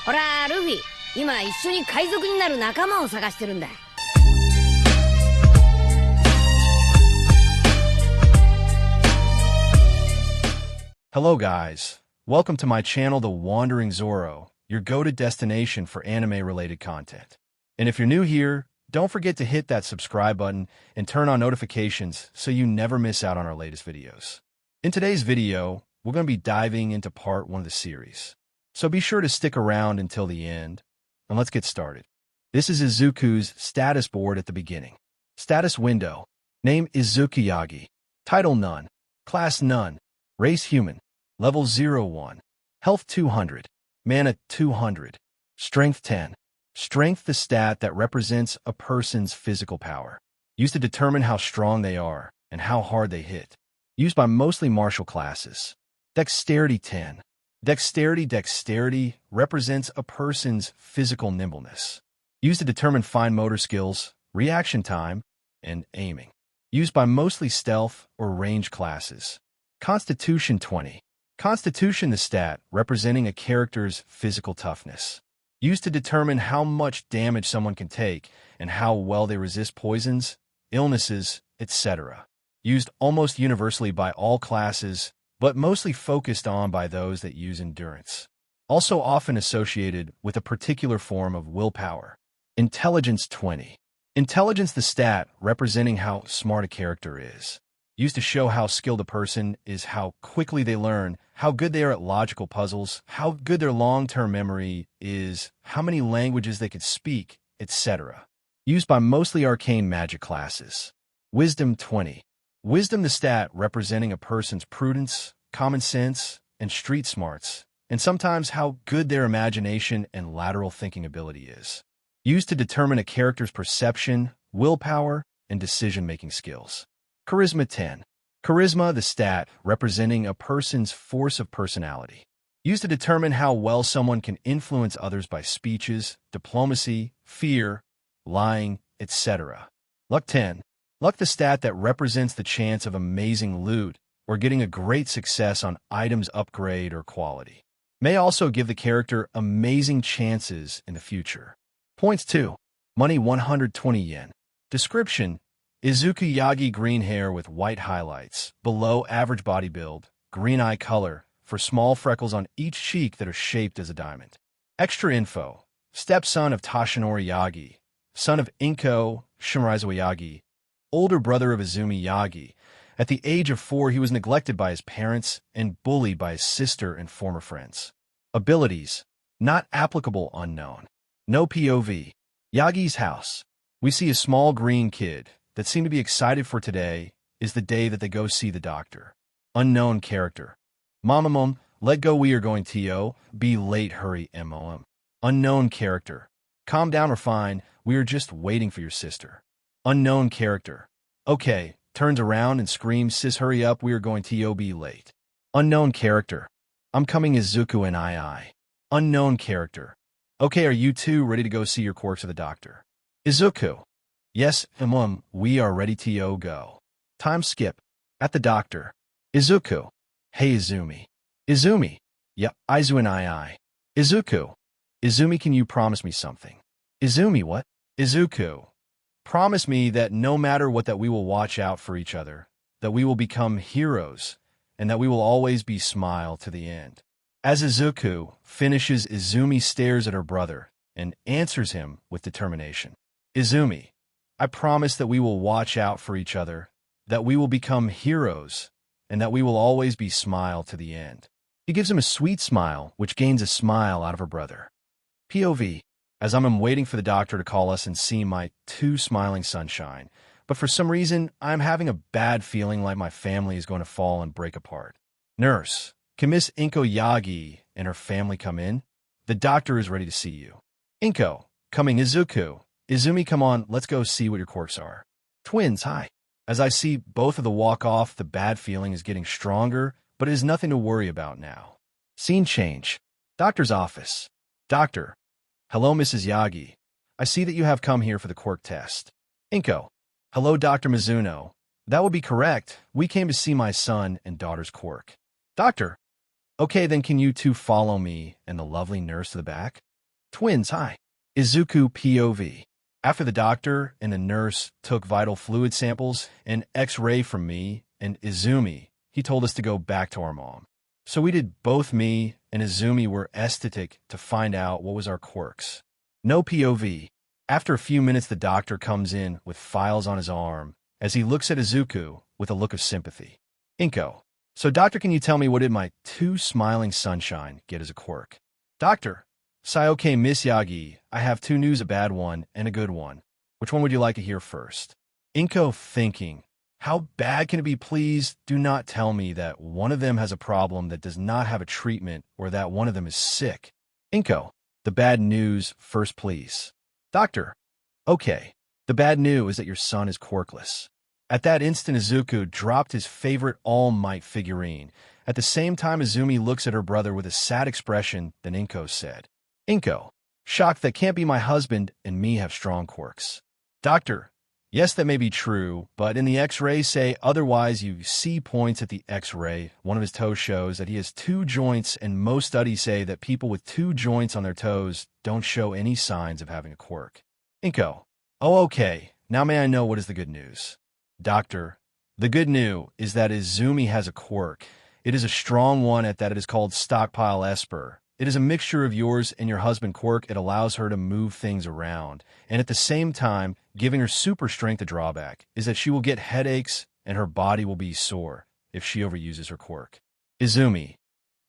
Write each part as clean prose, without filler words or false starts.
ほら、ルフィ、今一緒に海賊になる仲間を探してるんだ。Hello guys, welcome to my channel The Wandering Zoro, your go-to destination for anime-related content. And if you're new here, don't forget to hit that subscribe button and turn on notifications so you never miss out on our latest videos. In today's video, we're going to be diving into part 1 of the series. So be sure to stick around until the end, and let's get started. This is Izuku's status board at the beginning. Status window. Name Izuku Yagi. Title None. Class None. Race Human. Level 01. Health 200. Mana 200. Strength 10. Strength, the stat that represents a person's physical power. Used to determine how strong they are and how hard they hit. Used by mostly martial classes. Dexterity 10. Dexterity represents a person's physical nimbleness. Used to determine fine motor skills, reaction time, and aiming. Used by mostly stealth or range classes. Constitution 20. Constitution, the stat representing a character's physical toughness. Used to determine how much damage someone can take and how well they resist poisons, illnesses, etc. Used almost universally by all classes, but mostly focused on by those that use endurance. Also often associated with a particular form of willpower. Intelligence 20. Intelligence, the stat representing how smart a character is. Used to show how skilled a person is, how quickly they learn, how good they are at logical puzzles, how good their long-term memory is, how many languages they could speak, etc. Used by mostly arcane magic classes. Wisdom 20. Wisdom, the stat representing a person's prudence, common sense, and street smarts, and sometimes how good their imagination and lateral thinking ability is. Used to determine a character's perception, willpower, and decision-making skills. Charisma 10. Charisma, the stat representing a person's force of personality. Used to determine how well someone can influence others by speeches, diplomacy, fear, lying, etc. Luck 10. Luck, the stat that represents the chance of amazing loot or getting a great success on items upgrade or quality. May also give the character amazing chances in the future. Points 2. Money 120 yen. Description. Izuku Yagi, green hair with white highlights, below average body build, green eye color, for small freckles on each cheek that are shaped as a diamond. Extra info. Stepson of Toshinori Yagi, son of Inko Shimarizawa Yagi, older brother of Izumi Yagi. At the age of 4, he was neglected by his parents and bullied by his sister and former friends. Abilities. Not applicable, unknown. No POV. Yagi's house. We see a small green kid that seem to be excited for today is the day that they go see the doctor. Unknown character. Mamamum, let go, we are going to be late, hurry MOM. Unknown character. Calm down or fine, we are just waiting for your sister. Unknown character. Okay, turns around and screams, sis hurry up, we are going to be late. Unknown character. I'm coming, Izuku and I. Unknown character. Okay, are you two ready to go see your quirks of the doctor? Izuku. Yes, we are ready to go. Time skip. At the doctor. Izuku. Hey Izumi. Izumi. Yeah, Izu and I. Izuku. Izumi, can you promise me something? Izumi, what? Izuku. Promise me that no matter what, that we will watch out for each other, that we will become heroes, and that we will always be smile to the end. As Izuku finishes, Izumi stares at her brother and answers him with determination. Izumi. I promise that we will watch out for each other, that we will become heroes, and that we will always be smile to the end. He gives him a sweet smile, which gains a smile out of her brother. POV. As I'm waiting for the doctor to call us and see my two smiling sunshine, but for some reason, I'm having a bad feeling like my family is going to fall and break apart. Nurse. Can Miss Inko Yagi and her family come in? The doctor is ready to see you. Inko. Coming, Izuku. Izumi, come on, let's go see what your quirks are. Twins, hi. As I see both of the walk off, the bad feeling is getting stronger, but it is nothing to worry about now. Scene change. Doctor's office. Doctor. Hello, Mrs. Yagi. I see that you have come here for the quirk test. Inko. Hello, Dr. Mizuno. That would be correct. We came to see my son and daughter's quirk. Doctor. Okay, then can you two follow me and the lovely nurse to the back? Twins, hi. Izuku POV. After the doctor and the nurse took vital fluid samples and X-ray from me and Izumi, he told us to go back to our mom. So we did. Both me and Izumi were aesthetic to find out what was our quirks. No POV. After a few minutes, the doctor comes in with files on his arm as he looks at Izuku with a look of sympathy. Inko. So doctor, can you tell me what did my two smiling sunshine get as a quirk? Doctor. Sayoke Miss Yagi, I have two news, a bad one and a good one. Which one would you like to hear first? Inko thinking, how bad can it be? Please do not tell me that one of them has a problem that does not have a treatment or that one of them is sick. Inko, the bad news first, please. Doctor, okay, the bad news is that your son is quirkless. At that instant, Izuku dropped his favorite All Might figurine. At the same time, Izumi looks at her brother with a sad expression, then Inko said, Inko, shocked that can't be my husband and me have strong quirks. Doctor, yes, that may be true, but in the X-ray say otherwise. You see points at the X-ray. One of his toes shows that he has two joints, and most studies say that people with two joints on their toes don't show any signs of having a quirk. Inko, oh, okay. Now may I know what is the good news? Doctor, the good news is that Izumi has a quirk. It is a strong one at that. It is called stockpile esper. It is a mixture of yours and your husband quirk. It allows her to move things around, and at the same time, giving her super strength. The drawback is that she will get headaches and her body will be sore if she overuses her quirk. Izumi,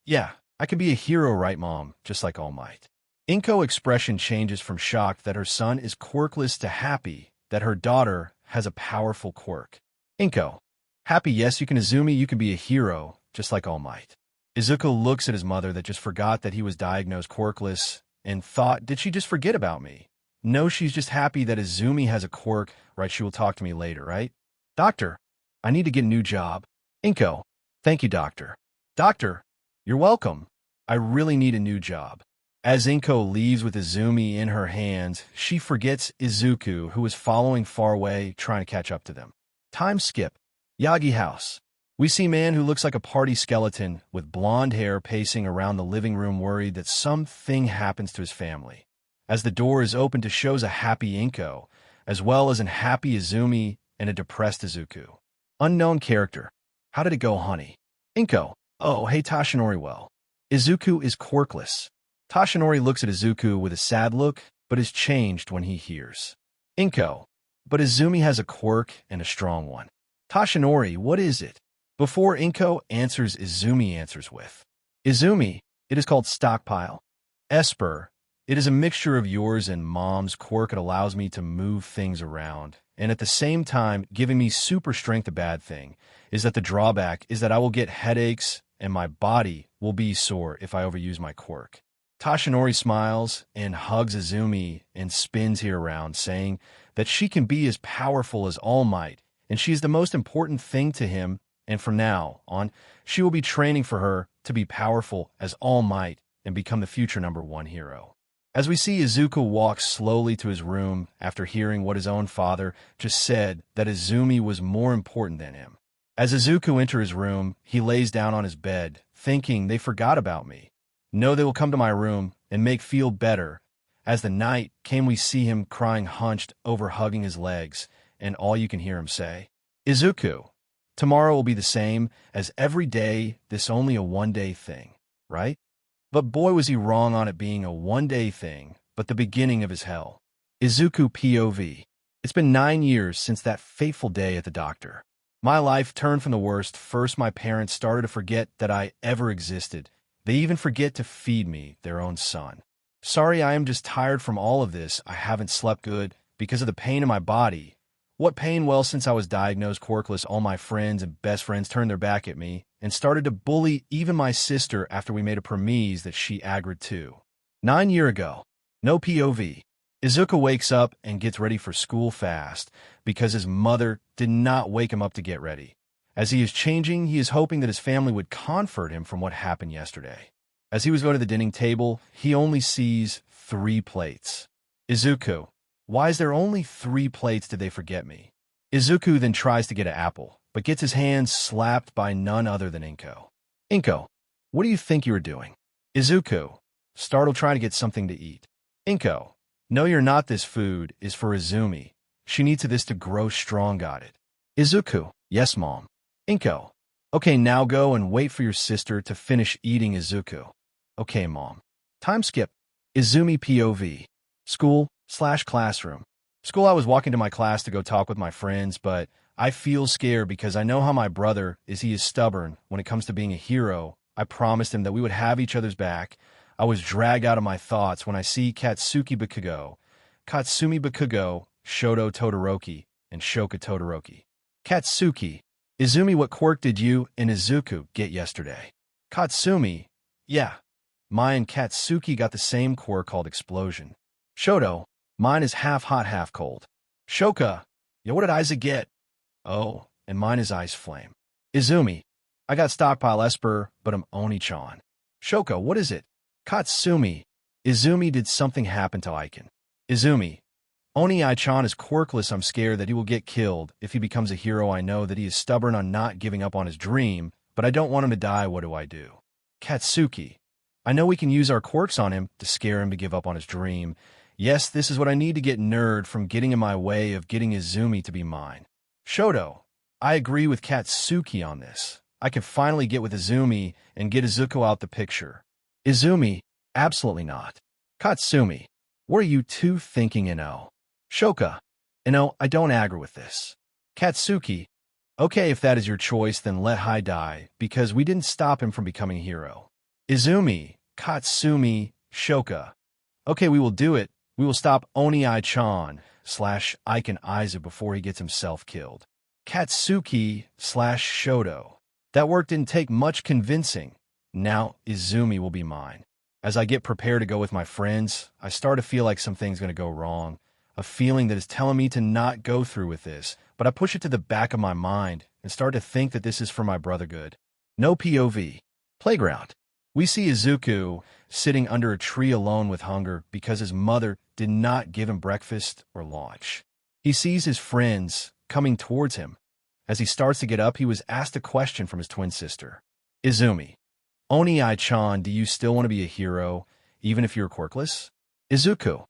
yeah, I could be a hero, right, Mom? Just like All Might. Inko expression changes from shocked that her son is quirkless to happy that her daughter has a powerful quirk. Inko, happy, yes, you can. Izumi, you can be a hero, just like All Might. Izuku looks at his mother that just forgot that he was diagnosed quirkless and thought, did she just forget about me? No, she's just happy that Izumi has a quirk, right? She will talk to me later, right? Doctor, I need to get a new job. Inko, thank you, doctor. Doctor, you're welcome. I really need a new job. As Inko leaves with Izumi in her hands, she forgets Izuku, who is following far away, trying to catch up to them. Time skip. Yagi house. We see man who looks like a party skeleton with blonde hair pacing around the living room, worried that something happens to his family. As the door is opened to shows a happy Inko, as well as an happy Izumi and a depressed Izuku. Unknown character. How did it go, honey? Inko. Oh, hey Tashinori. Well, Izuku is quirkless. Tashinori looks at Izuku with a sad look, but is changed when he hears Inko. But Izumi has a quirk and a strong one. Tashinori, what is it? Before Inko answers, Izumi answers with, Izumi, it is called stockpile esper. It is a mixture of yours and mom's quirk. It allows me to move things around, and at the same time giving me super strength. The bad thing is that the drawback is that I will get headaches and my body will be sore if I overuse my quirk. Tashinori smiles and hugs Izumi and spins her around, saying that she can be as powerful as All Might, and she is the most important thing to him. And from now on, she will be training for her to be powerful as All Might and become the future #1 hero. As we see Izuku walk slowly to his room after hearing what his own father just said, that Izumi was more important than him. As Izuku enters his room, he lays down on his bed, thinking, they forgot about me. No, they will come to my room and make feel better. As the night came, we see him crying, hunched over, hugging his legs, and all you can hear him say, Izuku, tomorrow will be the same as every day, this only a one-day thing, right? But boy, was he wrong on it being a one-day thing, but the beginning of his hell. Izuku POV. It's been 9 years since that fateful day at the doctor. My life turned from the worst. First, my parents started to forget that I ever existed. They even forget to feed me, their own son. Sorry, I am just tired from all of this. I haven't slept good because of the pain in my body. What pain? Well, since I was diagnosed quirkless, all my friends and best friends turned their back at me and started to bully even my sister after we made a promise that she agreed to. 9 years ago. No POV. Izuku wakes up and gets ready for school fast because his mother did not wake him up to get ready. As he is changing, he is hoping that his family would comfort him from what happened yesterday. As he was going to the dining table, he only sees 3 plates. Izuku. Why is there only 3 plates? Did they forget me? Izuku then tries to get an apple, but gets his hands slapped by none other than Inko. Inko, what do you think you are doing? Izuku, startled, trying to get something to eat. Inko, no you're not this food is for Izumi. She needs this to grow strong, got it. Izuku, yes mom. Inko, okay now go and wait for your sister to finish eating Izuku. Okay mom. Time skip. Izumi POV. School/classroom. School I was walking to my class to go talk with my friends, but I feel scared because I know how my brother is. He is stubborn when it comes to being a hero. I promised him that we would have each other's back. I was dragged out of my thoughts when I see Katsuki Bakugo, Katsumi Bakugo, Shoto Todoroki, and Shoka Todoroki. Katsuki, Izumi, what quirk did you and Izuku get yesterday? Katsumi, yeah. Mine and Katsuki got the same quirk called Explosion. Shoto, mine is half hot, half cold. Shoka, yo, what did Isaac get? Oh, and mine is Ice Flame. Izumi, I got Stockpile Esper, but I'm Oni-chan. Shoka, what is it? Katsumi, Izumi, did something happen to Aiken? Izumi, Oni-chan is quirkless. I'm scared that he will get killed. If he becomes a hero, I know that he is stubborn on not giving up on his dream, but I don't want him to die. What do I do? Katsuki, I know we can use our quirks on him to scare him to give up on his dream. Yes, this is what I need to get Nerd from getting in my way of getting Izumi to be mine. Shoto, I agree with Katsuki on this. I can finally get with Izumi and get Izuku out the picture. Izumi, absolutely not. Katsumi, what are you two thinking, Shoka, I don't agree with this. Katsuki, okay, if that is your choice, then let Hai die, because we didn't stop him from becoming a hero. Izumi, Katsumi, Shoka, okay, we will do it. We will stop Oni-chan / Aiken Aizu before he gets himself killed. Katsuki / Shoto, that work didn't take much convincing. Now Izumi will be mine. As I get prepared to go with my friends, I start to feel like something's going to go wrong. A feeling that is telling me to not go through with this, but I push it to the back of my mind and start to think that this is for my brother good. No POV. Playground. We see Izuku sitting under a tree alone with hunger because his mother did not give him breakfast or lunch. He sees his friends coming towards him. As he starts to get up, he was asked a question from his twin sister. Izumi, Oni-chan, do you still want to be a hero, even if you're quirkless? Izuku,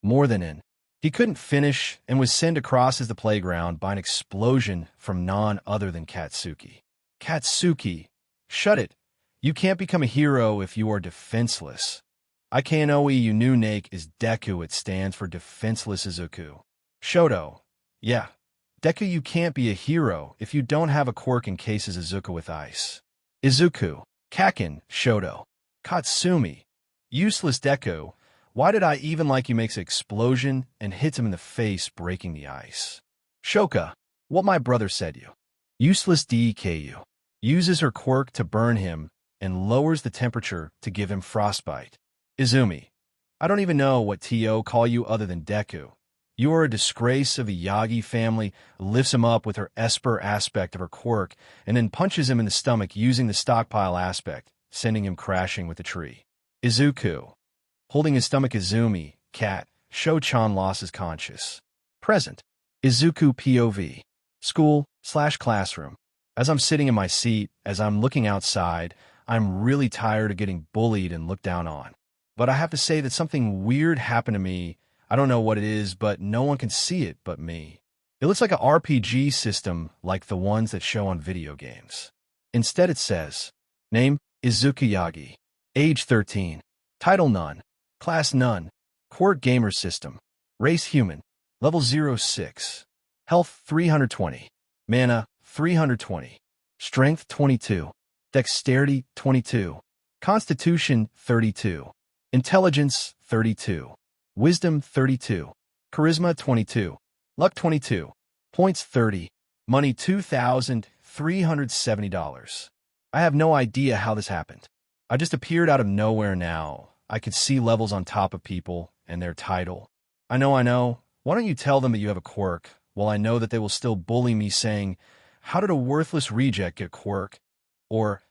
more than in. He couldn't finish and was sent across as the playground by an explosion from none other than Katsuki. Katsuki, shut it. You can't become a hero if you are defenseless. Ikanoe Ununake is Deku. It stands for Defenseless Izuku. Shoto, yeah. Deku, you can't be a hero if you don't have a quirk in cases Izuku with ice. Izuku, Kakin, Shoto. Katsumi, useless Deku. Why did I even like you makes an explosion and hits him in the face, breaking the ice? Shoka, what my brother said you. Useless DKU. Uses her quirk to burn him and lowers the temperature to give him frostbite. Izumi, I don't even know what TO call you other than Deku. You are a disgrace of the Yagi family, lifts him up with her Esper aspect of her quirk, and then punches him in the stomach using the stockpile aspect, sending him crashing with the tree. Izuku, holding his stomach. Izumi, cat, Sho-chan losses conscious. Present. Izuku POV. School/classroom. As I'm sitting in my seat, as I'm looking outside, I'm really tired of getting bullied and looked down on. But I have to say that something weird happened to me. I don't know what it is, but no one can see it but me. It looks like an RPG system like the ones that show on video games. Instead it says, name, Izuku Yagi. Age 13. Title none. Class none. Quirk gamer system. Race human. Level 06. Health 320. Mana 320. Strength 22. Dexterity 22. Constitution 32. Intelligence 32. Wisdom 32. Charisma 22. Luck 22. Points 30. Money $2,370. I have no idea how this happened. I just appeared out of nowhere now. I could see levels on top of people and their title. I know. Why don't you tell them that you have a quirk? Well, I know that they will still bully me saying, how did a worthless reject get a quirk? Or,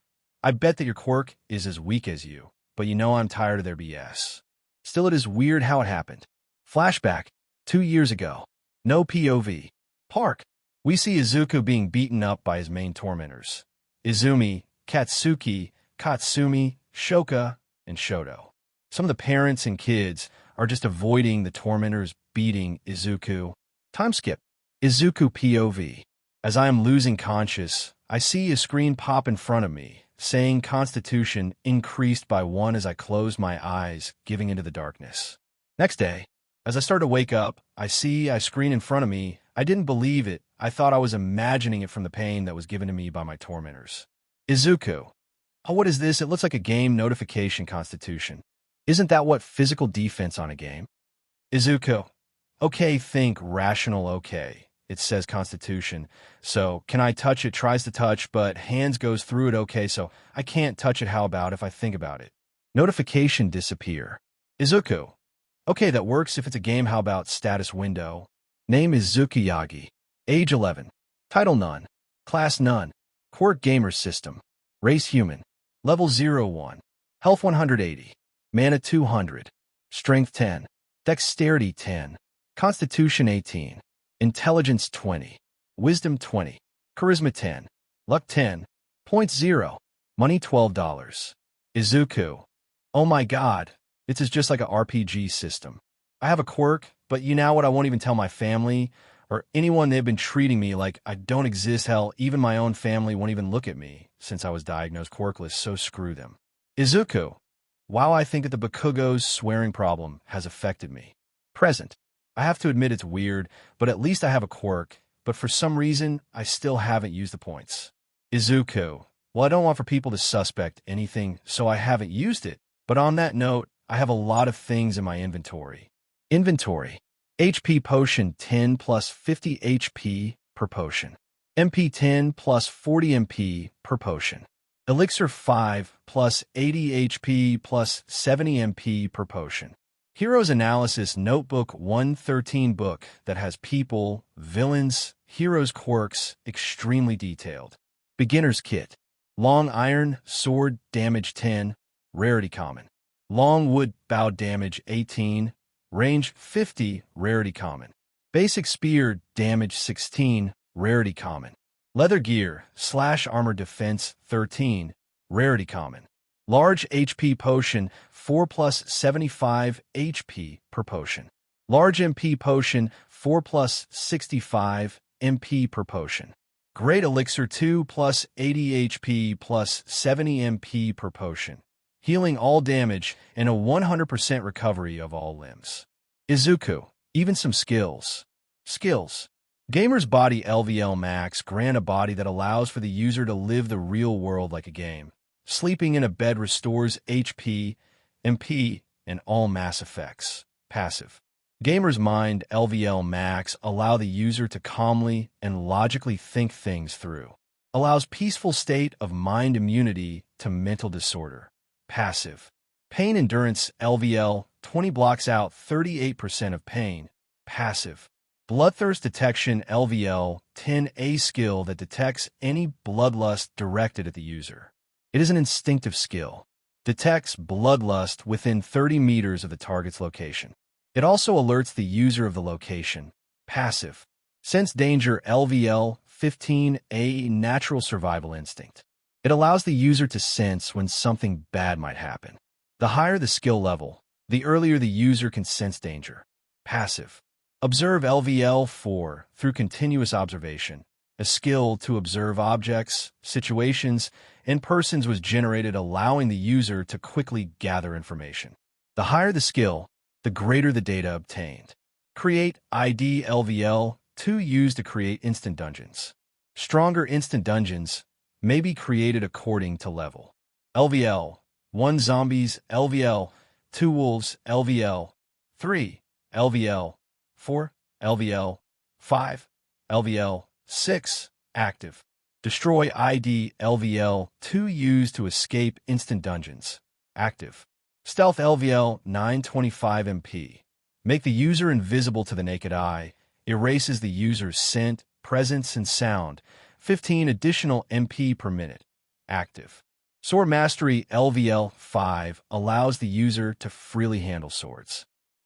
I bet that your quirk is as weak as you, but I'm tired of their BS. Still, it is weird how it happened. Flashback. 2 years ago. No POV. Park. We see Izuku being beaten up by his main tormentors. Izumi, Katsuki, Katsumi, Shoka, and Shoto. Some of the parents and kids are just avoiding the tormentors beating Izuku. Time skip. Izuku POV. As I am losing conscious, I see a screen pop in front of me, saying Constitution increased by 1 as I closed my eyes, giving into the darkness. Next day, as I start to wake up, I see a screen in front of me. I didn't believe it. I thought I was imagining it from the pain that was given to me by my tormentors. Izuku. Oh, what is this? It looks like a game notification. Constitution. Isn't that what physical defense on a game? Izuku. Okay, think rational. Okay. It says Constitution. So, can I touch it? Tries to touch, but hands goes through it. Okay, so I can't touch it. How about if I think about it? Notification disappear. Izuku. Okay, that works if it's a game. How about status window? Name is Zukiyagi. Age 11. Title none. Class none. Quirk gamer system. Race human. Level 01. Health 180. Mana 200. Strength 10. Dexterity 10. Constitution 18. Intelligence 20. Wisdom 20. Charisma 10. Luck 10. Points 0. Money $12. Izuku. Oh my god. This is just like a RPG system. I have a quirk, but you know what? I won't even tell my family or anyone. They've been treating me like I don't exist. Hell, even my own family won't even look at me since I was diagnosed quirkless, so screw them. Izuku. Wow, I think that the Bakugo's swearing problem has affected me. Present. I have to admit it's weird, but at least I have a quirk, but for some reason, I still haven't used the points. Izuku. Well, I don't want for people to suspect anything, so I haven't used it. But on that note, I have a lot of things in my inventory. Inventory. HP potion 10 plus 50 HP per potion. MP 10 plus 40 MP per potion. Elixir 5 plus 80 HP plus 70 MP per potion. Heroes Analysis Notebook 113 book that has people, villains, heroes' quirks, extremely detailed. Beginner's Kit. Long Iron, Sword, damage 10, rarity common. Long Wood, Bow, damage 18, range 50, rarity common. Basic Spear, damage 16, rarity common. Leather Gear, / armor defense 13, rarity common. Large HP potion 4 plus 75 HP per potion. Large MP potion 4 plus 65 MP per potion. Great Elixir 2 plus 80 HP plus 70 MP per potion. Healing all damage and a 100% recovery of all limbs. Izuku. Even some skills. Skills. Gamer's Body LVL Max grant a body that allows for the user to live the real world like a game. Sleeping in a bed restores HP, MP, and all mass effects. Passive. Gamer's Mind LVL Max allow the user to calmly and logically think things through. Allows peaceful state of mind immunity to mental disorder. Passive. Pain Endurance LVL 20 blocks out 38% of pain. Passive. Bloodthirst Detection LVL 10A skill that detects any bloodlust directed at the user. It is an instinctive skill. Detects bloodlust within 30 meters of the target's location. It also alerts the user of the location. Passive. Sense Danger LVL 15A natural survival instinct. It allows the user to sense when something bad might happen. The higher the skill level, the earlier the user can sense danger. Passive. Observe LVL 4 through continuous observation. A skill to observe objects, situations, and persons was generated, allowing the user to quickly gather information. The higher the skill, the greater the data obtained. Create ID LVL 2 used to create instant dungeons. Stronger instant dungeons may be created according to level. LVL 1 Zombies LVL 2 Wolves LVL 3 LVL 4 LVL 5 LVL 6 active. Destroy ID LVL 2 used to escape instant dungeons. Active. Stealth LVL 925 MP. Make the user invisible to the naked eye. Erases the user's scent, presence, and sound. 15 additional MP per minute. Active. Sword Mastery LVL 5 allows the user to freely handle swords.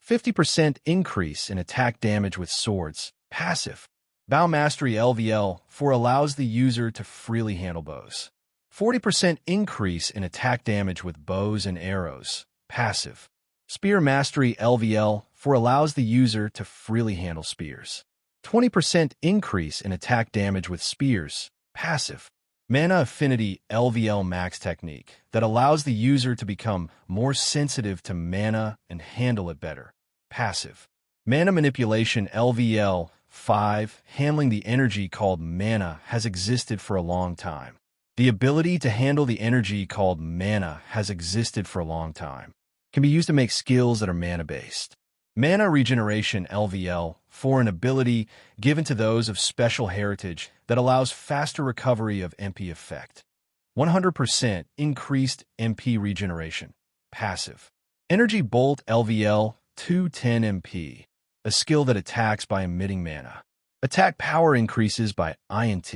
50% increase in attack damage with swords. Passive. Bow Mastery LVL 4 allows the user to freely handle bows. 40% increase in attack damage with bows and arrows. Passive. Spear Mastery LVL 4 allows the user to freely handle spears. 20% increase in attack damage with spears, passive. Mana Affinity LVL Max technique that allows the user to become more sensitive to mana and handle it better, passive. Mana Manipulation LVL 5 handling the energy called mana has existed for a long time. The ability to handle the energy called mana has existed for a long time. Can be used to make skills that are mana-based. Mana Regeneration LVL 4 an ability given to those of special heritage that allows faster recovery of MP effect. 100% increased MP regeneration. Passive. Energy Bolt LVL 210 MP. A skill that attacks by emitting mana. Attack power increases by INT.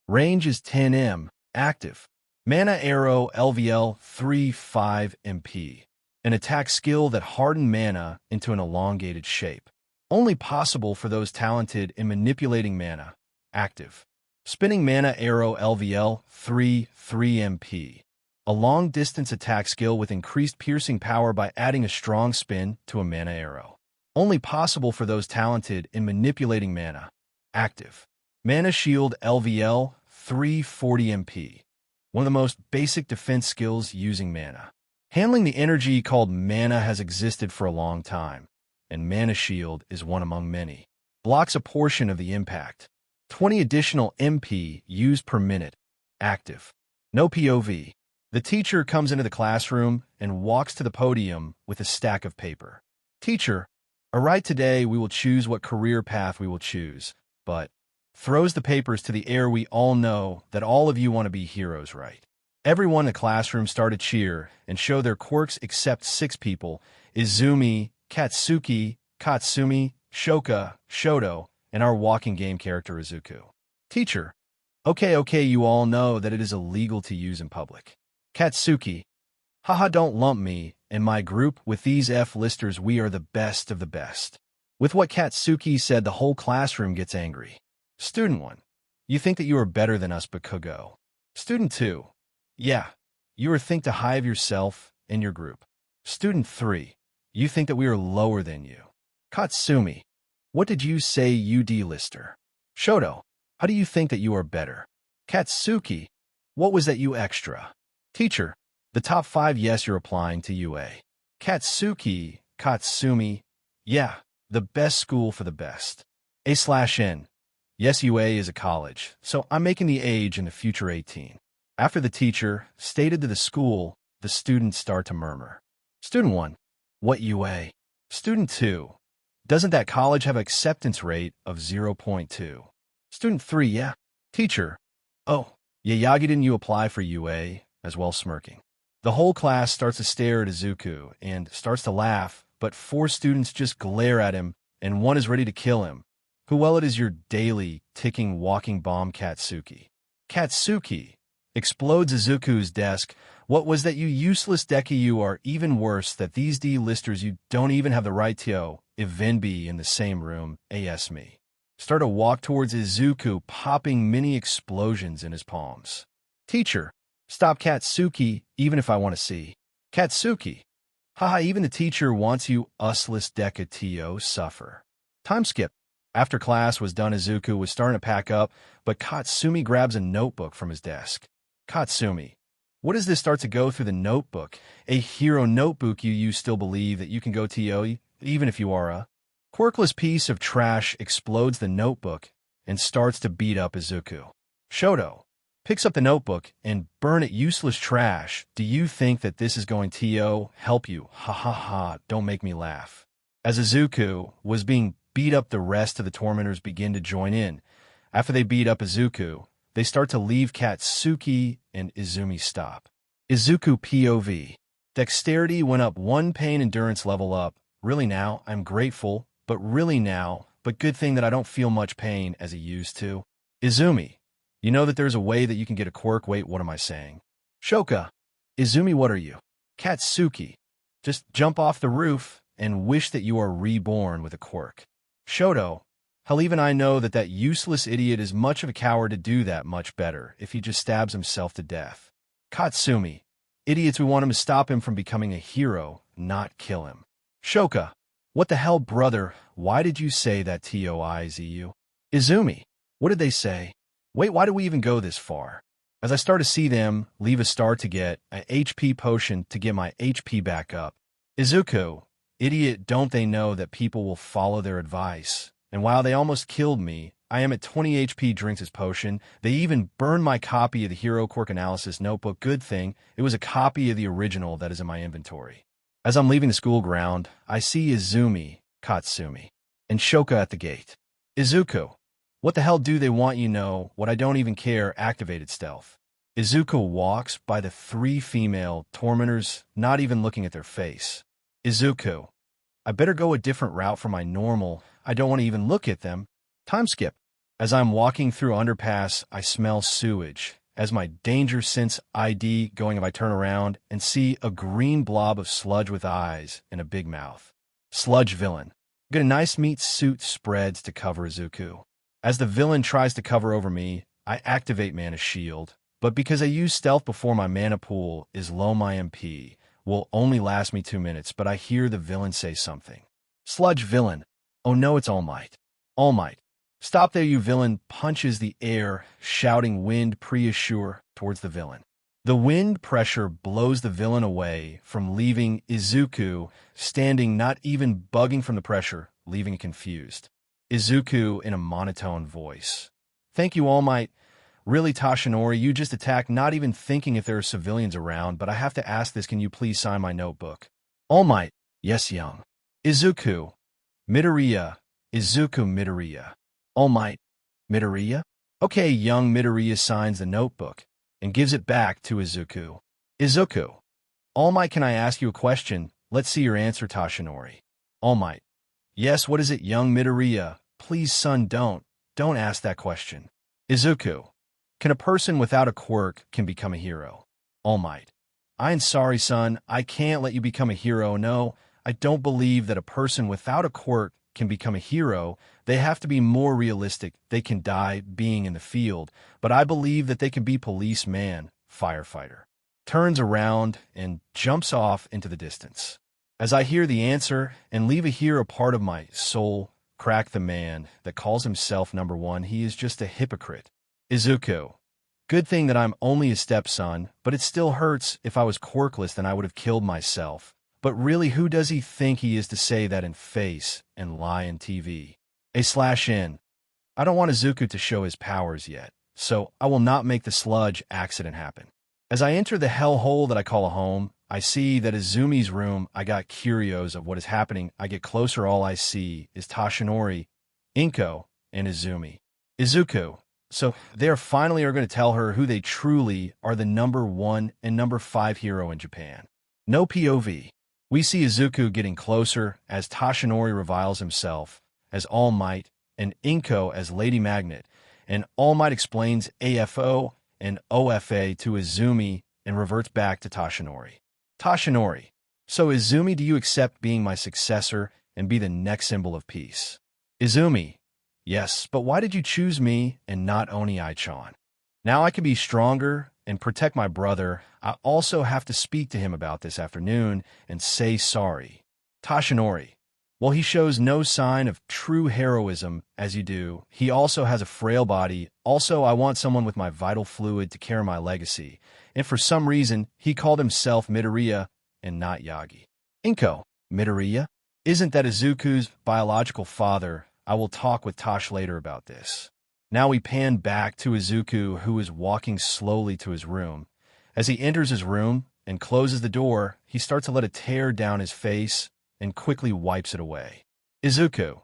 Range is 10 m. Active. Mana Arrow LVL 35 MP. An attack skill that hardened mana into an elongated shape. Only possible for those talented in manipulating mana. Active. Spinning Mana Arrow LVL 3 MP. A long-distance attack skill with increased piercing power by adding a strong spin to a mana arrow. Only possible for those talented in manipulating mana. Active. Mana Shield LVL 340 MP. One of the most basic defense skills using mana. Handling the energy called mana has existed for a long time, and Mana Shield is one among many. Blocks a portion of the impact. 20 additional MP used per minute. Active. No POV. The teacher comes into the classroom and walks to the podium with a stack of paper. Teacher, alright, today we will choose what career path we will choose, but throws the papers to the air. We all know that all of you want to be heroes, right? Everyone in the classroom start to cheer and show their quirks except 6 people: Izumi, Katsuki, Katsumi, Shoka, Shoto, and our walking game character Izuku. Teacher, okay, you all know that it is illegal to use in public. Katsuki, haha, don't lump me and my group with these F-listers. We are the best of the best. With what Katsuki said, the whole classroom gets angry. Student 1, you think that you are better than us, but Kogo. Student 2, yeah, you are think too high of yourself and your group. Student 3, you think that we are lower than you. Katsumi, what did you say, you D-lister? Shoto, how do you think that you are better? Katsuki, what was that, you extra? Teacher, the top 5, yes, you're applying to UA. Katsuki, Katsumi, yeah, the best school for the best. A/N, yes, UA is a college, so I'm making the age in the future 18. After the teacher stated to the school, the students start to murmur. Student 1, what UA? Student 2, doesn't that college have an acceptance rate of 0.2? Student 3, yeah. Teacher, oh, Yayagi, didn't you apply for UA? As well, smirking. The whole class starts to stare at Izuku and starts to laugh, but 4 students just glare at him, and 1 is ready to kill him. Who, well, it is your daily, ticking, walking bomb, Katsuki. Katsuki explodes Izuku's desk. What was that, you useless Deku? You are even worse that these D-listers, you don't even have the right to even be in the same room, as me. Start to walk towards Izuku, popping mini explosions in his palms. Teacher, stop Katsuki, even if I want to see. Katsuki, haha, even the teacher wants you useless Deku to suffer. Time skip. After class was done, Izuku was starting to pack up, but Katsumi grabs a notebook from his desk. Katsumi, what is this? Start to go through the notebook. A hero notebook. You still believe that you can go to even if you are a quirkless piece of trash. Explodes the notebook and starts to beat up Izuku. Shoto picks up the notebook and burn it. Useless trash. Do you think that this is going to help you? Ha ha ha, don't make me laugh. As Izuku was being beat up, the rest of the tormentors begin to join in. After they beat up Izuku, they start to leave. Katsuki and Izumi stop. Izuku POV. Dexterity went up 1, pain endurance level up. Really now, I'm grateful, but really now, but good thing that I don't feel much pain as I used to. Izumi, you know that there's a way that you can get a quirk. Wait, what am I saying? Shoka, Izumi, what are you? Katsuki, just jump off the roof and wish that you are reborn with a quirk. Shoto, hell, even I know that that useless idiot is much of a coward to do that. Much better if he just stabs himself to death. Katsumi, idiots, we want him to stop him from becoming a hero, not kill him. Shoka. What the hell, brother? Why did you say that TOIZU? Izumi. What did they say? Wait, why did we even go this far? As I start to see them, leave a star to get an HP potion to get my HP back up. Izuku. Idiot, don't they know that people will follow their advice? And while they almost killed me, I am at 20 HP, drinks his potion. They even burned my copy of the Hero Quirk Analysis notebook. Good thing it was a copy of the original that is in my inventory. As I'm leaving the school ground, I see Izumi, Katsumi, and Shoka at the gate. Izuku. What the hell do they want? You know what, I don't even care. Activated stealth. Izuku walks by the 3 female tormentors, not even looking at their face. Izuku. I better go a different route from my normal. I don't want to even look at them. Time skip. As I'm walking through underpass, I smell sewage. As my danger sense ID going, if I turn around and see a green blob of sludge with eyes and a big mouth. Sludge villain. Get a nice meat suit spreads to cover Izuku. As the villain tries to cover over me, I activate mana shield, but because I use stealth before my mana pool is low, my MP will only last me 2 minutes, but I hear the villain say something. Sludge villain. Oh no, it's All Might. All Might. Stop there, you villain. Punches the air, shouting wind pre-assure towards the villain. The wind pressure blows the villain away from leaving Izuku standing, not even bugging from the pressure, leaving it confused. Izuku in a monotone voice. Thank you, All Might. Really, Tashinori, you just attacked, not even thinking if there are civilians around, but I have to ask this, can you please sign my notebook? All Might. Yes, young. Izuku. Midoriya. Izuku Midoriya. All Might. Midoriya? Okay, young Midoriya signs the notebook and gives it back to Izuku. Izuku. All Might, can I ask you a question? Let's see your answer, Tashinori. All Might. Yes, what is it, young Midoriya? Please, son, don't ask that question. Izuku. Can a person without a quirk can become a hero? All Might. I'm sorry, son, I can't let you become a hero. No, I don't believe that a person without a quirk can become a hero. They have to be more realistic. They can die being in the field, but I believe that they can be policeman, firefighter. Turns around and jumps off into the distance. As I hear the answer and leave a hear a part of my soul crack, the man that calls himself number 1, he is just a hypocrite. Izuku. Good thing that I'm only a stepson, but it still hurts. If I was quirkless, then I would have killed myself. But really, who does he think he is to say that in face and lie in TV? A/N. I don't want Izuku to show his powers yet, so I will not make the sludge accident happen. As I enter the hellhole that I call a home, I see that Izumi's room. I got curious of what is happening. I get closer. All I see is Tashinori, Inko, and Izumi. Izuku. So they finally are going to tell her who they truly are, the number 1 and number 5 hero in Japan. No POV. We see Izuku getting closer as Tashinori reviles himself as All Might and Inko as Lady Magnet, and All Might explains AFO and OFA to Izumi and reverts back to Tashinori. Tashinori. So Izumi, do you accept being my successor and be the next symbol of peace? Izumi. Yes, but why did you choose me and not Oni-chan? Now I can be stronger and protect my brother. I also have to speak to him about this afternoon and say sorry. Tashinori. Well, he shows no sign of true heroism as you do. He also has a frail body. Also, I want someone with my vital fluid to carry my legacy. And for some reason, he called himself Midoriya and not Yagi. Inko. Midoriya? Isn't that Izuku's biological father? I will talk with Tosh later about this. Now we pan back to Izuku, who is walking slowly to his room. As he enters his room and closes the door, he starts to let it tear down his face and quickly wipes it away. Izuku.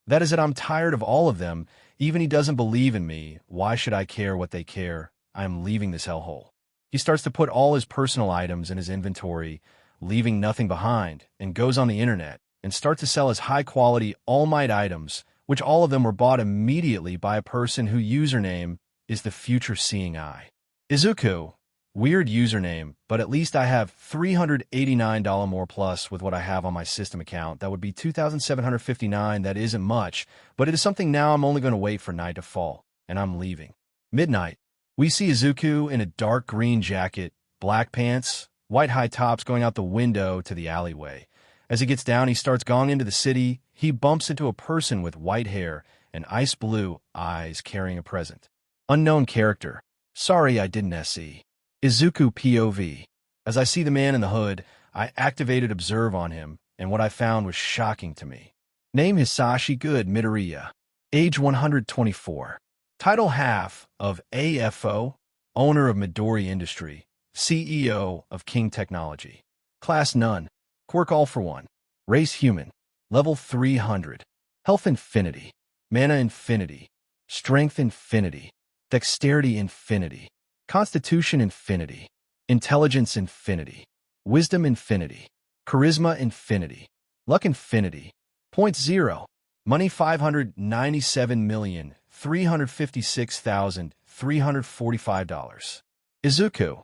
That is it, I'm tired of all of them. Even he doesn't believe in me. Why should I care what they care? I am leaving this hellhole. He starts to put all his personal items in his inventory, leaving nothing behind, and goes on the internet and starts to sell his high-quality All Might items, which all of them were bought immediately by a person whose username is the future seeing eye. Izuku. Weird username, but at least I have $389 more plus with what I have on my system account. That would be $2,759. That isn't much, but it is something. Now I'm only going to wait for night to fall, and I'm leaving. Midnight. We see Izuku in a dark green jacket, black pants, white high tops going out the window to the alleyway. As he gets down, he starts going into the city. He bumps into a person with white hair and ice blue eyes carrying a present. Unknown character. Sorry, I didn't SE. Izuku POV. As I see the man in the hood, I activated Observe on him, and what I found was shocking to me. Name Hisashi Good Midoriya. Age 124. Title half of AFO, owner of Midori Industry, CEO of King Technology. Class None. Quirk All for One. Race Human. Level 300. Health Infinity. Mana Infinity. Strength Infinity. Dexterity Infinity. Constitution Infinity. Intelligence Infinity. Wisdom Infinity. Charisma Infinity. Luck Infinity. Point 0. Money $597,356,345. Izuku.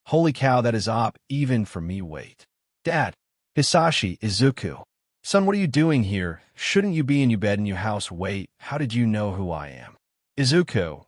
Holy cow, that is op, even for me. Wait. Dad. Hisashi, Izuku. Son, what are you doing here? Shouldn't you be in your bed in your house? Wait, how did you know who I am? Izuku.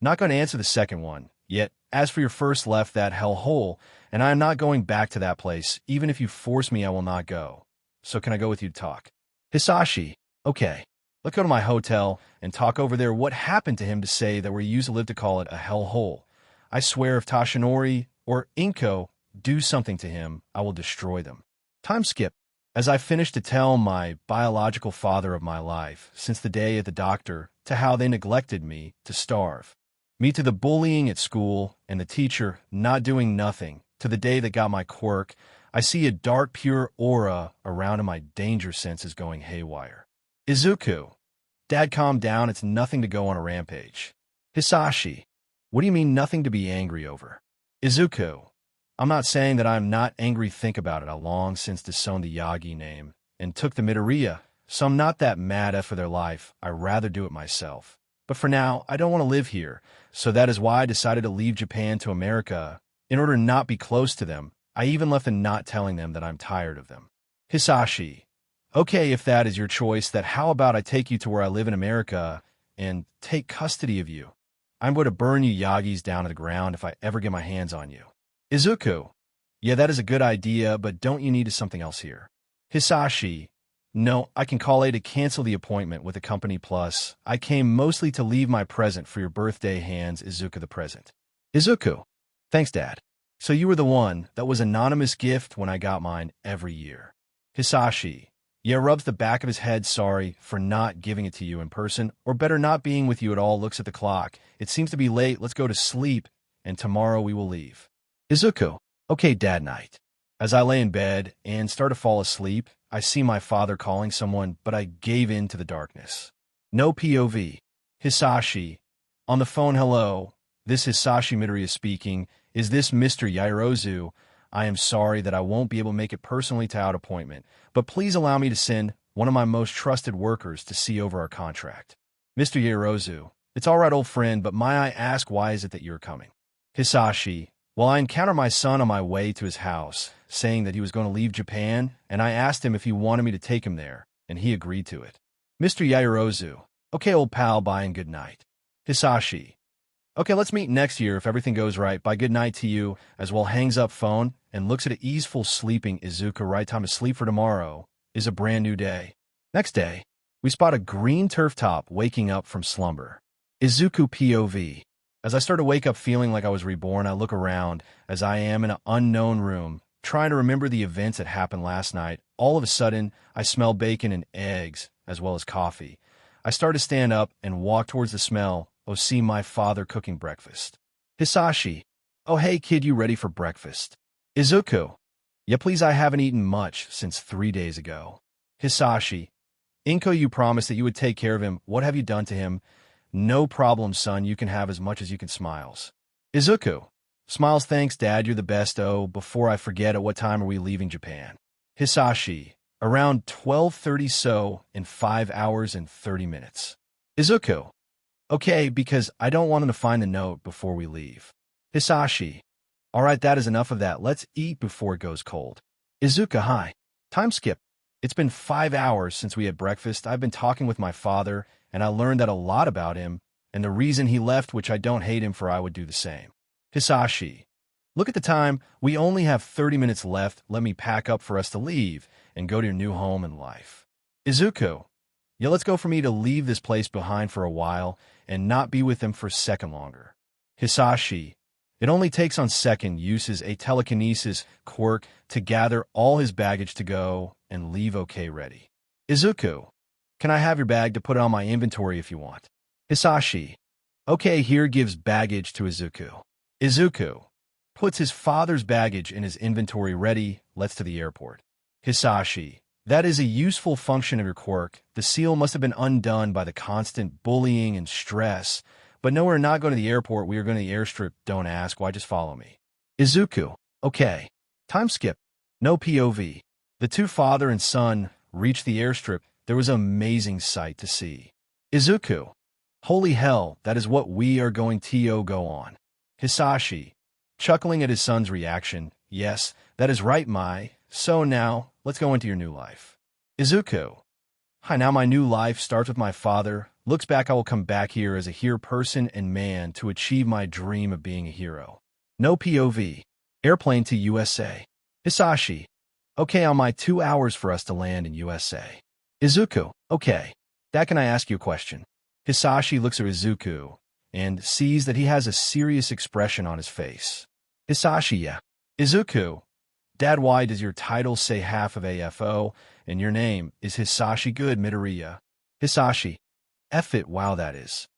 Not going to answer the second one, yet, as for your first, left that hell hole, and I am not going back to that place. Even if you force me, I will not go. So can I go with you to talk? Hisashi. Okay. Let's go to my hotel and talk over there. What happened to him to say that we used to live to call it a hell hole? I swear if Tashinori or Inko do something to him, I will destroy them. Time skip. As I finish to tell my biological father of my life, since the day at the doctor, to how they neglected me to starve. Me to the bullying at school and the teacher not doing nothing, to the day that got my quirk, I see a dark, pure aura around and my danger sense is going haywire. Izuku. Dad, calm down. It's nothing to go on a rampage. Hisashi. What do you mean nothing to be angry over? Izuku. I'm not saying that I'm not angry. Think about it. I long since disowned the Yagi name and took the Midoriya, so I'm not that mad for their life. I'd rather do it myself. But for now, I don't want to live here, so that is why I decided to leave Japan to America. In order to not be close to them, I even left and not telling them that I'm tired of them. Hisashi. Okay, if that is your choice, that how about I take you to where I live in America and take custody of you? I'm going to burn you Yagis down to the ground if I ever get my hands on you. Izuku. Yeah, that is a good idea, but don't you need something else here? Hisashi. No, I can call A to cancel the appointment with the company, plus I came mostly to leave my present for your birthday. Hands Izuku the present. Izuku. Thanks, Dad. So you were the one that was anonymous gift when I got mine every year. Hisashi. Yeah, rubs the back of his head. Sorry for not giving it to you in person, or better not being with you at all. Looks at the clock. It seems to be late. Let's go to sleep, and tomorrow we will leave. Izuku. Okay, Dad, night. As I lay in bed and start to fall asleep, I see my father calling someone, but I gave in to the darkness. No POV. Hisashi. On the phone. Hello. This is Hisashi Midoriya speaking. Is this Mr. Yairozu? I am sorry that I won't be able to make it personally to our appointment, but please allow me to send one of my most trusted workers to see over our contract. Mr. Yairozu. It's all right, old friend, but may I ask why is it that you're coming? Hisashi. Well, I encountered my son on my way to his house, saying that he was going to leave Japan, and I asked him if he wanted me to take him there, and he agreed to it. Mr. Yairozu. Okay, old pal, bye and good night. Hisashi. Okay, let's meet next year if everything goes right. Bye, good night to you, as well hangs up phone and looks at an easeful sleeping Izuku. Right time to sleep for tomorrow is a brand new day. Next day, we spot a green turf top waking up from slumber. Izuku POV. As I start to wake up feeling like I was reborn, I look around as I am in an unknown room, trying to remember the events that happened last night. All of a sudden, I smell bacon and eggs, as well as coffee. I start to stand up and walk towards the smell. Oh, see my father cooking breakfast. Hisashi. Oh, hey kid, you ready for breakfast? Izuku. Yeah, please, I haven't eaten much since 3 days ago. Hisashi. Inko, you promised that you would take care of him. What have you done to him? No problem, son. You can have as much as you can. Smiles. Izuku. Smiles. Thanks, Dad. You're the best. Oh, before I forget, at what time are we leaving Japan? Hisashi. Around 12:30, so in 5 hours and 30 minutes. Izuku. Okay, because I don't want him to find the note before we leave. Hisashi. All right, that is enough of that. Let's eat before it goes cold. Izuku. Hi. Time skip. It's been 5 hours since we had breakfast. I've been talking with my father, and I learned that a lot about him, and the reason he left, which I don't hate him for. I would do the same. Hisashi. Look at the time. We only have 30 minutes left. Let me pack up for us to leave, and go to your new home in life. Izuku, yeah, let's go for me to leave this place behind for a while and not be with them for a second longer. Hisashi, it only takes on second uses a telekinesis quirk to gather all his baggage to go and leave okay ready. Izuku, can I have your bag to put it on my inventory if you want? Hisashi, okay, here gives baggage to Izuku. Izuku puts his father's baggage in his inventory ready, let's to the airport. Hisashi, that is a useful function of your quirk. The seal must have been undone by the constant bullying and stress. But no, we're not going to the airport. We are going to the airstrip. Don't ask. Why? Just follow me. Izuku, okay. Time skip. No POV. The two father and son reached the airstrip. There was an amazing sight to see. Izuku, holy hell, that is what we are going to go on. Hisashi, chuckling at his son's reaction, yes, that is right, so now, let's go into your new life. Izuku, hi, now my new life starts with my father. Looks back, I will come back here as a hero person and man to achieve my dream of being a hero. No POV. Airplane to USA. Hisashi, okay, on my 2 hours for us to land in USA. Izuku, okay. That can I ask you a question? Hisashi looks at Izuku and sees that he has a serious expression on his face. Hisashi, yeah. Izuku, Dad, why does your title say half of AFO and your name is Hisashi Good Midoriya? Hisashi, F it, wow, that is.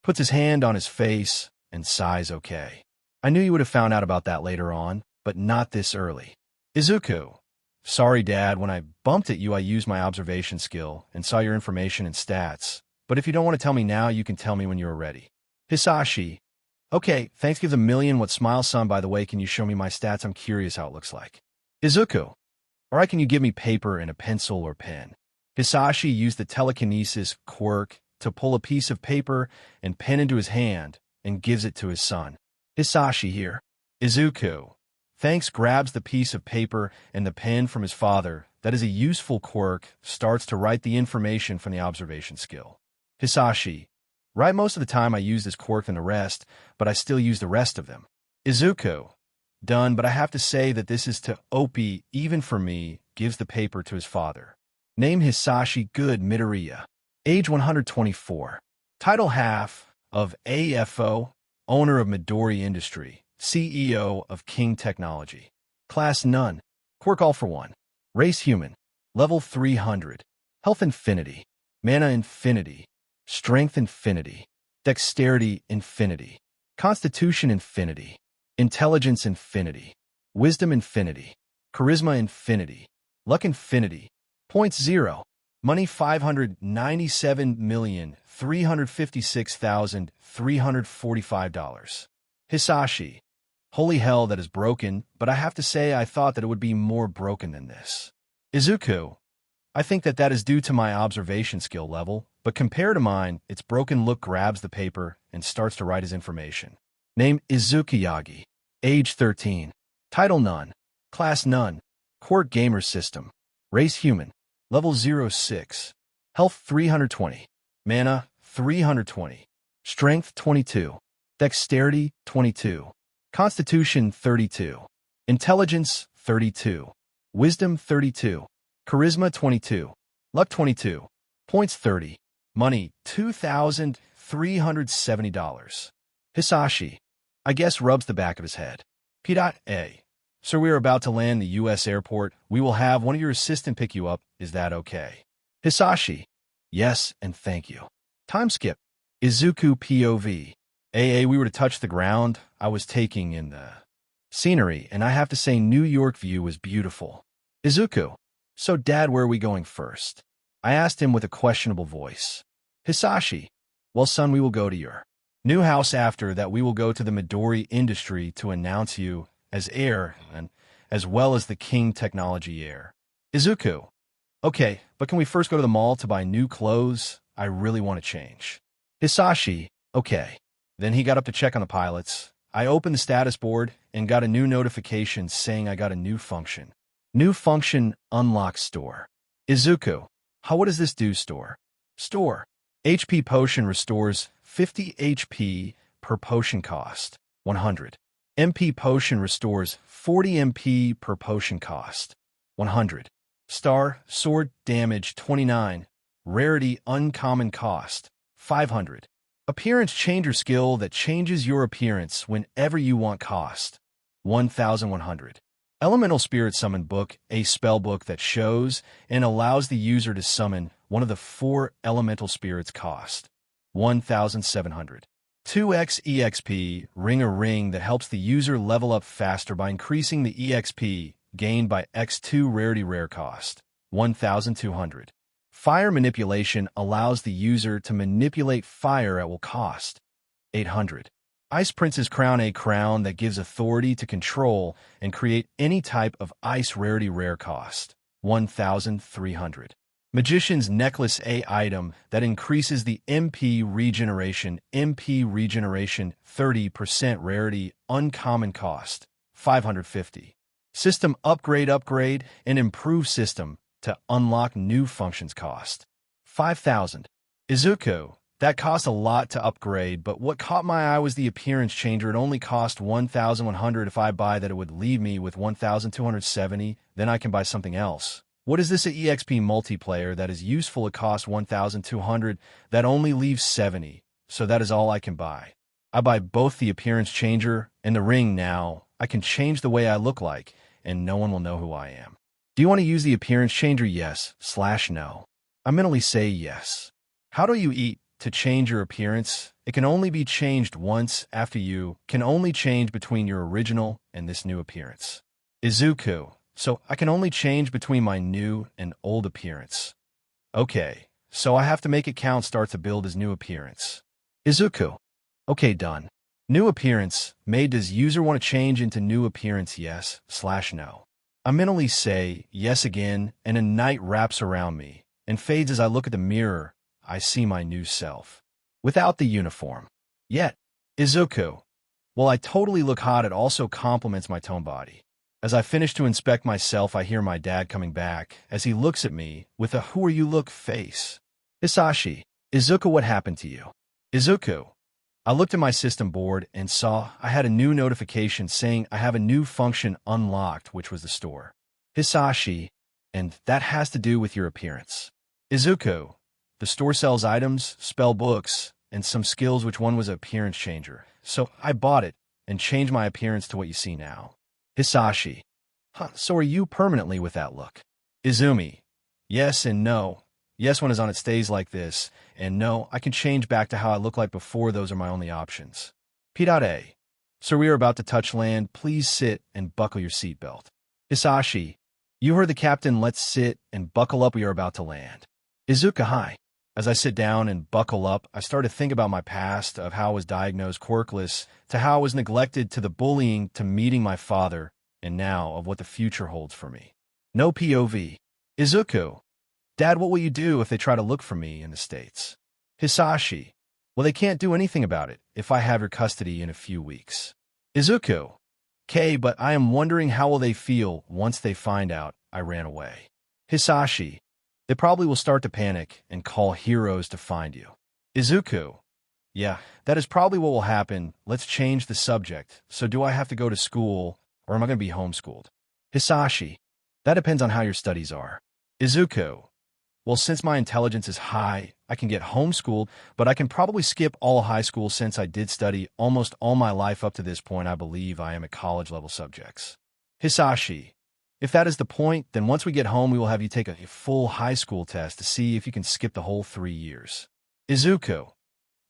Puts his hand on his face and sighs, okay. I knew you would have found out about that later on, but not this early. Izuku, sorry, Dad, when I bumped at you, I used my observation skill and saw your information and stats. But if you don't want to tell me now, you can tell me when you are ready. Hisashi, okay, thanks gives a million. What smile, son, by the way, can you show me my stats? I'm curious how it looks like. Izuku, alright, can you give me paper and a pencil or pen? Hisashi used the telekinesis quirk to pull a piece of paper and pen into his hand and gives it to his son. Hisashi here. Izuku, thanks, grabs the piece of paper and the pen from his father. That is a useful quirk, starts to write the information from the observation skill. Hisashi, right, most of the time I use this quirk than the rest, but I still use the rest of them. Izuku, done, but I have to say that this is to OP, even for me, gives the paper to his father. Name Hisashi Good Midoriya. Age 124. Title half of AFO, owner of Midori Industry, CEO of King Technology. Class none. Quirk all for one. Race human. Level 300. Health infinity. Mana infinity. Strength infinity. Dexterity infinity. Constitution infinity. Intelligence infinity. Wisdom infinity. Charisma infinity. Luck infinity. Points 0. Money $597,356,345. Hisashi, holy hell, that is broken, but I have to say I thought that it would be more broken than this. Izuku, I think that is due to my observation skill level, but compared to mine, its broken look grabs the paper and starts to write his information. Name Izukiyagi. Age 13. Title none. Class none. Quirk gamer system. Race human. Level 06. Health 320. Mana 320. Strength 22. Dexterity 22. Constitution 32. Intelligence 32. Wisdom 32. Charisma 22. Luck 22. Points 30. Money $2,370. Hisashi, I guess, rubs the back of his head. P.A. Sir, we are about to land the U.S. airport. We will have one of your assistants pick you up. Is that okay? Hisashi, yes, and thank you. Time skip. Izuku POV. We were to touch the ground. I was taking in the scenery, and I have to say New York view was beautiful. Izuku, so Dad, where are we going first? I asked him with a questionable voice. Hisashi, well, son, we will go to your new house. After that, we will go to the Midori Industry to announce you as heir, and as well as the King Technology heir. Izuku, okay, but can we first go to the mall to buy new clothes? I really want to change. Hisashi, okay. Then he got up to check on the pilots. I opened the status board and got a new notification saying I got a new function. New function, unlock store. Izuku, what does this do, store? Store. HP potion restores 50 HP per potion cost, 100. MP potion restores 40 MP per potion cost, 100. Star, sword, damage 29. Rarity, uncommon cost 500. Appearance changer skill that changes your appearance whenever you want cost 1100. Elemental Spirit Summon Book, a spell book that shows and allows the user to summon one of the 4 elemental spirits cost 1700. 2x EXP, ring a ring that helps the user level up faster by increasing the EXP gained by x2 rarity rare cost 1200. Fire manipulation allows the user to manipulate fire at will cost 800. Ice Prince's Crown, a crown that gives authority to control and create any type of ice rarity rare cost 1300. Magician's Necklace, a item that increases the MP regeneration 30% rarity uncommon cost 550. System upgrade and improve system to unlock new functions cost 5000. Izuku, that cost a lot to upgrade, but what caught my eye was the appearance changer. It only cost 1100. If I buy that, it would leave me with 1270. Then I can buy something else. What is this? A EXP multiplayer that is useful. It costs 1200. That only leaves 70. So that is all I can buy. I buy both the appearance changer and the ring now. I can change the way I look like, and no one will know who I am. Do you want to use the appearance changer? Yes/no. I mentally say yes. How do you eat to change your appearance? It can only be changed once. After you can only change between your original and this new appearance. Izuku, so I can only change between my new and old appearance. Okay, so I have to make it count. Start to build his new appearance. Izuku, okay, done. New appearance made. Does user want to change into new appearance? Yes/no. I mentally say yes again, and a night wraps around me and fades. As I look at the mirror, I see my new self. Without the uniform. Yet, Izuku, well, I totally look hot. It also complements my tone body. As I finish to inspect myself, I hear my dad coming back as he looks at me with a "who are you" look face. Hisashi, Izuku, what happened to you? Izuku, I looked at my system board and saw I had a new notification saying I have a new function unlocked, which was the store. Hisashi, and that has to do with your appearance. Izuku, the store sells items, spell books, and some skills. Which one was an appearance changer? So I bought it and changed my appearance to what you see now. Hisashi, so are you permanently with that look? Izumi, yes and no. Yes, when it's on it stays like this, and no, I can change back to how I look like before. Those are my only options. P.A. Sir, we are about to touch land. Please sit and buckle your seatbelt. Hisashi, you heard the captain. Let's sit and buckle up. We are about to land. Izuku, hi. As I sit down and buckle up, I start to think about my past, of how I was diagnosed quirkless, to how I was neglected, to the bullying, to meeting my father, and now of what the future holds for me. No POV. Izuku, Dad, what will you do if they try to look for me in the States? Hisashi, well, they can't do anything about it if I have your custody in a few weeks. Izuku, K, but I am wondering how will they feel once they find out I ran away. Hisashi, they probably will start to panic and call heroes to find you. Izuku, yeah, that is probably what will happen. Let's change the subject. So do I have to go to school, or am I going to be homeschooled? Hisashi, that depends on how your studies are. Izuku, well, since my intelligence is high, I can get homeschooled, but I can probably skip all high school since I did study almost all my life up to this point. I believe I am at college-level subjects. Hisashi, if that is the point, then once we get home, we will have you take a full high school test to see if you can skip the whole 3 years. Izuku,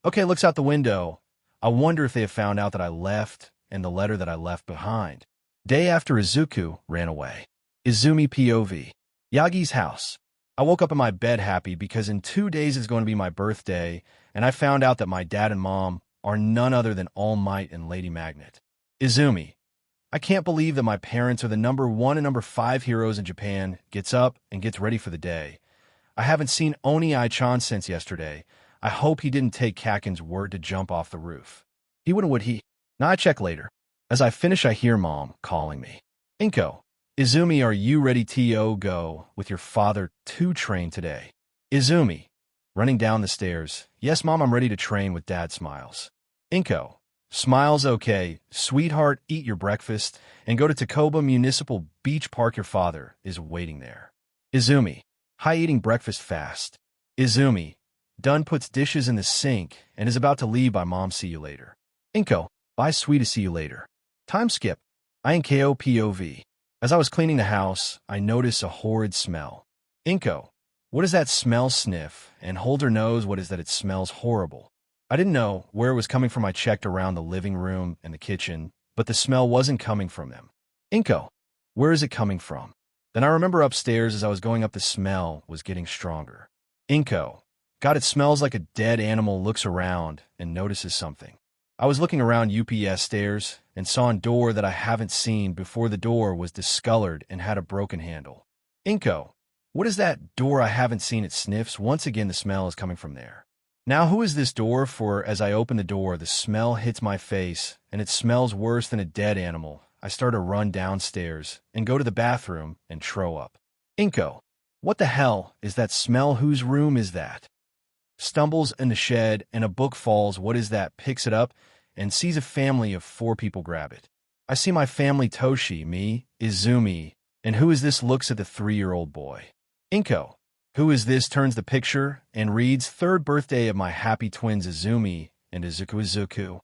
okay, looks out the window. I wonder if they have found out that I left and the letter that I left behind. Day after Izuku ran away. Izumi POV. Yagi's house. I woke up in my bed happy because in 2 days is going to be my birthday, and I found out that my dad and mom are none other than All Might and Lady Magnet. Izumi, I can't believe that my parents are the number 1 and number 5 heroes in Japan. Gets up and gets ready for the day. I haven't seen Oni Ai-chan since yesterday. I hope he didn't take Kaken's word to jump off the roof. He wouldn't, would he? Now I check later. As I finish, I hear Mom calling me. Inko, Izumi, are you ready to go with your father to train today? Izumi, running down the stairs. Yes, Mom, I'm ready to train. With Dad smiles. Inko, smiles. Okay, sweetheart, eat your breakfast and go to Takoba Municipal Beach Park. Your father is waiting there. Izumi. Hi, eating breakfast fast. Izumi. Done, puts dishes in the sink and is about to leave by mom. See you later. Inko. Bye, sweetie. See you later. Time skip. Inko POV. As I was cleaning the house, I noticed a horrid smell. Inko. What is that smell? Sniff and hold her nose. What is that? It smells horrible. I didn't know where it was coming from. I checked around the living room and the kitchen, but the smell wasn't coming from them. Inko. Where is it coming from? Then I remember upstairs as I was going up, the smell was getting stronger. Inko. God, it smells like a dead animal. Looks around and notices something. I was looking around UPS stairs and saw a door that I haven't seen before. The door was discolored and had a broken handle. Inko. What is that door? I haven't seen it. Sniffs. Once again, the smell is coming from there. Now, who is this door for? As I open the door, the smell hits my face, and it smells worse than a dead animal. I start to run downstairs and go to the bathroom and throw up. Inko. What the hell is that smell? Whose room is that? Stumbles in the shed, and a book falls. What is that? Picks it up and sees a family of 4 people grab it. I see my family: Toshi, me, Izumi, and who is this? Looks at the 3-year-old boy. Inko. Who is this? Turns the picture and reads, 3rd birthday of my happy twins Izumi and Izuku.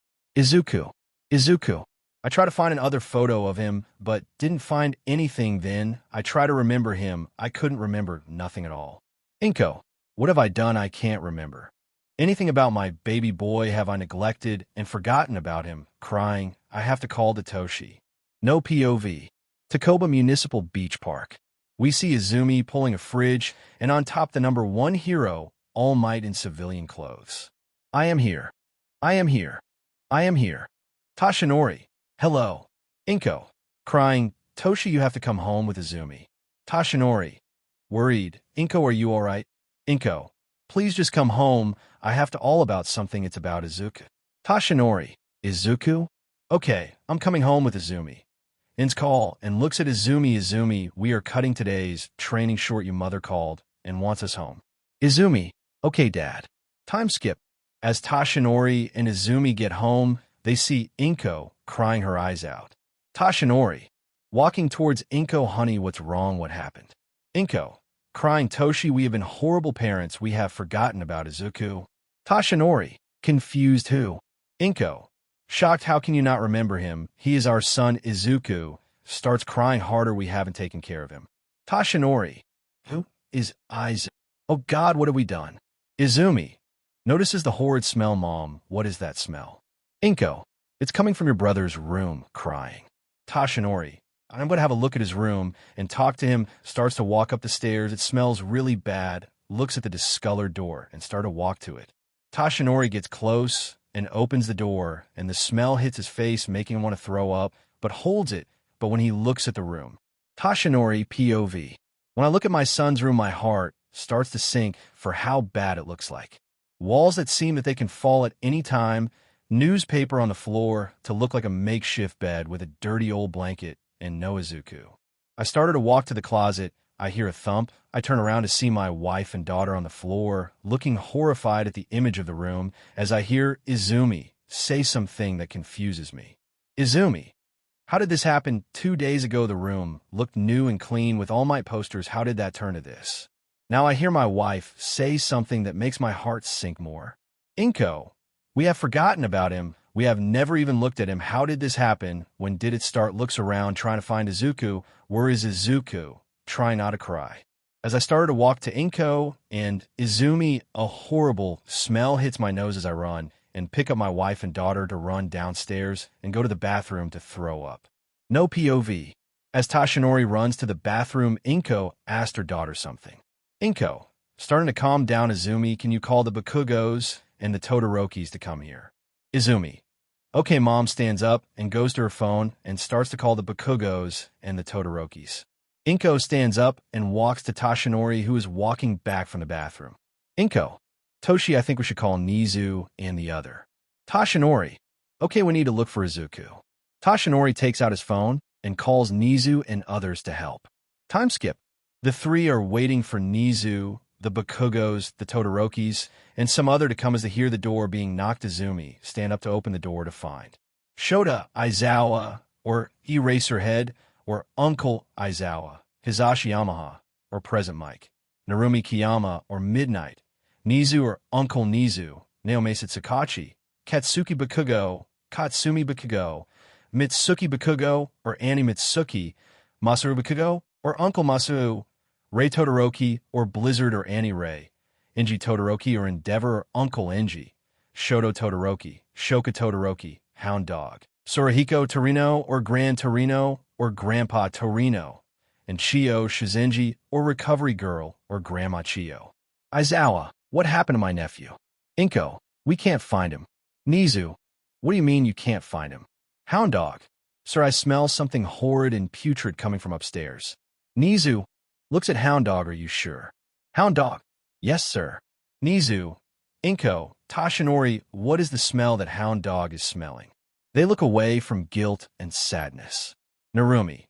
Izuku. I try to find another photo of him, but didn't find anything. Then I try to remember him. I couldn't remember nothing at all. Inko. What have I done? I can't remember anything about my baby boy. Have I neglected and forgotten about him? Crying. I have to call to Toshi. No POV. Takoba Municipal Beach Park. We see Izumi pulling a fridge, and on top the number 1 hero, All Might in civilian clothes. I am here. I am here. I am here. Toshinori. Hello. Inko. Crying. Toshi, you have to come home with Izumi. Toshinori. Worried. Inko, are you alright? Inko. Please just come home. I have to all about something. It's about Izuku. Toshinori. Izuku? Okay, I'm coming home with Izumi. Ins call and looks at Izumi. Izumi, we are cutting today's training short. Your mother called and wants us home. Izumi. Okay, Dad. Time skip. As Toshinori and Izumi get home, they see Inko crying her eyes out. Toshinori. Walking towards Inko. Honey, what's wrong? What happened? Inko. Crying. Toshi, we have been horrible parents. We have forgotten about Izuku. Toshinori. Confused. Who? Inko. Shocked. How can you not remember him? He is our son Izuku. Starts crying harder. We haven't taken care of him. Toshinori. Who is Izuku? Oh God, what have we done? Izumi. Notices the horrid smell. Mom, what is that smell? Inko. It's coming from your brother's room. Crying. Toshinori. I'm going to have a look at his room and talk to him. Starts to walk up the stairs. It smells really bad. Looks at the discolored door and start to walk to it. Toshinori gets close and opens the door, and the smell hits his face, making him want to throw up, but holds it. But when he looks at the room, Toshinori POV. When I look at my son's room, my heart starts to sink for how bad it looks like. Walls that seem that they can fall at any time, newspaper on the floor to look like a makeshift bed with a dirty old blanket, and no Izuku. I started to walk to the closet. I hear a thump. I turn around to see my wife and daughter on the floor, looking horrified at the image of the room, as I hear Izumi say something that confuses me. Izumi. How did this happen? 2 days ago the room looked new and clean with All Might posters. How did that turn to this? Now I hear my wife say something that makes my heart sink more. Inko. We have forgotten about him. We have never even looked at him. How did this happen? When did it start? Looks around trying to find Izuku. Where is Izuku? Try not to cry. As I started to walk to Inko and Izumi, a horrible smell hits my nose as I run and pick up my wife and daughter to run downstairs and go to the bathroom to throw up. No POV. As Toshinori runs to the bathroom, Inko asked her daughter something. Inko, starting to calm down. Izumi, can you call the Bakugos and the Todorokis to come here? Izumi. Okay, Mom. Stands up and goes to her phone and starts to call the Bakugos and the Todorokis. Inko stands up and walks to Toshinori, who is walking back from the bathroom. Inko. Toshi, I think we should call Nizu and the other. Toshinori. Okay, we need to look for Izuku. Toshinori takes out his phone and calls Nizu and others to help. Time skip. The 3 are waiting for Nizu, the Bakugos, the Todorokis, and some other to come as they hear the door being knocked. Izumi stand up to open the door to find Shota Aizawa, or Eraserhead, or Uncle Aizawa, Hisashi Yamaha, or Present Mike, Narumi Kiyama or Midnight, Nizu or Uncle Nizu, Naomesu Tsukauchi, Katsuki Bakugo, Katsumi Bakugo, Mitsuki Bakugo or Annie Mitsuki, Masaru Bakugo or Uncle Masaru, Rei Todoroki or Blizzard or Annie Ray, Inji Todoroki or Endeavor or Uncle Inji, Shoto Todoroki, Shoka Todoroki, Hound Dog, Sorahiko Torino or Grand Torino or Grandpa Torino, and Chio Shizenji or Recovery Girl or Grandma Chio. Aizawa, what happened to my nephew? Inko, we can't find him. Nizu, what do you mean you can't find him? Hound Dog, sir, I smell something horrid and putrid coming from upstairs. Nizu, looks at Hound Dog, are you sure? Hound Dog, yes, sir. Nizu, Inko, Tashinori, what is the smell that Hound Dog is smelling? They look away from guilt and sadness. Narumi,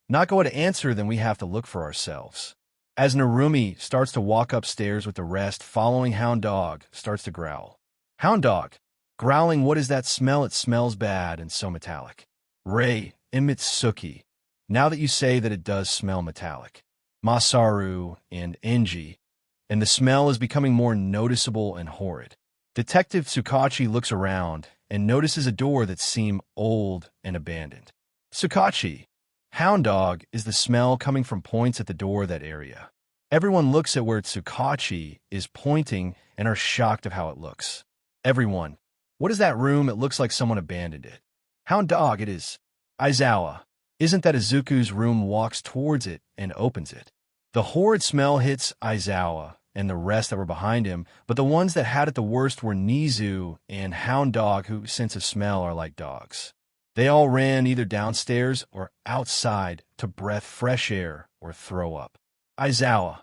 not going to answer, then we have to look for ourselves. As Narumi starts to walk upstairs with the rest, following Hound Dog, starts to growl. Hound Dog, growling, what is that smell? It smells bad and so metallic. Rei and Mitsuki, now that you say that it does smell metallic. Masaru and Inji, and the smell is becoming more noticeable and horrid. Detective Tsukauchi looks around and notices a door that seems old and abandoned. Tsukauchi, Hound Dog, is the smell coming from points at the door of that area. Everyone looks at where Tsukauchi is pointing and are shocked of how it looks. Everyone, what is that room? It looks like someone abandoned it. Hound Dog, it is. Aizawa, isn't that Izuku's room? Walks towards it and opens it. The horrid smell hits Aizawa and the rest that were behind him, but the ones that had it the worst were Nizu and Hound Dog, whose sense of smell are like dogs. They all ran either downstairs or outside to breath fresh air or throw up. Aizawa,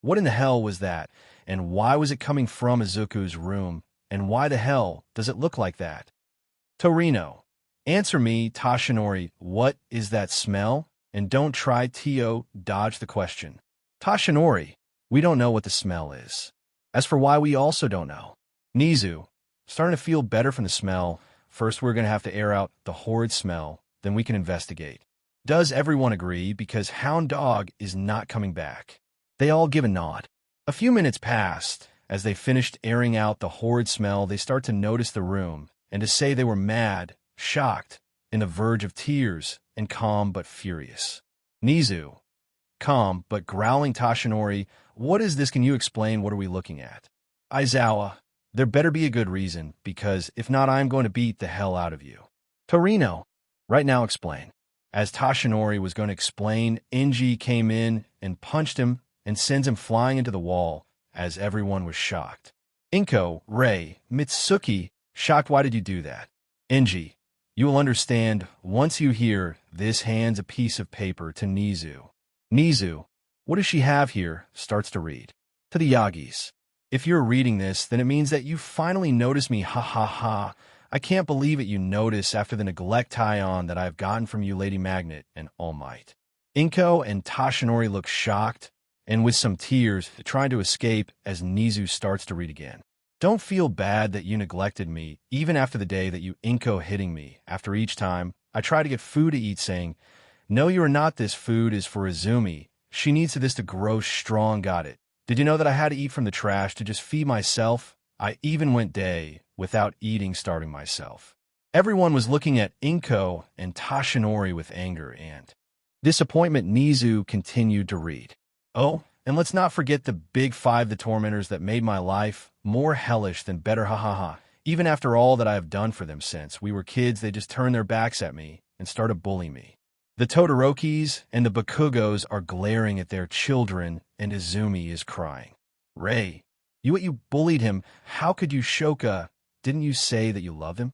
what in the hell was that? And why was it coming from Izuku's room? And why the hell does it look like that? Torino, answer me. Tashinori, what is that smell? And don't try to dodge the question. Tashinori, we don't know what the smell is. As for why, we also don't know. Nizu, starting to feel better from the smell. First, we're going to have to air out the horrid smell, then we can investigate. Does everyone agree? Because Hound Dog is not coming back. They all give a nod. A few minutes passed. As they finished airing out the horrid smell, they start to notice the room, and to say they were mad, shocked, in the verge of tears, and calm but furious. Nizu, calm but growling. Tashinori, what is this? Can you explain? What are we looking at? Aizawa, there better be a good reason, because if not, I'm going to beat the hell out of you. Torino, right now explain. As Tashinori was going to explain, Inji came in and punched him and sends him flying into the wall, as everyone was shocked. Inko, Rei, Mitsuki, shocked. Why did you do that? Inji, you will understand once you hear this. Hands a piece of paper to Nizu. Nizu, what does she have here? Starts to read. To the Yagis. If you're reading this, then it means that you finally noticed me. Ha ha ha. I can't believe it, you notice after the neglect tie-on that I've gotten from you, Lady Magnet and All Might. Inko and Tashinori look shocked and with some tears trying to escape as Nizu starts to read again. Don't feel bad that you neglected me, even after the day that you Inko hitting me. After each time, I try to get food to eat, saying, no, you are not. This food is for Izumi. She needs this to grow strong. Got it. Did you know that I had to eat from the trash to just feed myself? I even went day without eating, starving myself. Everyone was looking at Inko and Tashinori with anger and disappointment. Nizu continued to read. Oh, and let's not forget the big five, the tormentors that made my life more hellish than better. Ha ha ha. Even after all that I have done for them since we were kids, they just turned their backs at me and started bullying me. The Todorokis and the Bakugos are glaring at their children, and Izumi is crying. Rei, you bullied him. How could you? Shoka, didn't you say that you love him?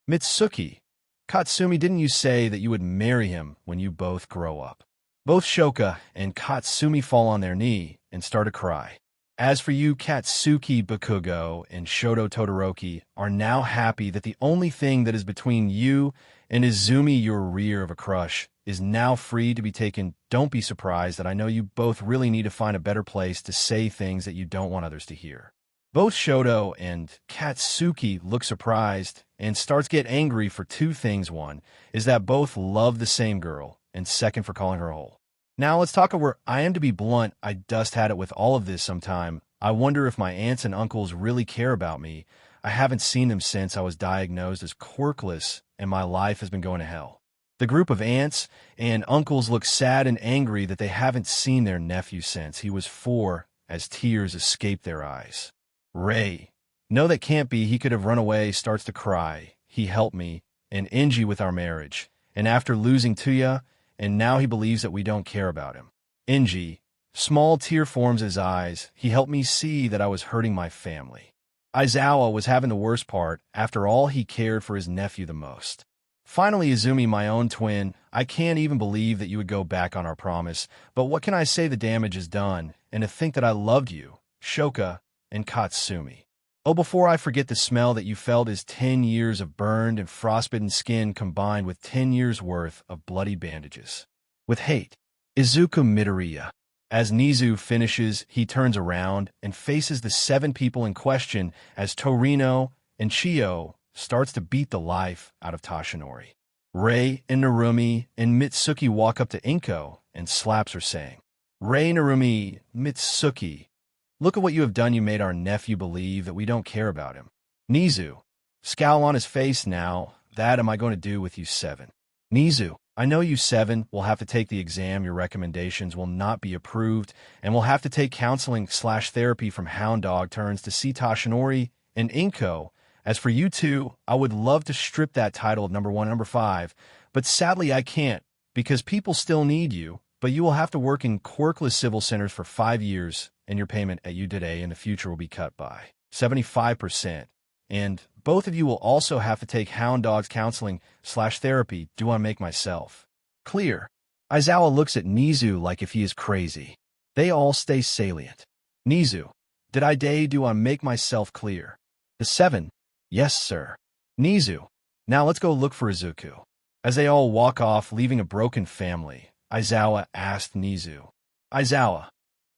Mitsuki, Katsumi, didn't you say that you would marry him when you both grow up? Both Shoka and Katsumi fall on their knee and start to cry. As for you, Katsuki Bakugo and Shoto Todoroki are now happy that the only thing that is between you and Izumi, your rear of a crush, is now free to be taken. Don't be surprised that I know you both really need to find a better place to say things that you don't want others to hear. Both Shoto and Katsuki look surprised and starts to get angry for two things. One is that both love the same girl, and second for calling her whole. Now let's talk where I am. To be blunt, I just had it with all of this sometime. I wonder if my aunts and uncles really care about me. I haven't seen them since I was diagnosed as quirkless, and my life has been going to hell. The group of aunts and uncles look sad and angry that they haven't seen their nephew since he was 4, as tears escape their eyes. Ray. No, that can't be. He could have run away, starts to cry. He helped me, and Inji with our marriage. And after losing Tuya, and now he believes that we don't care about him. Inji. Small tear forms his eyes. He helped me see that I was hurting my family. Aizawa was having the worst part. After all, he cared for his nephew the most. Finally, Izumi, my own twin, I can't even believe that you would go back on our promise, but what can I say? The damage is done, and to think that I loved you, Shoka, and Katsumi. Oh, before I forget, the smell that you felt is 10 years of burned and frostbitten skin combined with 10 years' worth of bloody bandages. With hate, Izuku Midoriya. As Nizu finishes, he turns around and faces the 7 people in question as Torino and Chiyo starts to beat the life out of Tashinori. Rei and Narumi and Mitsuki walk up to Inko and slaps her, saying, "Rei, Narumi, Mitsuki, look at what you have done. You made our nephew believe that we don't care about him." Nizu, scowl on his face. "Now, that am I going to do with you 7? Nizu, I know you 7 will have to take the exam. Your recommendations will not be approved, and will have to take counseling/therapy from Hound Dog. Turns to see Tashinori and Inko. As for you 2, I would love to strip that title of number 1 and number 5, but sadly I can't, because people still need you, but you will have to work in quirkless civil centers for 5 years, and your payment at you today in the future will be cut by 75%. And both of you will also have to take Hound Dog's counseling/therapy. Do I make myself clear?" Aizawa looks at Nizu like if he is crazy. They all stay silent. Nizu, do I make myself clear? The 7, yes, sir. Nizu, now let's go look for Izuku. As they all walk off, leaving a broken family, Aizawa asked Nizu. Aizawa,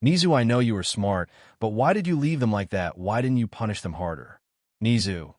Nizu, I know you were smart, but why did you leave them like that? Why didn't you punish them harder? Nizu,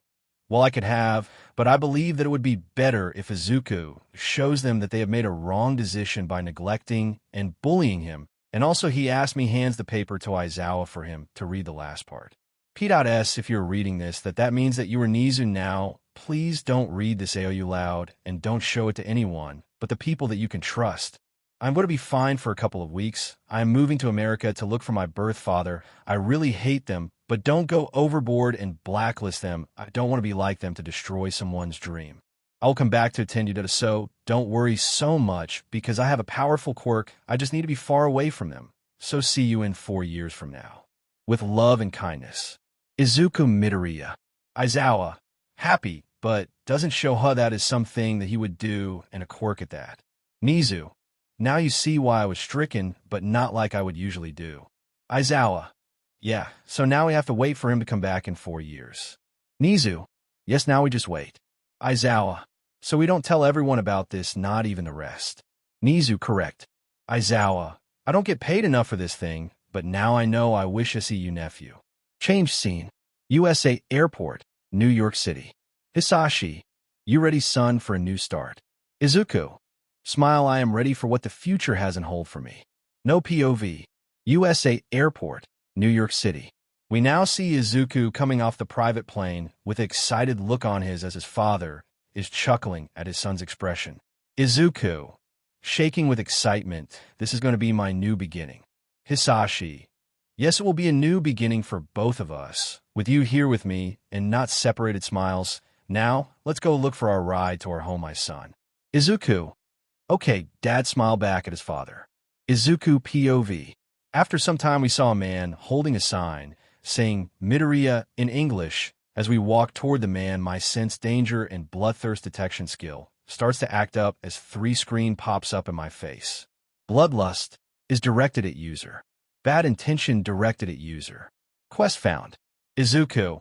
well, I could have, but I believe that it would be better if Izuku shows them that they have made a wrong decision by neglecting and bullying him. And also he asked me, hands the paper to Aizawa for him to read the last part. P.S. If you're reading this, that means that you are Nizu now. Please don't read this AOU loud, and don't show it to anyone, but the people that you can trust. I'm going to be fine for a couple of weeks. I am moving to America to look for my birth father. I really hate them, but don't go overboard and blacklist them. I don't want to be like them to destroy someone's dream. I'll come back to attend you, so don't worry so much, because I have a powerful quirk. I just need to be far away from them. So see you in 4 years from now. With love and kindness. Izuku Midoriya. Aizawa, happy, but doesn't show how that is something that he would do, and a quirk at that. Nizu, now you see why I was stricken, but not like I would usually do. Aizawa, yeah, so now we have to wait for him to come back in 4 years. Nizu, yes, now we just wait. Aizawa, so we don't tell everyone about this, not even the rest. Nizu, correct. Aizawa, I don't get paid enough for this thing, but now I know. I wish to see you, nephew. Change scene. USA Airport, New York City. Hisashi, you ready, son, for a new start? Izuku, smile. I am ready for what the future has in hold for me. No POV. USA Airport, New York City. We now see Izuku coming off the private plane with an excited look on his as his father is chuckling at his son's expression. Izuku, shaking with excitement. This is going to be my new beginning. Hisashi, yes, it will be a new beginning for both of us, with you here with me and not separated. Smiles. Now, let's go look for our ride to our home, my son. Izuku, okay, dad smiled back at his father. Izuku POV. After some time, we saw a man holding a sign saying Midoriya in English. As we walk toward the man, my sense danger and bloodthirst detection skill starts to act up as 3 screen pops up in my face. Bloodlust is directed at user. Bad intention directed at user. Quest found. Izuku,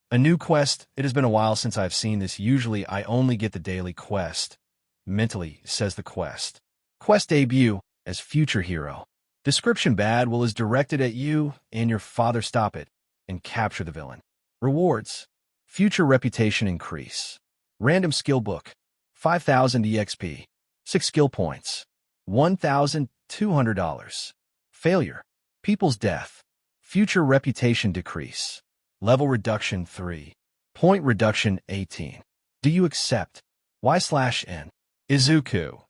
a new quest. It has been a while since I've seen this. Usually I only get the daily quest. Mentally, says the quest. Quest debut as future hero. Description bad will is directed at you and your father. Stop it and capture the villain. Rewards. Future reputation increase. Random skill book. 5,000 EXP. 6 skill points. 1,000 $200. Failure. People's death. Future reputation decrease. Level reduction 3. Point reduction 18. Do you accept? Y/N. Izuku.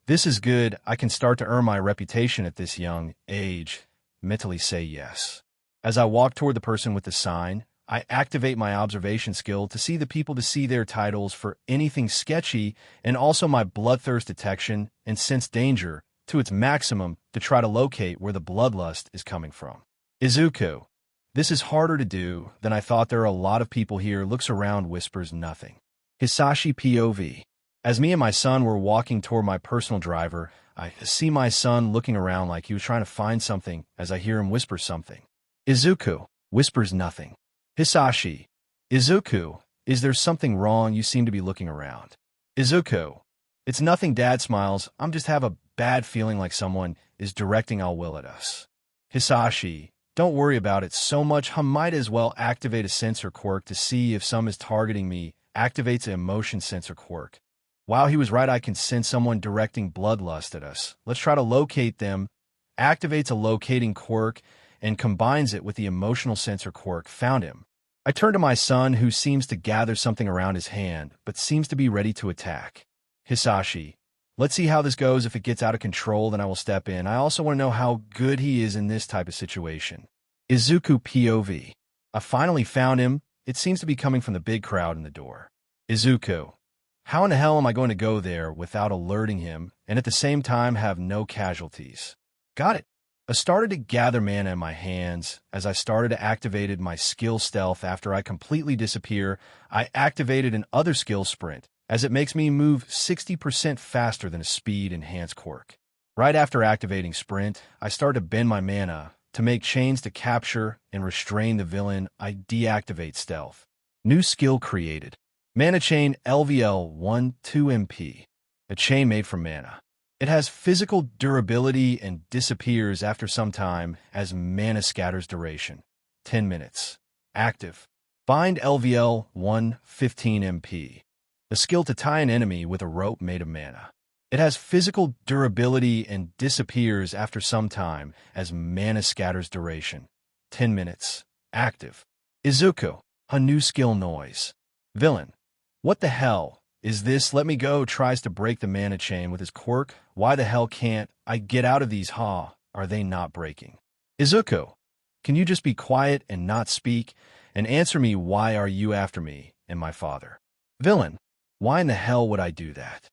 This is good. I can start to earn my reputation at this young age. Mentally say yes. As I walk toward the person with the sign, I activate my observation skill to see the people, to see their titles for anything sketchy, and also my bloodthirst detection and sense danger to its maximum to try to locate where the bloodlust is coming from. Izuku. This is harder to do than I thought. There are a lot of people here. Looks around, whispers nothing. Hisashi POV. As me and my son were walking toward my personal driver, I see my son looking around like he was trying to find something as I hear him whisper something. Izuku. Whispers nothing. Hisashi. Izuku, is there something wrong? You seem to be looking around. Izuku. It's nothing. Dad smiles. I'm just have a bad feeling like someone is directing our will at us. Hisashi. Don't worry about it so much. I might as well activate a sensor quirk to see if some is targeting me. Activates an emotion sensor quirk. Wow, he was right. I can sense someone directing bloodlust at us. Let's try to locate them. Activates a locating quirk and combines it with the emotional sensor quirk. Found him. I turn to my son, who seems to gather something around his hand, but seems to be ready to attack. Hisashi. Let's see how this goes. If it gets out of control, then I will step in. I also want to know how good he is in this type of situation. Izuku POV. I finally found him. It seems to be coming from the big crowd in the door. Izuku. How in the hell am I going to go there without alerting him and at the same time have no casualties? Got it. I started to gather mana in my hands. As I started to activate my skill stealth after I completely disappear, I activated an other skill sprint, as it makes me move 60% faster than a speed enhanced quirk. Right after activating sprint, I started to bend my mana to make chains to capture and restrain the villain. I deactivate stealth. New skill created. Mana chain LVL 1/2 MP. A chain made from mana. It has physical durability and disappears after some time as mana scatters. Duration 10 minutes. Active. Bind LVL 1/15 MP. A skill to tie an enemy with a rope made of mana. It has physical durability and disappears after some time as mana scatters. Duration 10 minutes. Active. Izuku. A new skill. Noise. Villain. What the hell is this? Let me go. Tries to break the mana chain with his quirk. Why the hell can't I get out of these? Are they not breaking? Izuku. Can you just be quiet and not speak and answer me? Why are you after me and my father? Villain. Why in the hell would I do that?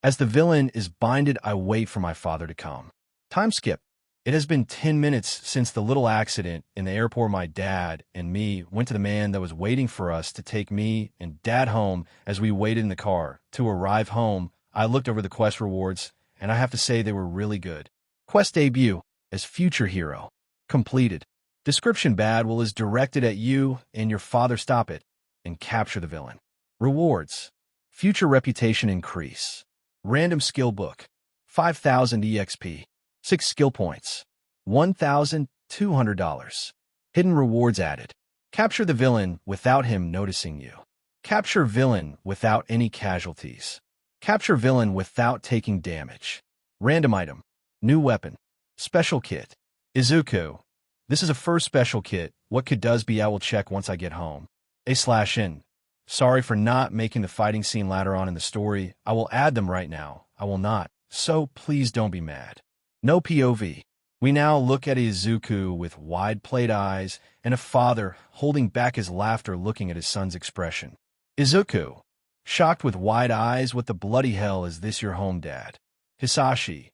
As the villain is binded, I wait for my father to come. Time skip. It has been 10 minutes since the little accident in the airport. My dad and me went to the man that was waiting for us to take me and Dad home. As we waited in the car to arrive home, I looked over the quest rewards, and I have to say they were really good. Quest debut as future hero. Completed. Description: bad will is directed at you and your father. Stop it and capture the villain. Rewards: future reputation increase. Random skill book. 5,000 EXP. 6 skill points. $1,200. Hidden rewards added. Capture the villain without him noticing you. Capture villain without any casualties. Capture villain without taking damage. Random item. New weapon. Special kit. Izuku. This is a first special kit. What could does be? I will check once I get home. A/N. Sorry for not making the fighting scene later on in the story. I will add them right now. I will not. So please don't be mad. No POV. We now look at Izuku with wide-played eyes and a father holding back his laughter, looking at his son's expression. Izuku. Shocked with wide eyes. What the bloody hell is this? Your home, Dad? Hisashi.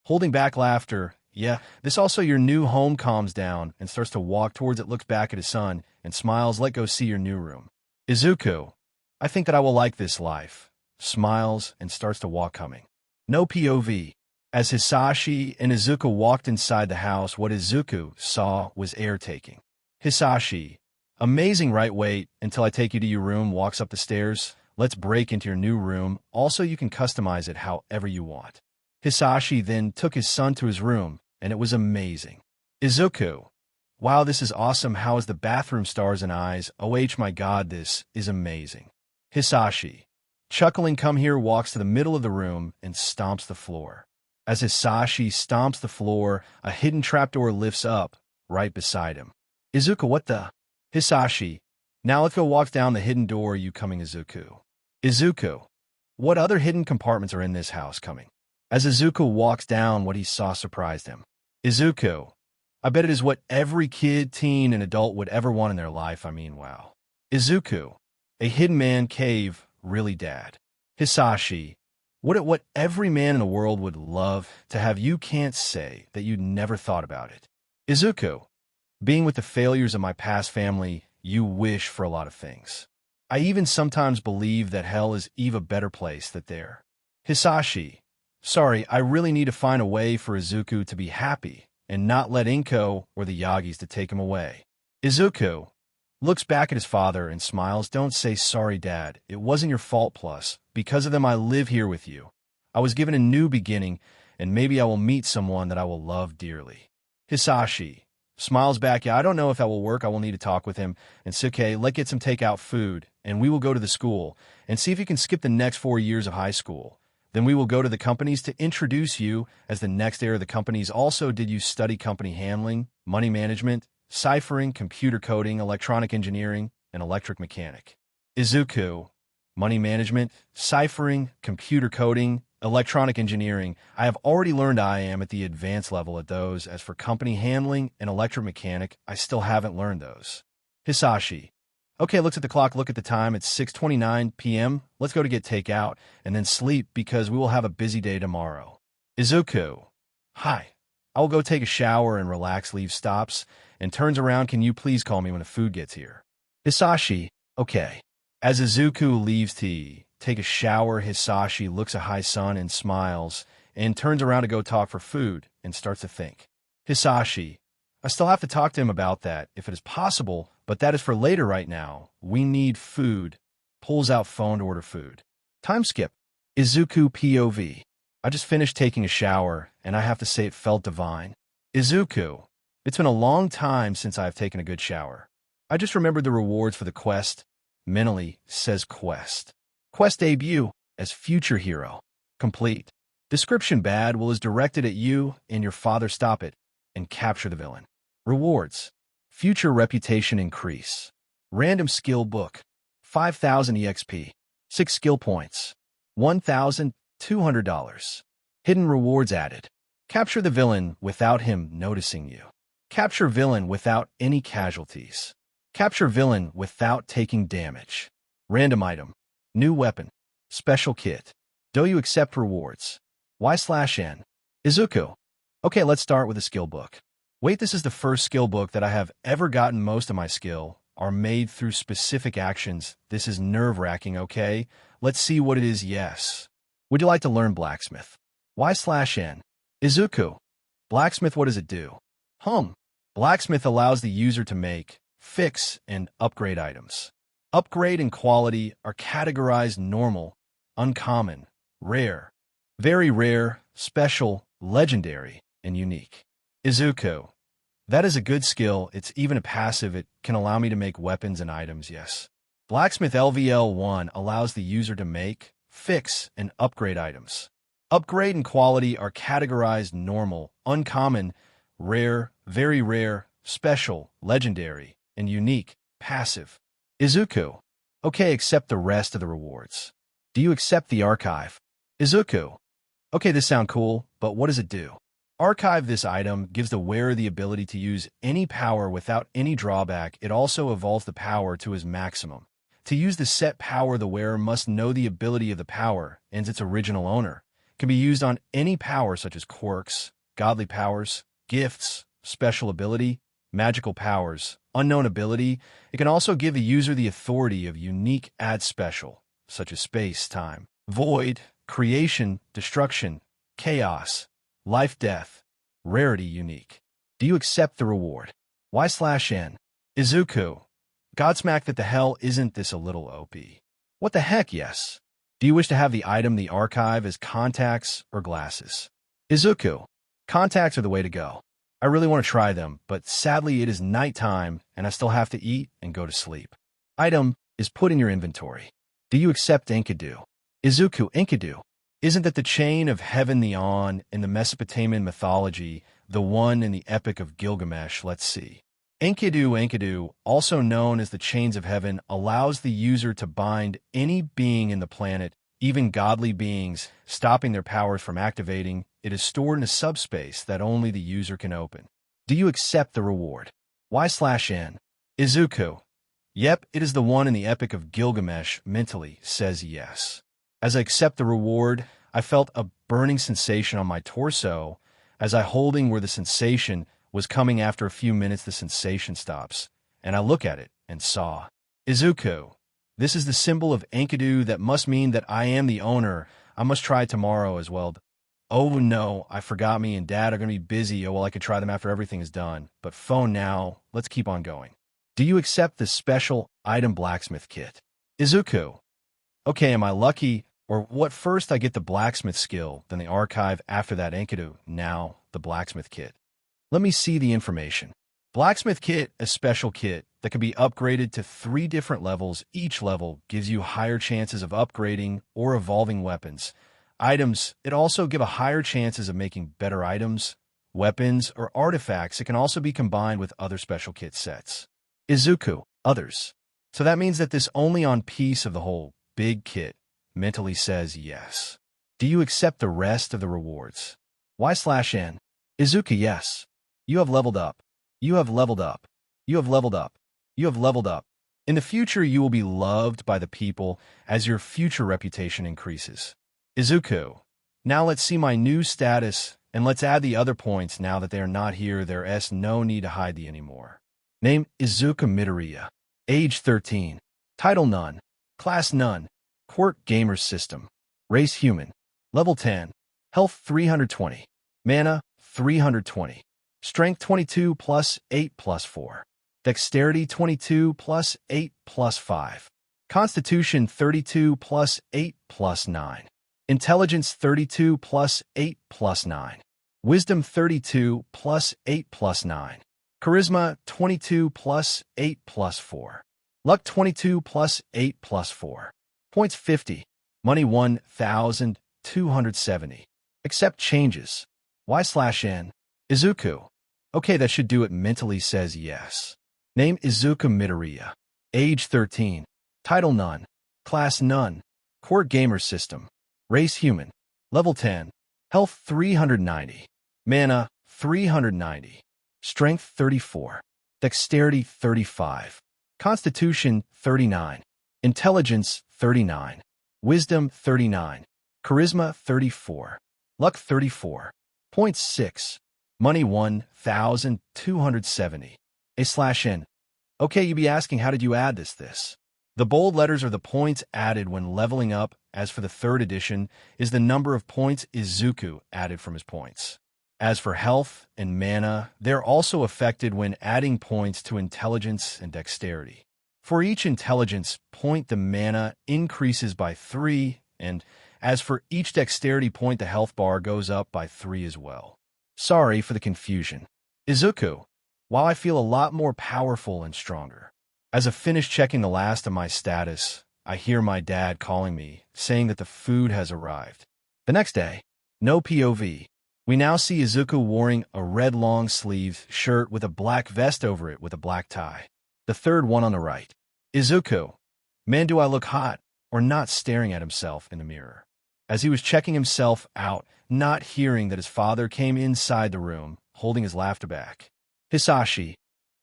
Holding back laughter. Yeah, this also your new home. Calms down and starts to walk towards it, looks back at his son and smiles. Let go see your new room. Izuku. I think that I will like this life. Smiles and starts to walk coming. No POV. As Hisashi and Izuku walked inside the house, what Izuku saw was air taking. Hisashi. Amazing, right? Wait until I take you to your room. Walks up the stairs. Let's break into your new room. Also, you can customize it however you want. Hisashi then took his son to his room, and it was amazing. Izuku. Wow, this is awesome. How is the bathroom? Stars and eyes. Oh my god, this is amazing. Hisashi. Chuckling, come here. Walks to the middle of the room and stomps the floor. As Hisashi stomps the floor, a hidden trapdoor lifts up right beside him. Izuku, what the? Hisashi, now let's go walk down the hidden door. You coming, Izuku? Izuku, what other hidden compartments are in this house coming? As Izuku walks down, what he saw surprised him. Izuku, I bet it is what every kid, teen, and adult would ever want in their life. I mean, wow. Izuku, a hidden man cave, really, Dad? Hisashi, what every man in the world would love to have. You can't say that you never thought about it. Izuku, being with the failures of my past family, you wish for a lot of things. I even sometimes believe that hell is even a better place than there. Hisashi, sorry, I really need to find a way for Izuku to be happy and not let Inko or the Yagis to take him away. Izuku looks back at his father and smiles. Don't say sorry, Dad. It wasn't your fault. Plus, because of them, I live here with you. I was given a new beginning, and maybe I will meet someone that I will love dearly. Hisashi smiles back. Yeah, I don't know if that will work. I will need to talk with him. And Suke, let's get some takeout food, and we will go to the school and see if you can skip the next 4 years of high school. Then we will go to the companies to introduce you as the next heir of the companies. Also, did you study company handling, money management, ciphering, computer coding, electronic engineering, and electric mechanic? Izuku, money management, ciphering, computer coding, electronic engineering. I have already learned. I am at the advanced level at those. As for company handling and electric mechanic, I still haven't learned those. Hisashi, okay, looks at the clock. Look at the time. It's 6:29 p.m. Let's go to get takeout and then sleep because we will have a busy day tomorrow. Izuku, hi. I will go take a shower and relax. Leave stops and turns around. Can you please call me when the food gets here? Hisashi, okay. As Izuku leaves to take a shower, Hisashi looks at Hi-san and smiles and turns around to go talk for food and starts to think. Hisashi, I still have to talk to him about that if it is possible, but that is for later. Right now, we need food. Pulls out phone to order food. Time skip. Izuku POV. I just finished taking a shower, and I have to say it felt divine. Izuku, it's been a long time since I have taken a good shower. I just remembered the rewards for the quest. Mentally, says quest. Quest debut as future hero. Complete. Description bad is directed at you and your father. Stop it and capture the villain. Rewards. Future reputation increase. Random skill book. 5,000 EXP. 6 skill points. $1,200. Hidden rewards added. Capture the villain without him noticing you. Capture villain without any casualties. Capture villain without taking damage. Random item. New weapon. Special kit. Do you accept rewards? Y/N. Izuku. Okay, let's start with a skill book. Wait, this is the first skill book that I have ever gotten. Most of my skill are made through specific actions. This is nerve-wracking, okay? Let's see what it is. Yes. Would you like to learn blacksmith? Y/N. Izuku. Blacksmith, what does it do? Blacksmith allows the user to make, fix, and upgrade items. Upgrade and quality are categorized normal, uncommon, rare, very rare, special, legendary, and unique. Izuku. That is a good skill. It's even a passive. It can allow me to make weapons and items, yes. Blacksmith LVL1 allows the user to make, fix, and upgrade items. Upgrade and quality are categorized normal, uncommon, rare, very rare, special, legendary, and unique, passive. Izuku. Okay, accept the rest of the rewards. Do you accept the archive? Izuku. Okay, this sounds cool, but what does it do? Archive. This item gives the wearer the ability to use any power without any drawback. It also evolves the power to its maximum. To use the set power, the wearer must know the ability of the power and its original owner. It can be used on any power such as quirks, godly powers, gifts, special ability, magical powers, unknown ability. It can also give the user the authority of unique add special, such as space, time, void, creation, destruction, chaos, life, death, rarity, unique. Do you accept the reward? Y/N. Izuku. Godsmack, that the hell isn't this a little OP? What the heck, yes. Do you wish to have the item, the archive, as contacts or glasses? Izuku. Contacts are the way to go. I really want to try them, but sadly it is nighttime and I still have to eat and go to sleep. Item is put in your inventory. Do you accept Enkidu? Izuku. Enkidu. Isn't that the chain of heaven, the On, in the Mesopotamian mythology, the one in the Epic of Gilgamesh? Let's see. Enkidu, also known as the chains of heaven, allows the user to bind any being in the planet, even godly beings, stopping their powers from activating. It is stored in a subspace that only the user can open. Do you accept the reward? Y/N. Izuku. Yep, it is the one in the Epic of Gilgamesh. Mentally says yes. As I accept the reward, I felt a burning sensation on my torso. As I holding where the sensation was coming, after a few minutes the sensation stops, and I look at it and saw Izuku. This is the symbol of Enkidu. That must mean that I am the owner. I must try tomorrow as well. Oh no, I forgot me and Dad are going to be busy. Oh well, I could try them after everything is done. But phone now, let's keep on going. Do you accept the special item blacksmith kit? Izuku. Okay, am I lucky? Or what? First I get the blacksmith skill, then the archive, after that Enkidu, now the blacksmith kit. Let me see the information. Blacksmith kit, a special kit that can be upgraded to 3 different levels. Each level gives you higher chances of upgrading or evolving weapons. Items, it also give a higher chances of making better items, weapons, or artifacts. It can also be combined with other special kit sets. Izuku, others. So that means that this only on piece of the whole big kit. Mentally says yes. Do you accept the rest of the rewards? Y/N. Izuku, yes. You have leveled up. You have leveled up. You have leveled up. You have leveled up. In the future, you will be loved by the people as your future reputation increases. Izuku. Now let's see my new status, and let's add the other points now that they are not here. There's no need to hide the anymore. Name Izuku Midoriya. Age 13. Title None. Class None. Quirk Gamer System. Race Human. Level 10. Health 320. Mana 320. Strength 22 plus 8 plus 4. Dexterity 22 plus 8 plus 5. Constitution 32 plus 8 plus 9. Intelligence 32 plus 8 plus 9. Wisdom 32 plus 8 plus 9. Charisma 22 plus 8 plus 4. Luck 22 plus 8 plus 4. Points 50. Money 1,270. Accept changes. Y/N. Izuku. Okay, that should do it. Mentally says yes. Name Izuku Midoriya. Age 13. Title None. Class None. Quirk Gamer System. Race Human. Level 10. Health 390. Mana 390. Strength 34. Dexterity 35. Constitution 39. Intelligence 39. Wisdom 39. Charisma 34. Luck 34. Points 6. Money 1,270. A/N. Okay, you be asking, how did you add this? The bold letters are the points added when leveling up. As for the 3rd edition, is the number of points Izuku added from his points. As for health and mana, they're also affected when adding points to intelligence and dexterity. For each intelligence point, the mana increases by 3, and as for each dexterity point, the health bar goes up by 3 as well. Sorry for the confusion. Izuku. While I feel a lot more powerful and stronger. As I finish checking the last of my status, I hear my dad calling me, saying that the food has arrived. The next day, no POV. We now see Izuku wearing a red long-sleeved shirt with a black vest over it with a black tie. The 3rd one on the right. Izuku. Man, do I look hot, or not, staring at himself in the mirror. As he was checking himself out, not hearing that his father came inside the room, holding his laughter back. Hisashi.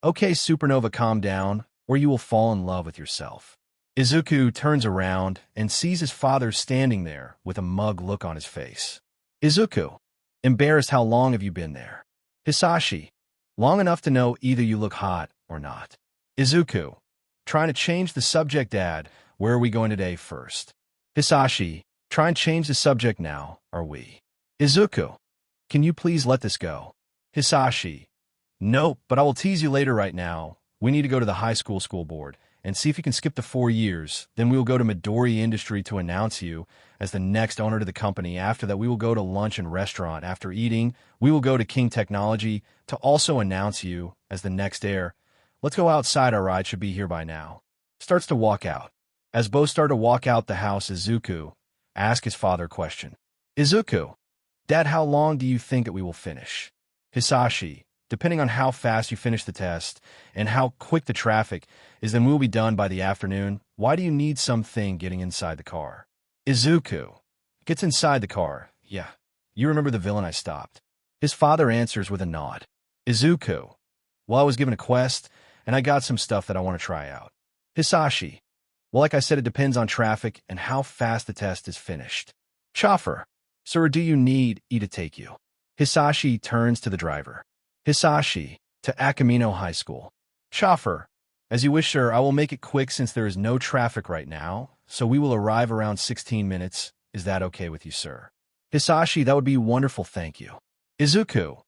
Okay, Supernova, calm down, or you will fall in love with yourself. Izuku turns around and sees his father standing there with a mug look on his face. Izuku. Embarrassed. How long have you been there? Hisashi. Long enough to know either you look hot or not. Izuku. Trying to change the subject. Dad, where are we going today first? Hisashi. Try and change the subject now, are we? Izuku. Can you please let this go? Hisashi. Nope, but I will tease you later. Right now, we need to go to the high school board and see if you can skip the 4 years. Then we will go to Midori Industry to announce you as the next owner to the company. After that, we will go to lunch and restaurant. After eating, we will go to King Technology to also announce you as the next heir. Let's go outside. Our ride should be here by now. Starts to walk out. As both start to walk out the house, Izuku asks his father a question. Izuku, Dad, how long do you think that we will finish? Hisashi, depending on how fast you finish the test and how quick the traffic is, then we'll be done by the afternoon. Why do you need something getting inside the car? Izuku gets inside the car. Yeah, you remember the villain I stopped. His father answers with a nod. Izuku, well, I was given a quest, and I got some stuff that I want to try out. Hisashi, well, like I said, it depends on traffic and how fast the test is finished. Chauffeur, sir, do you need E to take you? Hisashi turns to the driver. Hisashi, to Akamino High School. Chauffeur, as you wish, sir, I will make it quick since there is no traffic right now, so we will arrive around 16 minutes. Is that okay with you, sir? Hisashi, that would be wonderful, thank you. Izuku,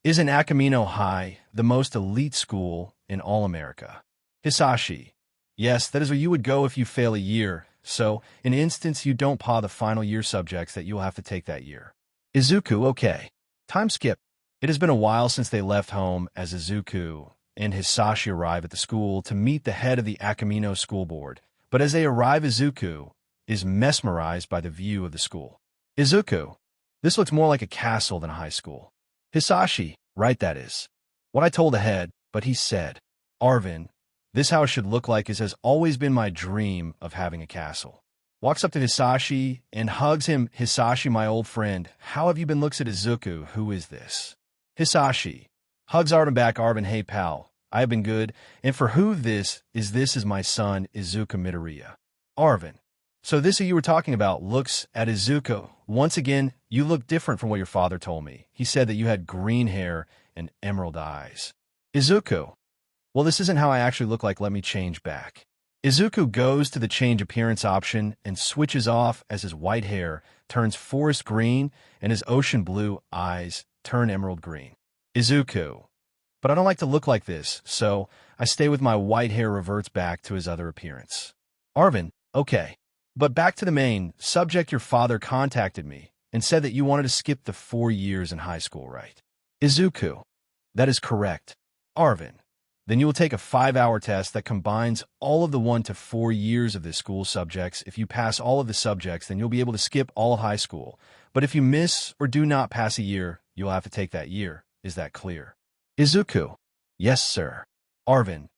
isn't Akamino High the most elite school in all America? Hisashi, yes, that is where you would go if you fail a year, so in instance you don't pass the final year subjects that you'll have to take that year. Izuku, okay. Time skip. It has been a while since they left home as Izuku and Hisashi arrive at the school to meet the head of the Akamino school board, but as they arrive, Izuku is mesmerized by the view of the school. Izuku, this looks more like a castle than a high school. Hisashi, right, that is what I told the head, but he said, Arvin, this house should look like it has always been my dream of having a castle. Walks up to Hisashi and hugs him. Hisashi, my old friend, how have you been? Looks at Izuku, who is this? Hisashi hugs Arvin back. Arvin, hey pal, I have been good, and for who this is my son, Izuku Midoriya. Arvin, so this who you were talking about? Looks at Izuku. Once again, you look different from what your father told me. He said that you had green hair and emerald eyes. Izuku, well, this isn't how I actually look like. Let me change back. Izuku goes to the change appearance option and switches off as his white hair turns forest green and his ocean blue eyes turn emerald green. Izuku, but I don't like to look like this, so I stay with my white hair reverts back to his other appearance. Arvin, okay. But back to the main subject, your father contacted me and said that you wanted to skip the 4 years in high school, right? Izuku, that is correct. Arvin, then you will take a 5-hour test that combines all of the 1 to 4 years of this school subjects. If you pass all of the subjects, then you'll be able to skip all of high school. But if you miss or do not pass a year, you'll have to take that year. Is that clear? Izuku, yes, sir. Arvin,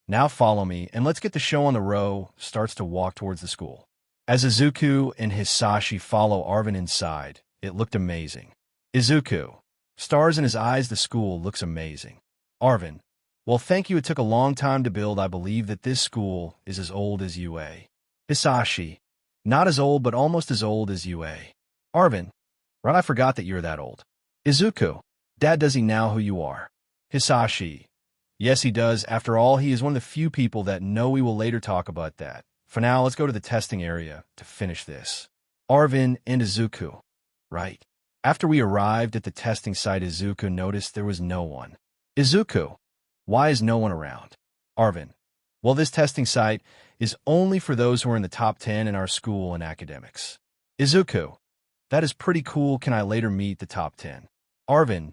now follow me and let's get the show on the road. Starts to walk towards the school. As Izuku and Hisashi follow Arvin inside, it looked amazing. Izuku, stars in his eyes, the school looks amazing. Arvin, well, thank you. It took a long time to build. I believe that this school is as old as UA. Hisashi, not as old, but almost as old as UA. Arvin, right, I forgot that you're that old. Izuku, Dad, does he now who you are? Hisashi, yes, he does. After all, he is one of the few people that know. We will later talk about that. For now, let's go to the testing area to finish this. Arvin and Izuku, right. After we arrived at the testing site, Izuku noticed there was no one. Izuku, why is no one around? Arvin, well, this testing site is only for those who are in the top 10 in our school in academics. Izuku, that is pretty cool. Can I later meet the top 10? Arvin,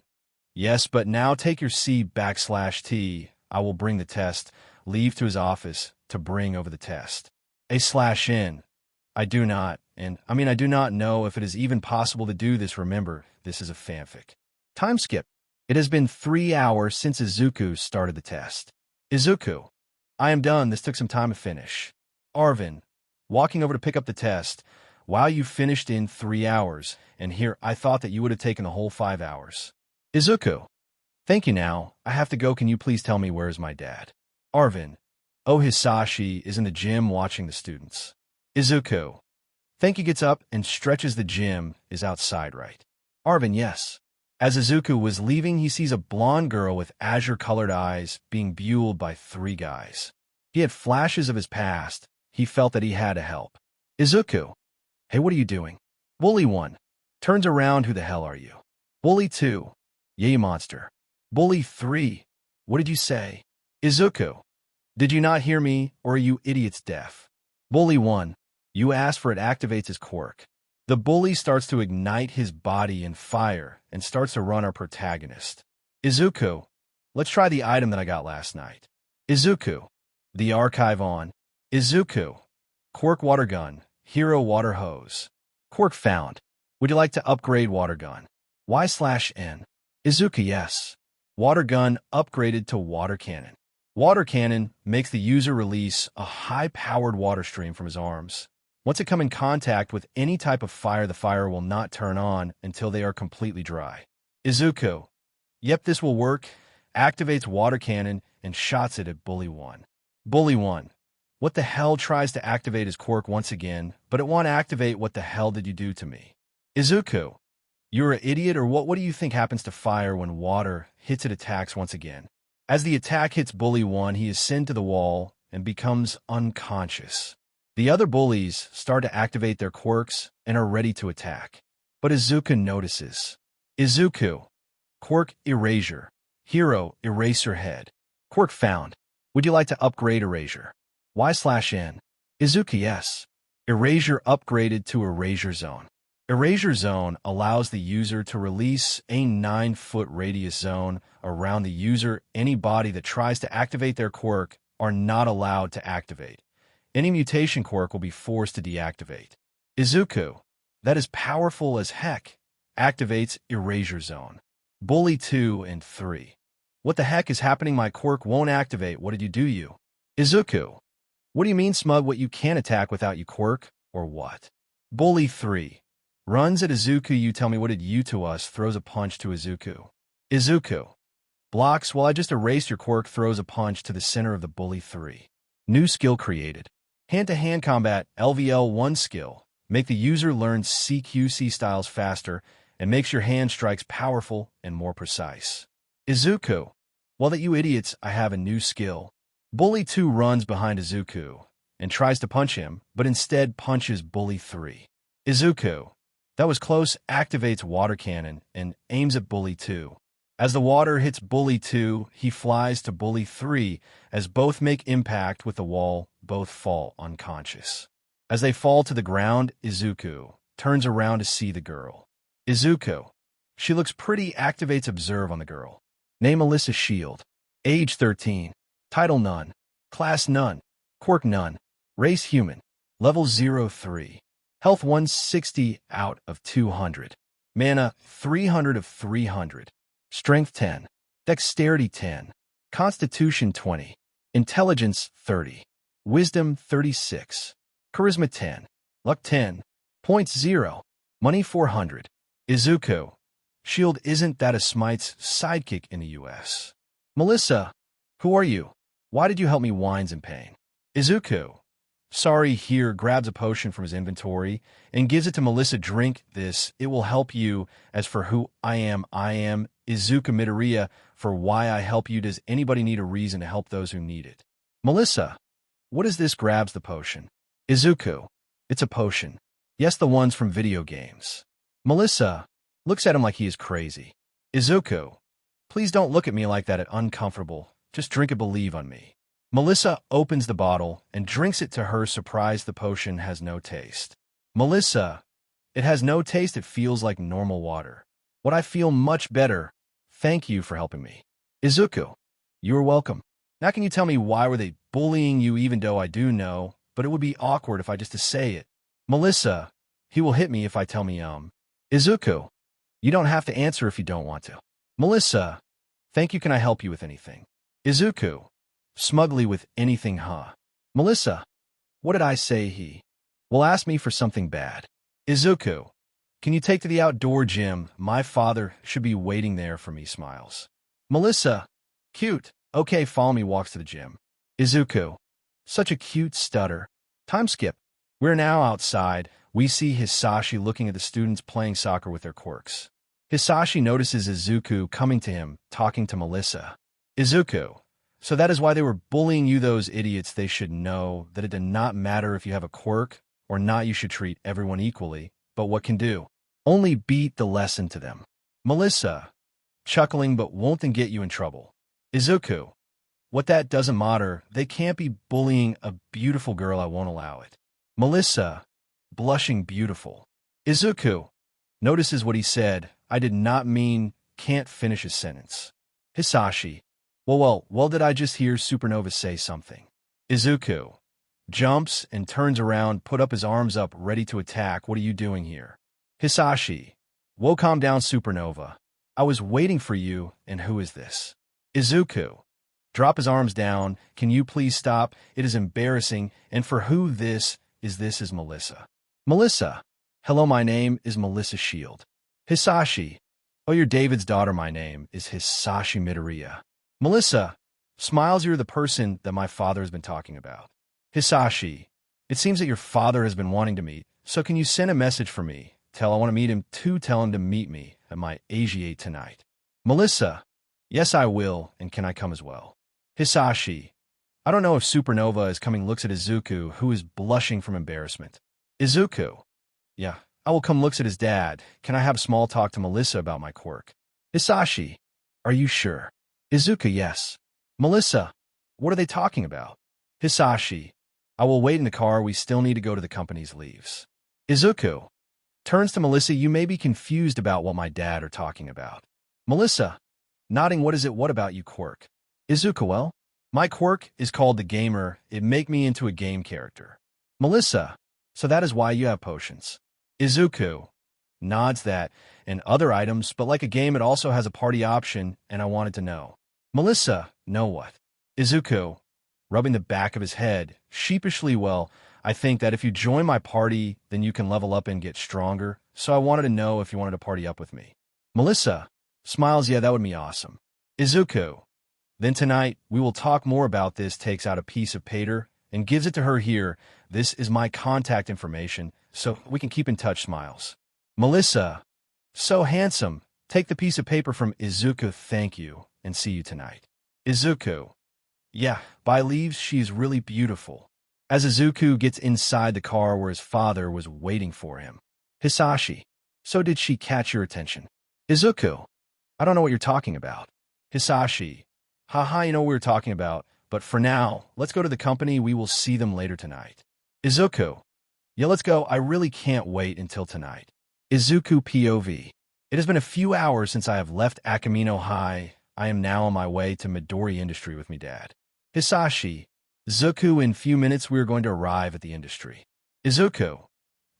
yes, but now take your C/T. I will bring the test. Leave to his office to bring over the test. A/N. I do not know if it is even possible to do this. Remember, this is a fanfic. Time skip. It has been 3 hours since Izuku started the test. Izuku, I am done. This took some time to finish. Arvin, walking over to pick up the test. Wow, you finished in 3 hours, and here I thought that you would have taken the whole 5 hours. Izuku, thank you. Now, I have to go. Can you please tell me where is my dad? Arvin, oh, Hisashi is in the gym watching the students. Izuku, thank you. Gets up and stretches. The gym is outside, right? Arvin, yes. As Izuku was leaving, he sees a blonde girl with azure-colored eyes being buelled by 3 guys. He had flashes of his past. He felt that he had to help. Izuku, hey, what are you doing? Bully 1 turns around. Who the hell are you? Bully 2, yeah, you monster. Bully 3, what did you say? Izuku, did you not hear me, or are you idiots deaf? Bully 1, you asked for it, activates his quirk. The bully starts to ignite his body in fire and starts to run our protagonist. Izuku, let's try the item that I got last night. Izuku, the archive on. Izuku, quirk water gun, hero water hose. Quirk found. Would you like to upgrade water gun? Y/N. Izuku, yes. Water gun upgraded to water cannon. Water cannon makes the user release a high-powered water stream from his arms. Once it comes in contact with any type of fire, the fire will not turn on until they are completely dry. Izuku. Yep, this will work. Activates water cannon and shots it at Bully 1. Bully 1. What the hell tries to activate his quirk once again, but it won't activate. What the hell did you do to me? Izuku. You're an idiot, or what do you think happens to fire when water hits it attacks once again? As the attack hits Bully 1, he is sent to the wall and becomes unconscious. The other bullies start to activate their quirks and are ready to attack. But Izuku notices. Izuku. Quirk Erasure. Hero Eraser Head. Quirk found. Would you like to upgrade Erasure? Y/N. Izuku, yes. Erasure upgraded to Erasure Zone. Erasure Zone allows the user to release a 9-foot radius zone around the user. Any body that tries to activate their quirk are not allowed to activate. Any mutation quirk will be forced to deactivate. Izuku, that is powerful as heck, activates Erasure Zone. Bully 2 and 3. What the heck is happening? My quirk won't activate. What did you do? Izuku, what do you mean, smug? What, you can't attack without you quirk, or what? Bully 3. Runs at Izuku. You tell me, what did you to us? Throws a punch to Izuku. Izuku. Blocks. Well, I just erased your quirk. Throws a punch to the center of the Bully 3. New skill created. Hand-to-hand combat, LVL1 skill. Make the user learn CQC styles faster and makes your hand strikes powerful and more precise. Izuku. Well, that you idiots, I have a new skill. Bully 2 runs behind Izuku and tries to punch him, but instead punches Bully 3. Izuku. That was close. Activates water cannon and aims at Bully 2. As the water hits Bully 2, he flies to Bully 3. As both make impact with the wall, both fall unconscious. As they fall to the ground, Izuku turns around to see the girl. Izuku. She looks pretty. Activates Observe on the girl. Name Melissa Shield. Age 13. Title None. Class None. Quirk None. Race Human. Level 03. Health 160 out of 200. Mana 300 of 300. Strength 10. Dexterity 10. Constitution 20. Intelligence 30. Wisdom 36. Charisma 10. Luck 10. Points 0. Money 400. Izuku. Shield, isn't that a Smite's sidekick in the US? Melissa. Who are you? Why did you help me? Whines in pain. Izuku. Sorry. Here, grabs a potion from his inventory and gives it to Melissa. Drink this. It will help you. As for who I am Izuku Midoriya. For why I help you. Does anybody need a reason to help those who need it? Melissa. What is this? Grabs the potion. Izuku. It's a potion. Yes, the ones from video games. Melissa. Looks at him like he is crazy. Izuku. Please don't look at me like that. It's uncomfortable. Just drink it. Believe on me. Melissa opens the bottle and drinks it. To her surprise, the potion has no taste. Melissa. It has no taste. It feels like normal water. What? I feel much better. Thank you for helping me. Izuku. You are welcome. Now can you tell me why were they bullying you? Even though I do know, but it would be awkward if I just to say it. Melissa. He will hit me if I tell me Izuku. You don't have to answer if you don't want to. Melissa. Thank you. Can I help you with anything? Izuku. Smugly, with anything, huh? Melissa. What did I say? He will ask me for something bad. Izuku. Can you take to the outdoor gym? My father should be waiting there for me. Smiles. Melissa. Cute. Okay, follow me. Walks to the gym. Izuku. Such a cute stutter. Time skip. We're now outside. We see Hisashi looking at the students playing soccer with their quirks. Hisashi notices Izuku coming to him, talking to Melissa. Izuku. So that is why they were bullying you, those idiots. They should know that it does not matter if you have a quirk or not. You should treat everyone equally. But what can do? Only beat the lesson to them. Melissa. Chuckling, but won't then get you in trouble. Izuku. What? That doesn't matter. They can't be bullying a beautiful girl. I won't allow it. Melissa. Blushing beautiful. Izuku. Notices what he said. I did not mean. Can't finish his sentence. Hisashi. Well, did I just hear Supernova say something? Izuku. Jumps and turns around, put up his arms up, ready to attack. What are you doing here? Hisashi. Whoa, calm down, Supernova. I was waiting for you, and who is this? Izuku. Drop his arms down. Can you please stop? It is embarrassing. And for who this is Melissa. Melissa. Hello, my name is Melissa Shield. Hisashi. Oh, you're David's daughter. My name is Hisashi Midoriya. Melissa. Smiles, you're the person that my father has been talking about. Hisashi. It seems that your father has been wanting to meet, so can you send a message for me? I want to meet him too. Tell him to meet me at my AGA tonight. Melissa. Yes, I will, and can I come as well? Hisashi. I don't know if Supernova is coming. Looks at Izuku, who is blushing from embarrassment. Izuku. Yeah, I will come. Looks at his dad. Can I have small talk to Melissa about my quirk? Hisashi. Are you sure? Izuku. Yes. Melissa. What are they talking about? Hisashi. I will wait in the car. We still need to go to the company's leaves. Izuku. Turns to Melissa. You may be confused about what my dad are talking about. Melissa. Nodding. What is it? What about you quirk? Izuku. Well, my quirk is called the gamer. It make me into a game character. Melissa. So that is why you have potions. Izuku. Nods that, and other items, but like a game it also has a party option, and I wanted to know. Melissa. Know what? Izuku. Rubbing the back of his head, sheepishly. Well, I think that if you join my party, then you can level up and get stronger, so I wanted to know if you wanted to party up with me. Melissa. Smiles. Yeah, that would be awesome. Izuku. Then tonight, we will talk more about this. Takes out a piece of paper and gives it to her. Here, this is my contact information, so we can keep in touch. Smiles. Melissa. So handsome. Take the piece of paper from Izuku. Thank you, and see you tonight. Izuku. Yeah, bye. Leaves. She's really beautiful. As Izuku gets inside the car where his father was waiting for him. Hisashi. So did she catch your attention? Izuku. I don't know what you're talking about. Hisashi. Haha, you know what we were talking about, but for now, let's go to the company. We will see them later tonight. Izuku. Yeah, let's go. I really can't wait until tonight. Izuku POV. It has been a few hours since I have left Akamino High. I am now on my way to Midori Industry with me dad. Hisashi. Izuku, in few minutes we are going to arrive at the industry. Izuku.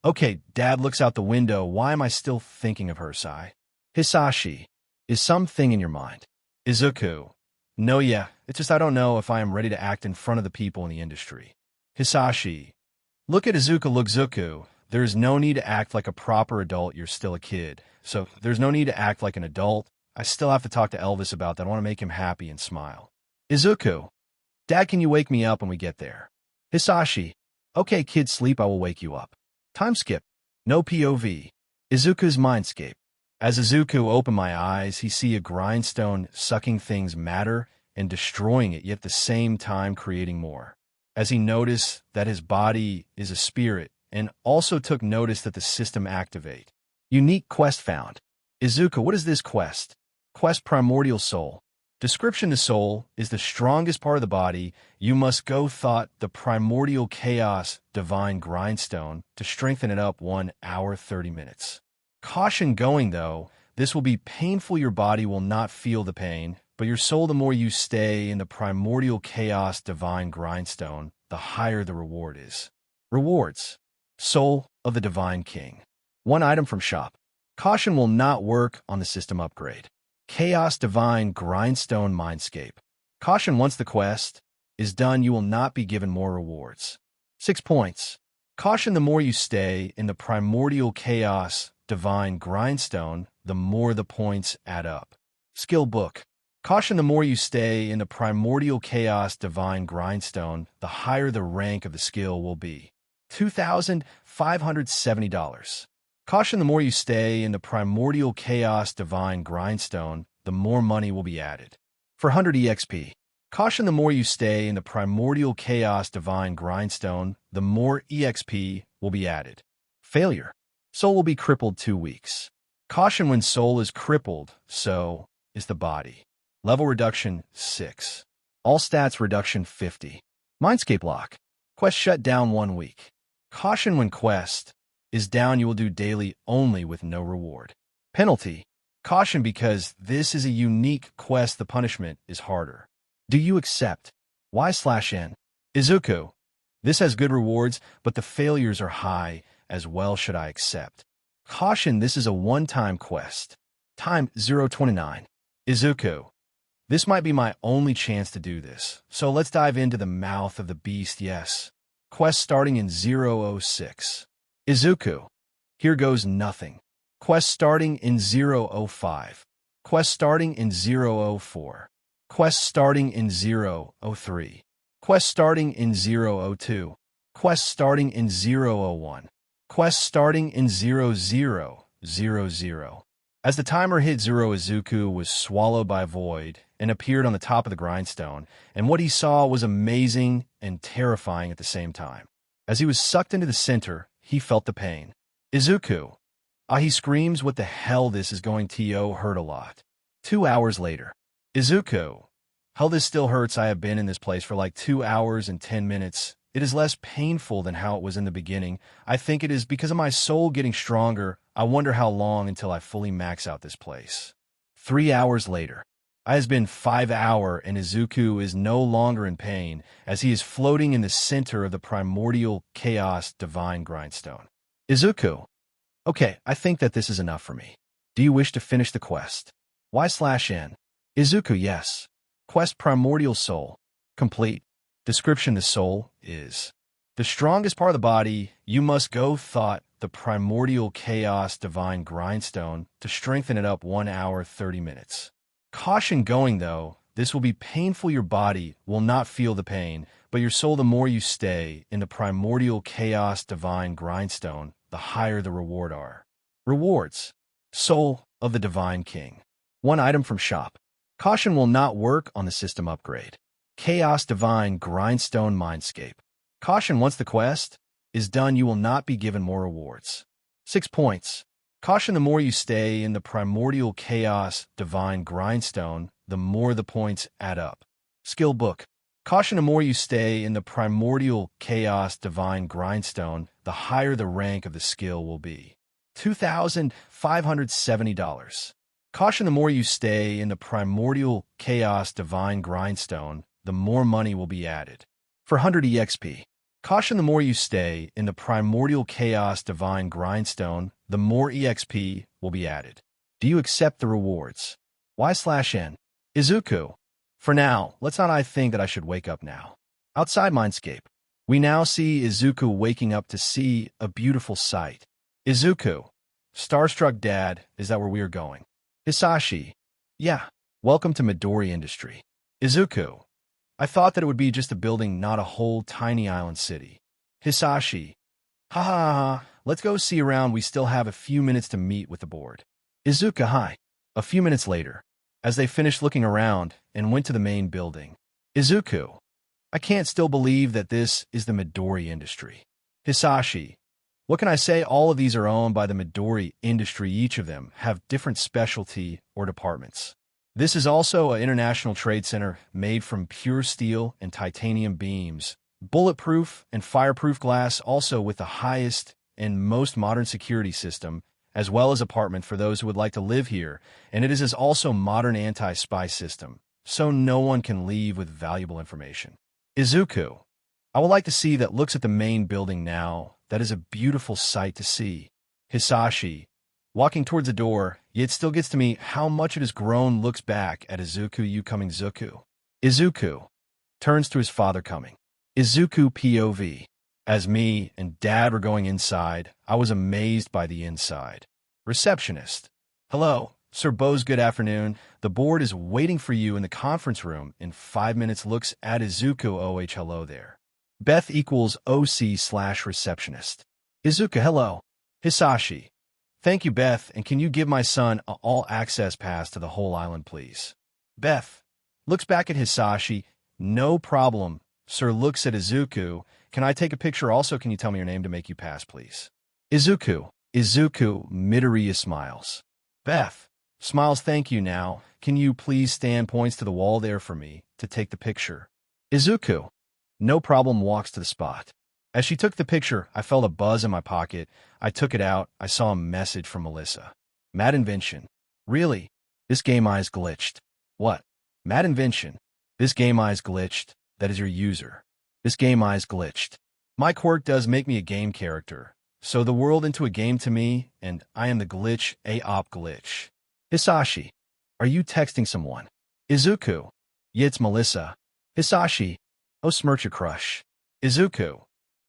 Okay, dad looks out the window. Why am I still thinking of her, Sai? Hisashi. Is something in your mind? Izuku. No, yeah, it's just I don't know if I am ready to act in front of the people in the industry. Hisashi. Look at Izuku. Look, Zuku. There is no need to act like a proper adult. You're still a kid. So there's no need to act like an adult. I still have to talk to Elvis about that. I want to make him happy and smile. Izuku. Dad, can you wake me up when we get there? Hisashi. Okay, kid, sleep. I will wake you up. Time skip. No POV. Izuku's mindscape. As Izuku opened my eyes, he see a grindstone sucking things matter and destroying it, yet at the same time creating more. As he noticed that his body is a spirit, and also took notice that the system activate. Unique quest found. Izuku, what is this quest? Quest Primordial Soul. Description: the soul is the strongest part of the body. You must go thought the primordial chaos divine grindstone to strengthen it up 1 hour 30 minutes. Caution going though, this will be painful. Your body will not feel the pain, but your soul, the more you stay in the primordial chaos divine grindstone, the higher the reward is. Rewards. Soul of the Divine King. 1 item from shop. Caution will not work on the system upgrade. Chaos Divine Grindstone Mindscape. Caution: once the quest is done, you will not be given more rewards. 6 points. Caution: the more you stay in the Primordial Chaos Divine Grindstone, the more the points add up. Skill book. Caution: the more you stay in the Primordial Chaos Divine Grindstone, the higher the rank of the skill will be. $2,570. Caution: the more you stay in the Primordial Chaos Divine Grindstone, the more money will be added. For 100 EXP. Caution: the more you stay in the Primordial Chaos Divine Grindstone, the more EXP will be added. Failure. Soul will be crippled 2 weeks. Caution: when soul is crippled, so is the body. Level reduction 6. All stats reduction 50. Mindscape lock. Quest shut down 1 week. Caution: when quest is down, you will do daily only with no reward. Penalty. Caution: because this is a unique quest, the punishment is harder. Do you accept? Y/N. Izuku. This has good rewards, but the failures are high as well. Should I accept? Caution, this is a one-time quest. Time 029. Izuku. This might be my only chance to do this, so let's dive into the mouth of the beast, yes. Quest starting in 006. Izuku. Here goes nothing. Quest starting in 005. Quest starting in 004. Quest starting in 003. Quest starting in 002. Quest starting in 001. Quest starting in 0000. As the timer hit 0, Izuku was swallowed by a void and appeared on the top of the grindstone, and what he saw was amazing and terrifying at the same time. As he was sucked into the center, he felt the pain. Izuku. He screams, what the hell, this is going to hurt a lot. 2 hours later. Izuku. Hell, this still hurts. I have been in this place for like 2 hours and 10 minutes. It is less painful than how it was in the beginning. I think it is because of my soul getting stronger. I wonder how long until I fully max out this place. 3 hours later. It has been 5 hours and Izuku is no longer in pain as he is floating in the center of the primordial chaos divine grindstone. Izuku. Okay, I think that this is enough for me. Do you wish to finish the quest? Y/N. Izuku, yes. Quest primordial soul. Complete. Description: the soul is the strongest part of the body. You must go thought the primordial chaos divine grindstone to strengthen it up 1 hour 30 minutes. Caution going though, this will be painful. Your body will not feel the pain, but your soul, the more you stay in the primordial chaos divine grindstone, the higher the reward are. Rewards. Soul of the Divine King. 1 item from shop. Caution will not work on the system upgrade. Chaos Divine Grindstone Mindscape. Caution, once the quest is done, you will not be given more rewards. 6 points. Caution, the more you stay in the primordial chaos divine grindstone, the more the points add up. Skill book. Caution, the more you stay in the primordial chaos divine grindstone, the higher the rank of the skill will be. $2,570. Caution, the more you stay in the primordial chaos divine grindstone, the more money will be added. For 100 EXP. Caution, the more you stay in the primordial chaos divine grindstone, the more EXP will be added. Do you accept the rewards? Y/N. Izuku. For now, let's not I think that I should wake up now. Outside Mindscape. We now see Izuku waking up to see a beautiful sight. Izuku. Starstruck dad, is that where we are going? Hisashi. Yeah. Welcome to Midori Industry. Izuku. I thought that it would be just a building, not a whole tiny island city. Hisashi. Ha ha ha, let's go see around. We still have a few minutes to meet with the board. Izuku. Hi. A few minutes later, as they finished looking around and went to the main building. Izuku. I can't still believe that this is the Midori Industry. Hisashi. What can I say? All of these are owned by the Midori Industry. Each of them have different specialty or departments. This is also an international trade center made from pure steel and titanium beams, bulletproof and fireproof glass, also with the highest and most modern security system, as well as apartment for those who would like to live here, and it is also modern anti-spy system, so no one can leave with valuable information. Izuku. I would like to see that. Looks at the main building now. That is a beautiful sight to see. Hisashi. Walking towards the door, yet still gets to me how much it has grown. Looks back at Izuku. You coming, Zuku? Izuku. Turns to his father coming. Izuku POV. As me and dad were going inside, I was amazed by the inside. Receptionist. Hello, Sir Bose, good afternoon. The board is waiting for you in the conference room in 5 minutes. Looks at Izuku. OH, hello there. Beth equals OC/receptionist. Izuku, hello. Hisashi. Thank you, Beth, and can you give my son an all-access pass to the whole island, please? Beth. Looks back at Hisashi. No problem. Sir looks at Izuku. Can I take a picture? Also, can you tell me your name to make you pass, please? Izuku. Izuku. Midoriya smiles. Beth. Smiles. Thank you. Now, can you please stand? Points to the wall there for me to take the picture. Izuku. No problem. Walks to the spot. As she took the picture, I felt a buzz in my pocket. I took it out. I saw a message from Melissa. Mad Invention. Really? This game eyes glitched. What? Mad Invention. This game eyes glitched. That is your user. This game eyes glitched. My quirk does make me a game character. So the world into a game to me, and I am the glitch, a-op glitch. Hisashi, are you texting someone? Izuku, yeah, it's Melissa. Hisashi, oh, smirch your crush. Izuku,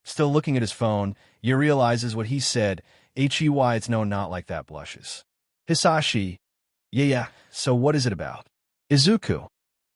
still looking at his phone, you realizes what he said, Hey, it's no, not like that, blushes. Hisashi, yeah, so what is it about? Izuku,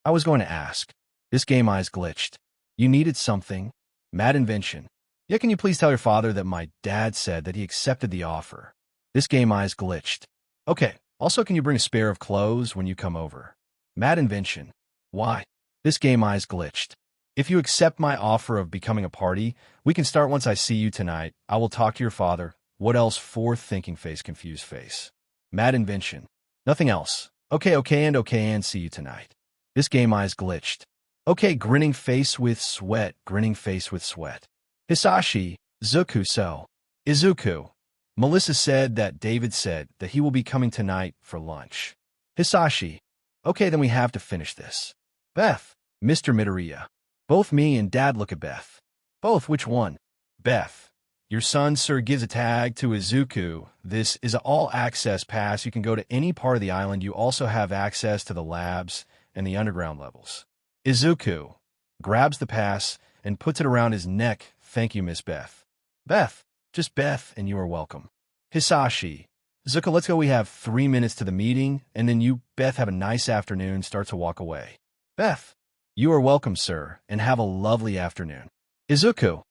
I was going to ask. This game eyes glitched. You needed something? Mad invention. Yeah, can you please tell your father that my dad said that he accepted the offer? This game eyes glitched. Okay, also can you bring a spare of clothes when you come over? Mad invention. Why? This game eyes glitched. If you accept my offer of becoming a party, we can start once I see you tonight. I will talk to your father. What else? For thinking face, confused face. Mad invention. Nothing else. Okay, and see you tonight. This game eyes glitched. Okay, grinning face with sweat, grinning face with sweat. Hisashi, Zuku, so. Izuku. Melissa said that David said that he will be coming tonight for lunch. Hisashi. Okay, then we have to finish this. Beth. Mr. Midoriya. Both me and Dad look at Beth. Both, which one? Beth. Your son, sir, gives a tag to Izuku. This is an all-access pass. You can go to any part of the island. You also have access to the labs and the underground levels. Izuku grabs the pass and puts it around his neck. Thank you, Miss Beth. Beth. Just Beth, and you are welcome. Hisashi. Zuka, let's go. We have 3 minutes to the meeting, and then you, Beth, have a nice afternoon. Start to walk away. Beth. You are welcome, sir, and have a lovely afternoon. Izuku.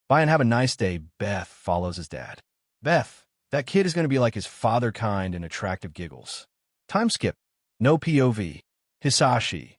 Bye and have a nice day. Beth follows his dad. Beth. That kid is going to be like his father, kind and attractive giggles. Time skip. No POV. Hisashi.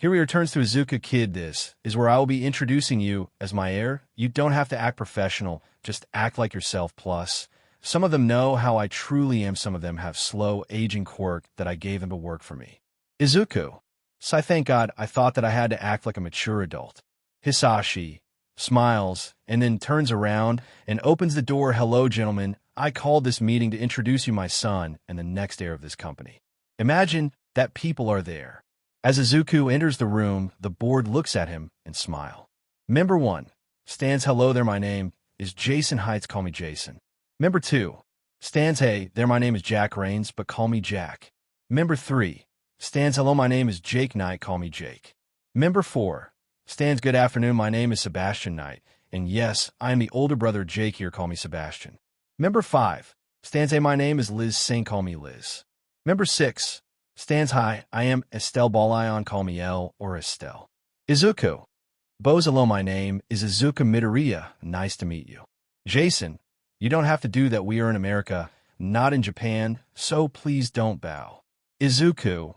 Here he returns to Izuku. Kid, this is where I will be introducing you as my heir. You don't have to act professional. Just act like yourself. Plus, some of them know how I truly am. Some of them have slow aging quirk that I gave them to work for me. Izuku. So thank God I thought that I had to act like a mature adult. Hisashi smiles and then turns around and opens the door. Hello, gentlemen. I called this meeting to introduce you my son and the next heir of this company. Imagine that people are there. As Izuku enters the room, the board looks at him and smile. Member 1 stands, hello there, my name is Jason Heights, call me Jason. Member 2 stands, hey there, my name is Jack Rains, but call me Jack. Member 3 stands, hello, my name is Jake Knight, call me Jake. Member 4 stands, good afternoon, my name is Sebastian Knight, and yes, I am the older brother Jake here, call me Sebastian. Member 5 stands, hey, my name is Liz Singh, call me Liz. Member 6 stands, hi, I am Estelle Balion, call me Elle or Estelle. Izuku. Bose, hello, my name is Izuku Midoriya, nice to meet you. Jason, you don't have to do that, we are in America, not in Japan, so please don't bow. Izuku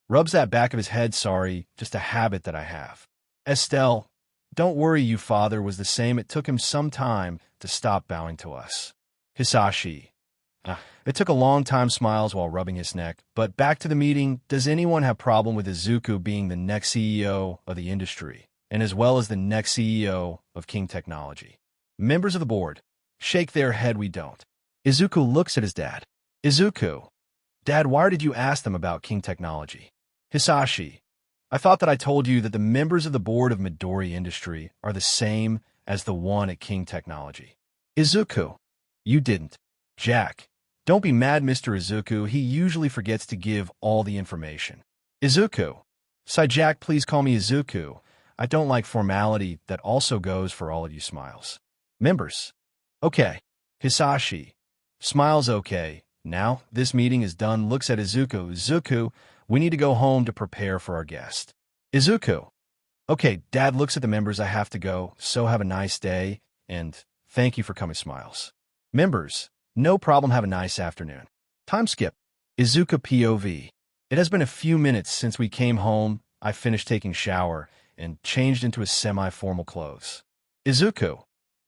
rubs that back of his head, sorry, just a habit that I have. Estelle, don't worry, you father was the same, it took him some time to stop bowing to us. Hisashi. It took a long time, smiles while rubbing his neck. But back to the meeting, does anyone have problem with Izuku being the next CEO of the industry, and as well as the next CEO of King Technology? Members of the board shake their head, we don't. Izuku looks at his dad. Izuku. Dad, why did you ask them about King Technology? Hisashi. I thought that I told you that the members of the board of Midori Industry are the same as the one at King Technology. Izuku. You didn't. Jack. Don't be mad, Mr. Izuku. He usually forgets to give all the information. Izuku. Sai Jack, please call me Izuku. I don't like formality. That also goes for all of you, smiles. Members. Okay. Hisashi. Smiles, okay. Now, this meeting is done. Looks at Izuku. Izuku, we need to go home to prepare for our guest. Izuku. Okay, Dad looks at the members. I have to go, so have a nice day, and thank you for coming, smiles. Members. No problem, have a nice afternoon. Time skip. Izuku POV. It has been a few minutes since we came home. I finished taking a shower and changed into his semi-formal clothes. Izuku.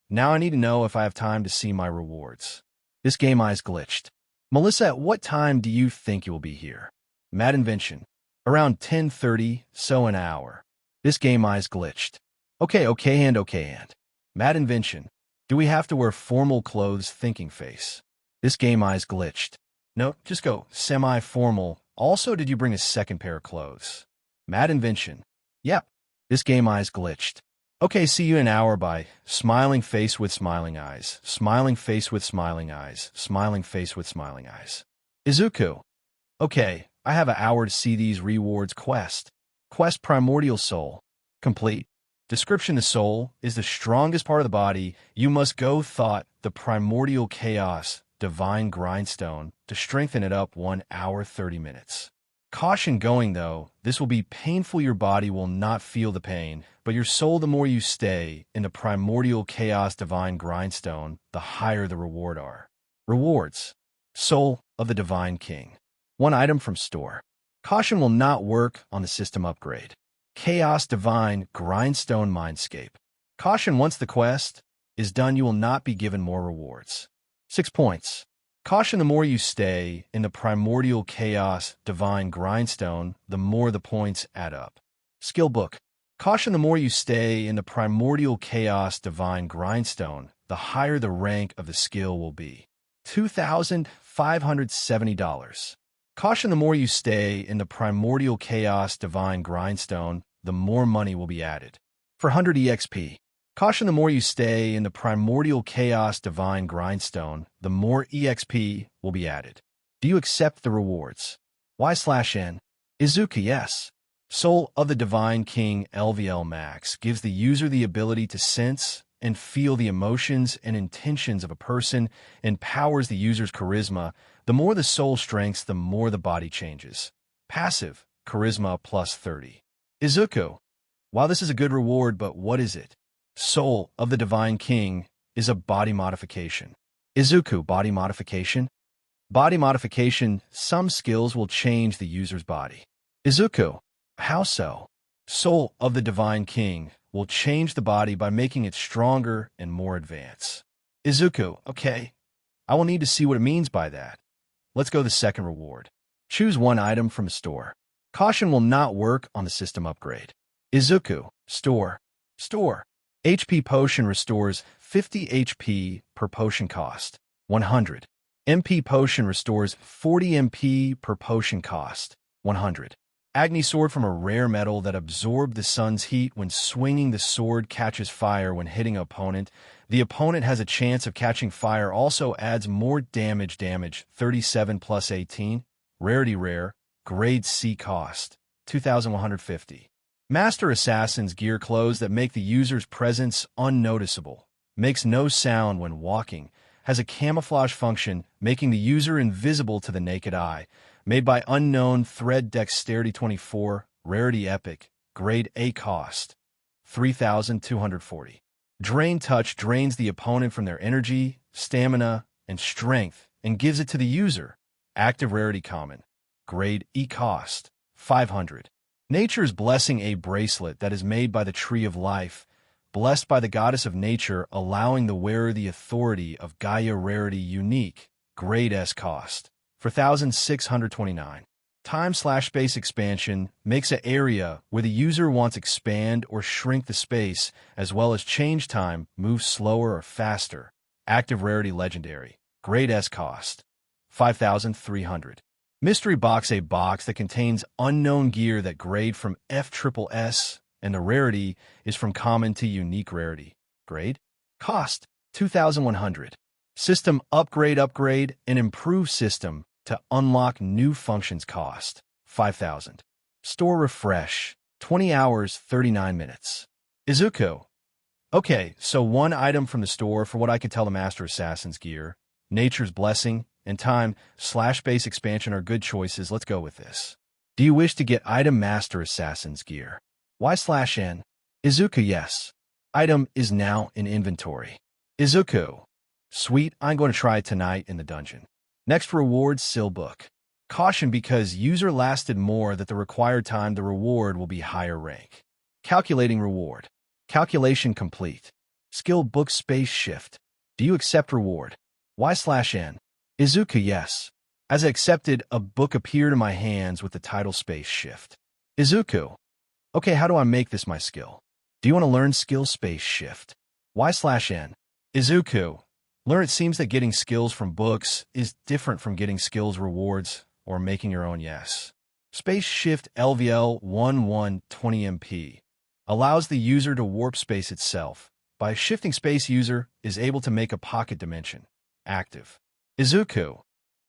Now I need to know if I have time to see my rewards. This game eyes glitched. Melissa, at what time do you think you will be here? Mad invention. Around 10:30, so an hour. This game eyes glitched. Okay, and. Mad invention. Do we have to wear formal clothes? Thinking face. This game eyes glitched. No, just go semi-formal. Also, did you bring a second pair of clothes? Mad invention. Yep. This game eyes glitched. Okay, see you in an hour by smiling face with smiling eyes, smiling face with smiling eyes, smiling face with smiling eyes. Izuku. Okay, I have an hour to see these rewards quest. Quest Primordial Soul. Complete. Description: the soul is the strongest part of the body. You must go thought the primordial chaos, divine grindstone, to strengthen it up 1 hour 30 minutes. Caution going though, this will be painful. Your body will not feel the pain, but your soul, the more you stay in the primordial chaos divine grindstone, the higher the reward are. Rewards. Soul of the Divine King. 1 item from store. Caution will not work on the system upgrade. Chaos Divine Grindstone Mindscape. Caution: once the quest is done, you will not be given more rewards. 6 points. Caution: the more you stay in the primordial chaos divine grindstone, the more the points add up. Skill book. Caution: the more you stay in the primordial chaos divine grindstone, the higher the rank of the skill will be. $2,570. Caution: the more you stay in the primordial chaos divine grindstone, the more money will be added. For 100 EXP. Caution: the more you stay in the primordial chaos divine grindstone, the more EXP will be added. Do you accept the rewards? Y/N. Izuku: yes. Soul of the Divine King LVL Max gives the user the ability to sense and feel the emotions and intentions of a person, empowers the user's charisma. The more the soul strengths, the more the body changes. Passive, charisma plus 30. Izuku: while this is a good reward, but what is it? Soul of the Divine King is a body modification. Izuku: body modification? Body modification: some skills will change the user's body. Izuku: how so? Soul of the Divine King will change the body by making it stronger and more advanced. Izuku: okay, I will need to see what it means by that. Let's go to the second reward. Choose 1 item from a store. Caution will not work on the system upgrade. Izuku: store. Store. HP Potion restores 50 HP per potion cost. 100. MP Potion restores 40 MP per potion cost. 100. Agni Sword from a rare metal that absorbs the sun's heat. When swinging, the sword catches fire when hitting an opponent. The opponent has a chance of catching fire. Also adds more damage. 37 plus 18. Rarity rare. Grade C cost. 2,150. Master Assassin's gear: clothes that make the user's presence unnoticeable. Makes no sound when walking. Has a camouflage function, making the user invisible to the naked eye. Made by unknown thread. Dexterity 24. Rarity epic. Grade A cost. 3,240. Drain touch: drains the opponent from their energy, stamina, and strength, and gives it to the user. Active rarity common. Grade E cost. 500. Nature's Blessing: a bracelet that is made by the Tree of Life, blessed by the goddess of nature, allowing the wearer the authority of Gaia. Rarity unique. Grade S cost. 4,629. Time/space expansion: makes an area where the user wants expand or shrink the space, as well as change time, move slower or faster. Active rarity legendary. Grade S cost. 5,300. Mystery Box: a box that contains unknown gear that grade from FSSS, and the rarity is from common to unique rarity. Grade? Cost. 2,100. System upgrade: upgrade and improve system to unlock new functions. Cost. 5,000. Store refresh: 20 hours 39 minutes. Izuku: okay, so 1 item from the store. For what I can tell, the Master Assassin's gear, Nature's Blessing, and Time/space expansion are good choices. Let's go with this. Do you wish to get item Master Assassin's gear? Y/N. Izuku: yes. Item is now in inventory. Izuku: sweet, I'm going to try it tonight in the dungeon. Next reward: Skill book. Caution: because user lasted more than the required time, the reward will be higher rank. Calculating reward. Calculation complete. Skill book: space shift. Do you accept reward? Y/N. Izuku: yes. As I accepted, a book appeared in my hands with the title Space Shift. Izuku: okay, how do I make this my skill? Do you want to learn skill Space Shift? Y/N. Izuku: learn. It seems that getting skills from books is different from getting skills rewards or making your own. Yes. Space Shift LVL 1120 MP. Allows the user to warp space itself. By shifting space, user is able to make a pocket dimension. Active. Izuku.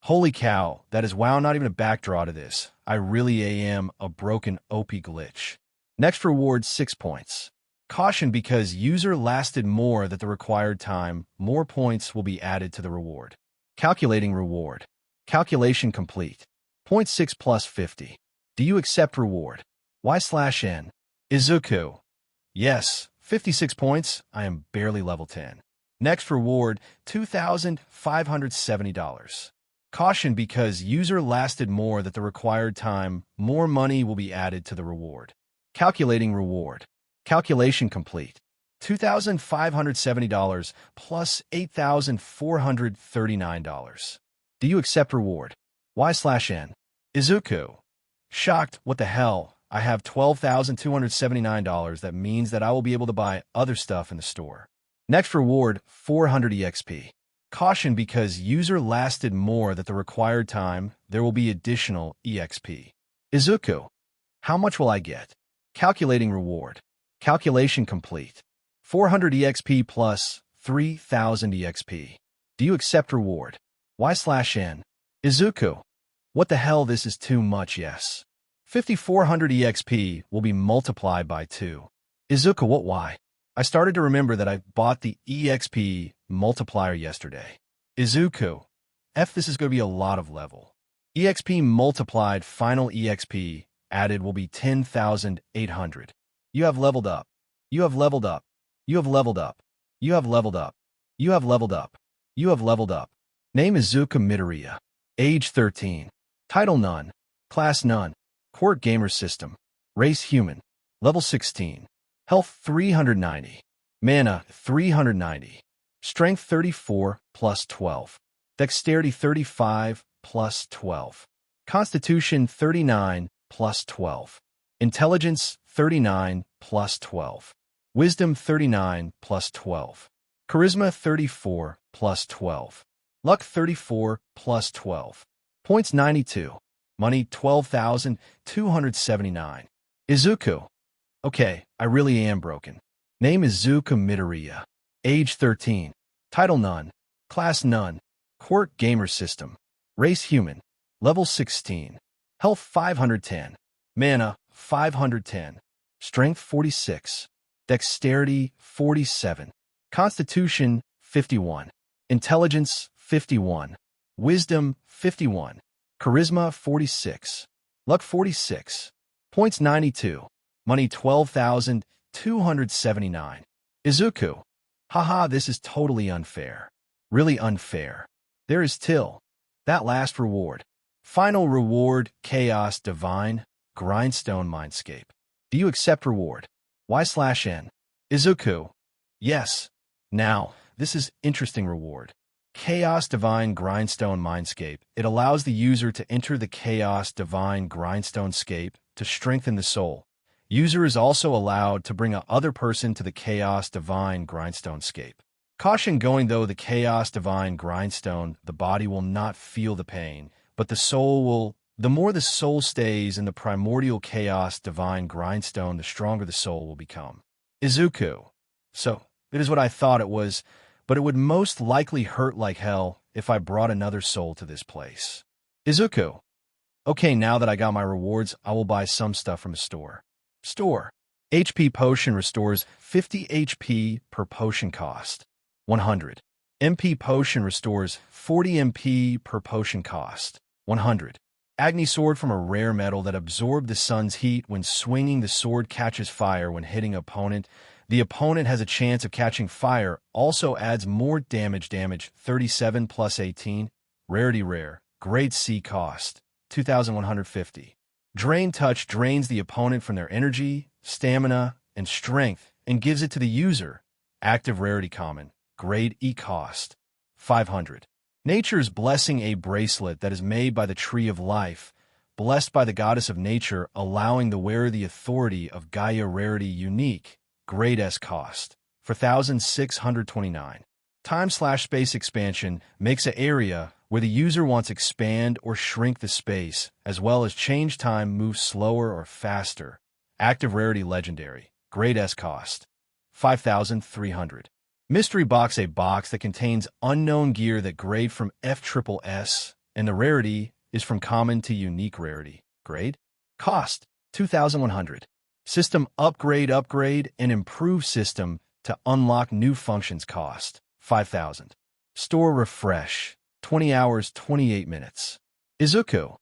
Holy cow, that is wow, not even a backdraw to this. I really am a broken OP glitch. Next reward, 6 points. Caution, because user lasted more than the required time, more points will be added to the reward. Calculating reward. Calculation complete. 0.6 plus 50. Do you accept reward? Y/N. Izuku. Yes, 56 points. I am barely level 10. Next reward, $2,570. Caution, because user lasted more than the required time, more money will be added to the reward. Calculating reward. Calculation complete. $2,570 plus $8,439. Do you accept reward? Y/N. Izuku. Shocked, what the hell? I have $12,279. That means that I will be able to buy other stuff in the store. Next reward, 400 EXP. Caution, because user lasted more than the required time, there will be additional EXP. Izuku. How much will I get? Calculating reward. Calculation complete. 400 EXP plus 3,000 EXP. Do you accept reward? Y/N. Izuku. What the hell, this is too much, yes. 5,400 EXP will be multiplied by 2. Izuku, what, why? I started to remember that I bought the EXP multiplier yesterday. Izuku. This is going to be a lot of level. EXP multiplied, final EXP added will be 10,800. You have leveled up. You have leveled up. You have leveled up. You have leveled up. You have leveled up. You have leveled up. Name Izuku Midoriya. Age 13. Title None. Class None. Quirk Gamer System. Race Human. Level 16. Health 390. Mana 390. Strength 34 plus 12. Dexterity 35 plus 12. Constitution 39 plus 12. Intelligence 39 plus 12. Wisdom 39 plus 12. Charisma 34 plus 12. Luck 34 plus 12. Points 92. Money 12,279. Izuku. Okay, I really am broken. Name Izuku Midoriya. Age 13. Title None. Class None. Quirk Gamer System. Race Human. Level 16. Health 510. Mana 510. Strength 46. Dexterity 47. Constitution 51. Intelligence 51. Wisdom 51. Charisma 46. Luck 46. Points 92. Money 12,279. Izuku. Haha, this is totally unfair. Really unfair. There is till. That last reward. Final reward, Chaos Divine, Grindstone Mindscape. Do you accept reward? Y/N. Izuku. Yes. Now, this is interesting reward. Chaos Divine Grindstone Mindscape. It allows the user to enter the Chaos Divine Grindstone scape to strengthen the soul. User is also allowed to bring a other person to the Chaos Divine Grindstone scape. Caution, going though the Chaos Divine Grindstone, the body will not feel the pain, but the soul will. The more the soul stays in the primordial Chaos Divine Grindstone, the stronger the soul will become. Izuku. So, it is what I thought it was, but it would most likely hurt like hell if I brought another soul to this place. Izuku. Okay, now that I got my rewards, I will buy some stuff from a store. Store. HP Potion restores 50 HP per potion cost. 100. MP Potion restores 40 MP per potion cost. 100. Agni Sword from a rare metal that absorbed the sun's heat when swinging. The sword catches fire when hitting opponent. The opponent has a chance of catching fire, also adds more damage. 37 plus 18. Rarity rare. Grade C cost. 2,150. Drain Touch drains the opponent from their energy, stamina, and strength, and gives it to the user. Active rarity common. Grade E cost. 500. Nature's Blessing, a bracelet that is made by the Tree of Life, blessed by the Goddess of Nature, allowing the wearer the authority of Gaia. Rarity unique. Grade S cost. 4,629. Time/space expansion makes an area where the user wants to expand or shrink the space, as well as change time, move slower or faster. Active rarity legendary. Grade S cost 5,300. Mystery box, a box that contains unknown gear that grade from FSSS, and the rarity is from common to unique rarity. Grade cost 2,100. System upgrade, and improve system to unlock new functions cost 5,000. Store refresh 20 hours 28 minutes. Izuku.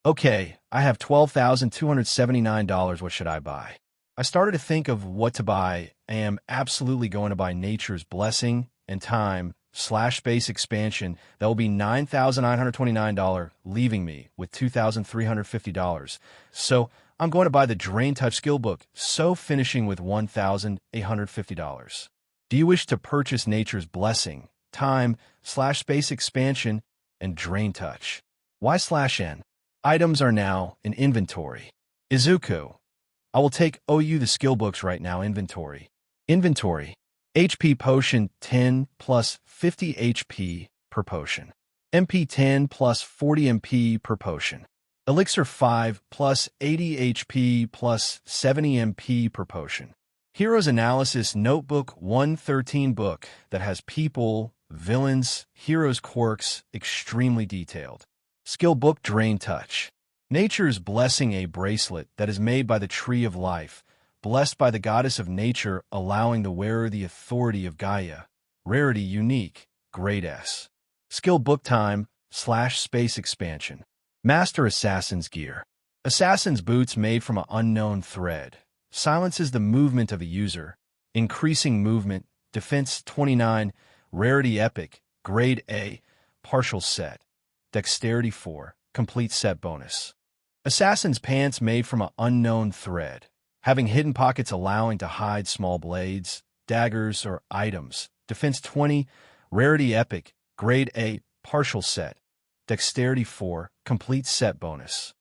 Okay, I have $12,279. What should I buy? I started to think of what to buy. I am absolutely going to buy Nature's Blessing and Time/Space Expansion. That will be $9,929, leaving me with $2,350. So I'm going to buy the Drain Touch skill book, so finishing with $1,850. Do you wish to purchase Nature's Blessing, Time/Space Expansion, and Drain Touch? Y/N. Items are now in inventory. Izuku. I will take OU the skill books right now. Inventory. HP potion 10 plus 50 HP per potion. MP 10 plus 40 MP per potion. Elixir 5 plus 80 HP plus 70 MP per potion. Heroes Analysis Notebook 113 book that has people, villains, heroes' quirks, extremely detailed. Skill book Drain Touch. Nature's Blessing, a bracelet that is made by the Tree of Life, blessed by the goddess of nature, allowing the wearer the authority of Gaia. Rarity unique, grade S. Skill book Time/Space Expansion. Master Assassin's Gear. Assassin's boots made from an unknown thread. Silences the movement of a user, increasing movement, defense 29, rarity epic, grade A, partial set. Dexterity 4, complete set bonus. Assassin's pants made from an unknown thread, having hidden pockets allowing to hide small blades, daggers, or items. Defense 20, rarity epic, grade A, partial set. Dexterity 4, complete set bonus.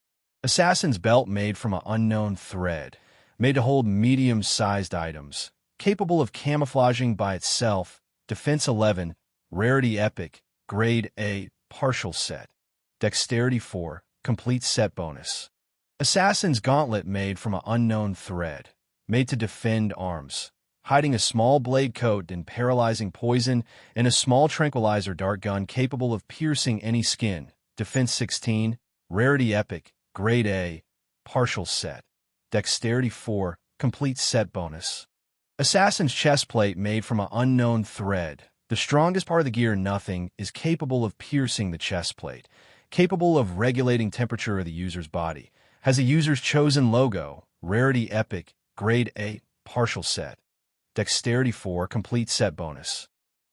Assassin's belt made from an unknown thread, made to hold medium-sized items, capable of camouflaging by itself. Defense 11, rarity epic, grade A, partial set. Dexterity 4, complete set bonus. Assassin's gauntlet made from an unknown thread, made to defend arms, hiding a small blade coat and paralyzing poison, and a small tranquilizer dart gun capable of piercing any skin. Defense 16, rarity epic, grade A, partial set. Dexterity 4, complete set bonus. Assassin's chestplate made from an unknown thread. The strongest part of the gear, nothing, is capable of piercing the chestplate, capable of regulating temperature of the user's body, has a user's chosen logo, rarity epic, grade A, partial set. Dexterity 4, complete set bonus.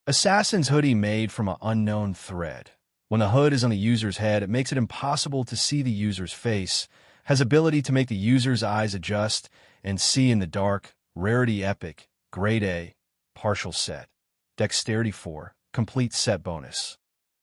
Assassin's hoodie made from an unknown thread. When the hood is on the user's head, it makes it impossible to see the user's face, has ability to make the user's eyes adjust and see in the dark, rarity epic, grade A, partial set. Dexterity 4, complete set bonus.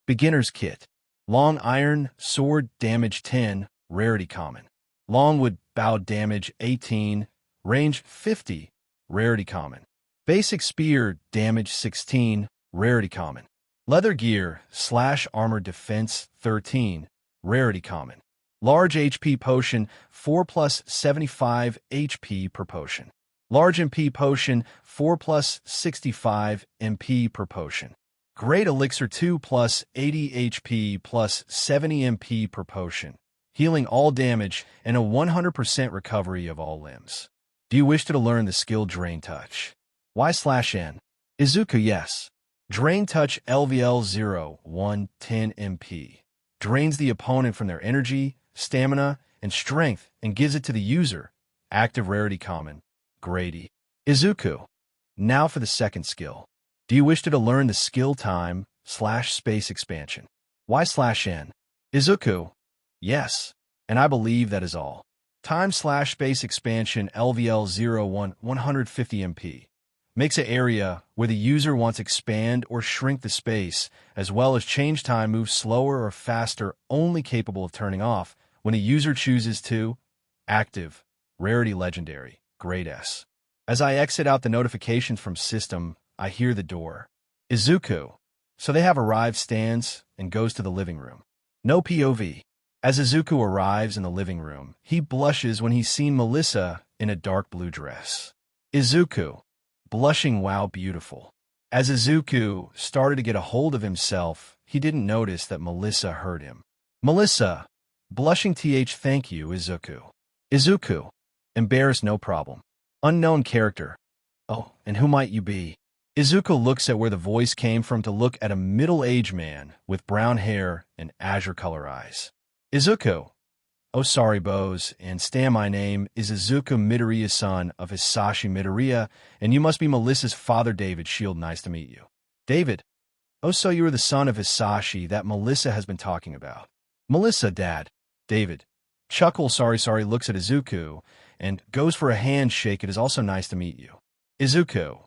Beginner's kit. Long iron, sword, damage 10, rarity common. Longwood, bow, damage 18, range 50, rarity common. Basic spear, damage 16, rarity common. Leather gear, /armor defense 13, rarity common. Large HP potion, 4 plus 75 HP per potion. Large MP potion, 4 plus 65 MP per potion. Great Elixir 2 plus 80 HP plus 70 MP per potion, healing all damage and a 100% recovery of all limbs. Do you wish to learn the skill Drain Touch? Y/N. Izuku, yes. Drain Touch LVL 0, 1, 10 MP. Drains the opponent from their energy, stamina, and strength and gives it to the user. Active rarity common. Grady. Izuku. Now for the second skill. Do you wish to learn the skill Time/Space Expansion? Y/N. Izuku. Yes, and I believe that is all. Time/Space Expansion LVL 01, 150 MP. Makes an area where the user wants to expand or shrink the space, as well as change time, move slower or faster, only capable of turning off when a user chooses to. Active. Rarity legendary. Grade S. As I exit out the notifications from system, I hear the door. Izuku. So they have arrived, stands and goes to the living room. No POV. As Izuku arrives in the living room, he blushes when he's seen Melissa in a dark blue dress. Izuku, blushing wow beautiful. As Izuku started to get a hold of himself, he didn't notice that Melissa heard him. Melissa, blushing thank you, Izuku. Izuku, embarrassed no problem. Unknown character. Oh, and who might you be? Izuku looks at where the voice came from to look at a middle-aged man with brown hair and azure-color eyes. Izuku. Oh, sorry, Bose, and Stan, my name is Izuku Midoriya, son of Hisashi Midoriya, and you must be Melissa's father, David Shield. Nice to meet you. David. Oh, so you are the son of Hisashi that Melissa has been talking about. Melissa, Dad. David. Chuckle, sorry, looks at Izuku, and goes for a handshake. It is also nice to meet you. Izuku.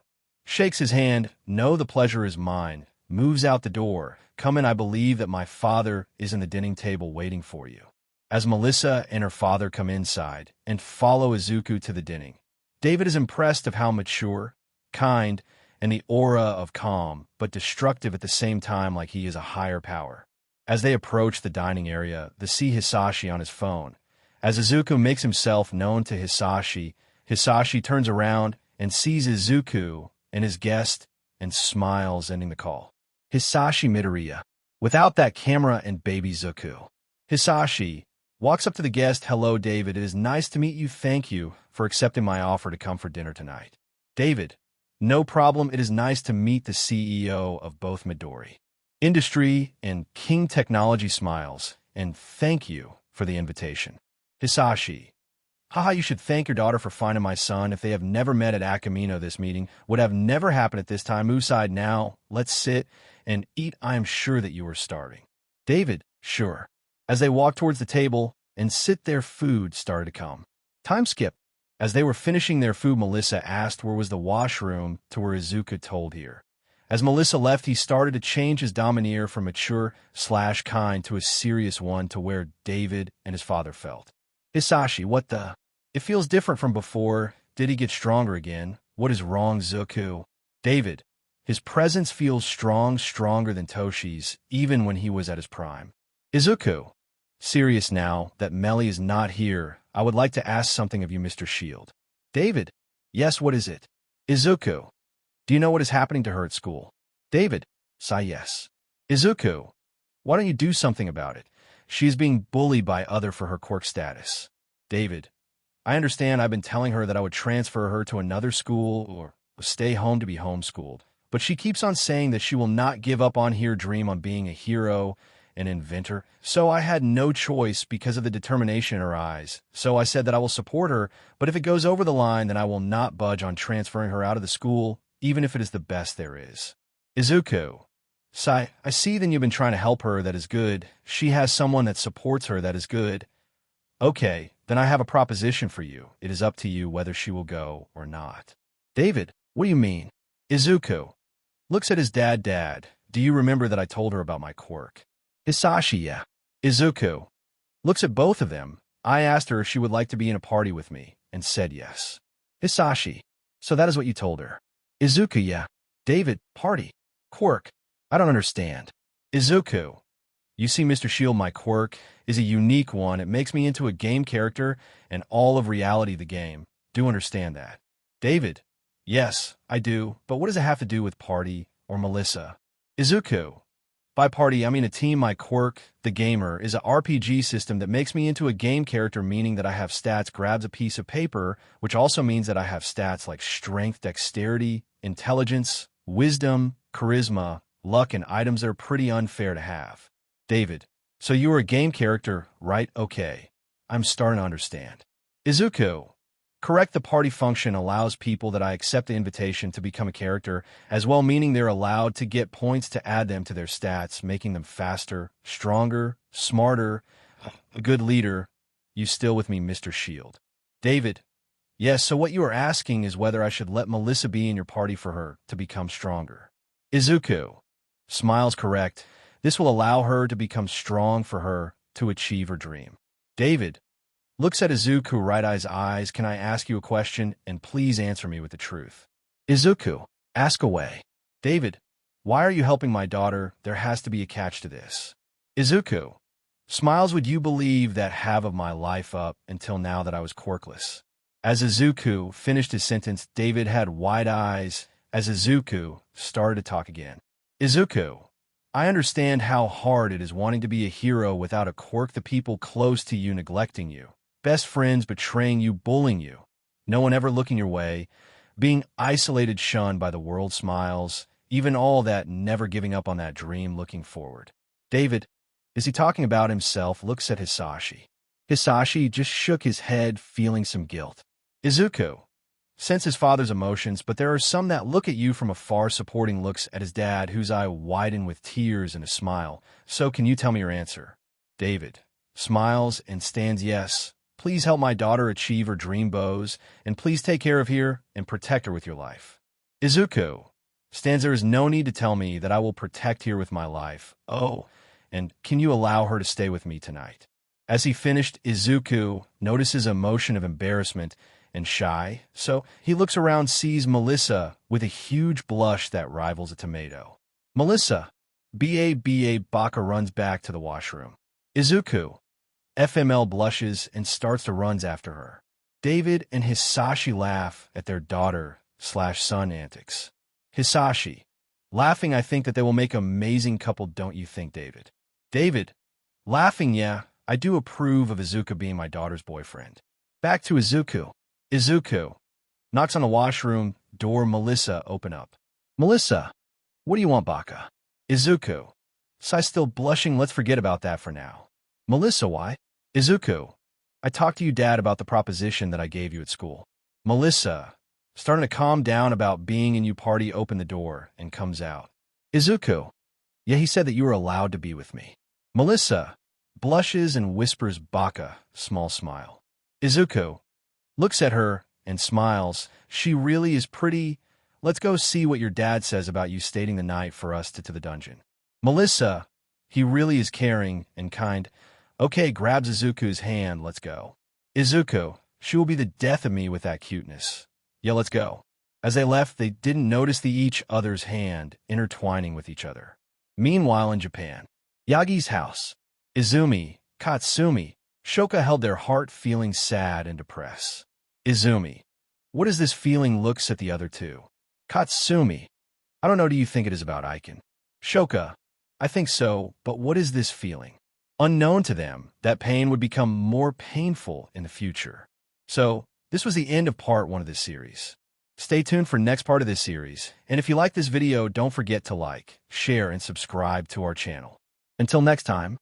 Shakes his hand. No, the pleasure is mine. Moves out the door. Come in, I believe that my father is in the dining table waiting for you. As Melissa and her father come inside and follow Izuku to the dining, David is impressed of how mature, kind, and the aura of calm, but destructive at the same time, like he is a higher power. As they approach the dining area, they see Hisashi on his phone. As Izuku makes himself known to Hisashi, Hisashi turns around and sees Izuku and his guest and smiles, ending the call. Hisashi Midoriya. Without that camera and baby Izuku. Hisashi walks up to the guest. Hello, David. It is nice to meet you. Thank you for accepting my offer to come for dinner tonight. David. No problem. It is nice to meet the CEO of both Midori Industry and King Technology. Smiles, and thank you for the invitation. Hisashi. Haha, you should thank your daughter for finding my son. If they have never met at Akamino, this meeting would have never happened at this time. Move side now. Let's sit and eat. I am sure that you are starving. David. Sure. As they walk towards the table and sit, their food started to come. Time skip. As they were finishing their food, Melissa asked where was the washroom, to where Izuku told her. As Melissa left, he started to change his demeanor from mature/kind to a serious one, to where David and his father felt. Hisashi, what the? It feels different from before. Did he get stronger again? What is wrong, Izuku? David. His presence feels stronger than Toshi's, even when he was at his prime. Izuku. Serious now that Melly is not here. I would like to ask something of you, Mr. Shield. David. Yes, what is it? Izuku. Do you know what is happening to her at school? David. Sigh, yes. Izuku. Why don't you do something about it? She is being bullied by others for her quirk status. David. I understand. I've been telling her that I would transfer her to another school or stay home to be homeschooled. But she keeps on saying that she will not give up on her dream on being a hero, an inventor. So I had no choice because of the determination in her eyes. So I said that I will support her, but if it goes over the line, then I will not budge on transferring her out of the school, even if it is the best there is. Izuku. Sigh, I see then you've been trying to help her. That is good. She has someone that supports her. That is good. Okay, then I have a proposition for you. It is up to you whether she will go or not. David, what do you mean? Izuku. Looks at his dad. Dad, do you remember that I told her about my quirk? Hisashi, yeah. Izuku. Looks at both of them. I asked her if she would like to be in a party with me, and said yes. Hisashi. So that is what you told her? Izuku, yeah. David, party. Quirk. I don't understand. Izuku. You see, Mr. Shield, my quirk is a unique one. It makes me into a game character and all of reality the game. Do understand that? David. Yes, I do, but what does it have to do with party or Melissa? Izuku. By party, I mean a team. My quirk, the gamer, is a RPG system that makes me into a game character, meaning that I have stats. Grabs a piece of paper, which also means that I have stats like strength, dexterity, intelligence, wisdom, charisma, luck, and items that are pretty unfair to have. David. So you are a game character, right? Okay. I'm starting to understand. Izuku. Correct. The party function allows people that I accept the invitation to become a character as well, meaning they're allowed to get points to add them to their stats, making them faster, stronger, smarter, a good leader. You still with me, Mr. Shield? David. Yes, so what you are asking is whether I should let Melissa be in your party for her to become stronger. Izuku. Smiles. Correct. This will allow her to become strong for her to achieve her dream. David. Looks at Izuku, right eyes. Can I ask you a question, and please answer me with the truth? Izuku. Ask away. David. Why are you helping my daughter? There has to be a catch to this. Izuku. Smiles. Would you believe that half of my life up until now that I was quirkless? As Izuku finished his sentence, David had wide eyes as Izuku started to talk again. Izuku, I understand how hard it is wanting to be a hero without a quirk, the people close to you neglecting you, best friends betraying you, bullying you, no one ever looking your way, being isolated, shunned by the world smiles, even all that, never giving up on that dream, looking forward. David, is he talking about himself? Looks at Hisashi. Hisashi just shook his head, feeling some guilt. Izuku sense his father's emotions, but there are some that look at you from afar, supporting, looks at his dad, whose eye widen with tears and a smile. So can you tell me your answer? David smiles and stands. Yes, please help my daughter achieve her dream bows, and please take care of her and protect her with your life. Izuku stands. There is no need to tell me that I will protect her with my life. Oh, and can you allow her to stay with me tonight? As he finished, Izuku notices a motion of embarrassment and shy, so he looks around, sees Melissa with a huge blush that rivals a tomato. Melissa, Baka runs back to the washroom. Izuku, FML blushes and starts to run after her. David and Hisashi laugh at their daughter/son antics. Hisashi, laughing, I think that they will make an amazing couple, don't you think, David? David, laughing, yeah, I do approve of Izuku being my daughter's boyfriend. Back to Izuku. Izuku knocks on the washroom door. Melissa, open up. Melissa, what do you want, Baka? Izuku, Sai still blushing. Let's forget about that for now. Melissa, why? Izuku, I talked to you, Dad, about the proposition that I gave you at school. Melissa, starting to calm down about being in you party, open the door and comes out. Izuku, yeah, he said that you were allowed to be with me. Melissa blushes and whispers, Baka, small smile. Izuku looks at her and smiles. She really is pretty. Let's go see what your dad says about you staying the night for us to the dungeon. Melissa, he really is caring and kind. Okay, grabs Izuku's hand. Let's go. Izuku, she will be the death of me with that cuteness. Yeah, let's go. As they left, they didn't notice each other's hand intertwining with each other. Meanwhile, in Japan, Yagi's house, Izumi, Katsumi, Shoka held their heart, feeling sad and depressed. Izumi, what is this feeling? Looks at the other two. Katsumi, I don't know. Do you think it is about Aiken? Shoka, I think so, but what is this feeling? Unknown to them, that pain would become more painful in the future. So, this was the end of part 1 of this series. Stay tuned for next part of this series, and if you like this video, don't forget to like, share, and subscribe to our channel. Until next time.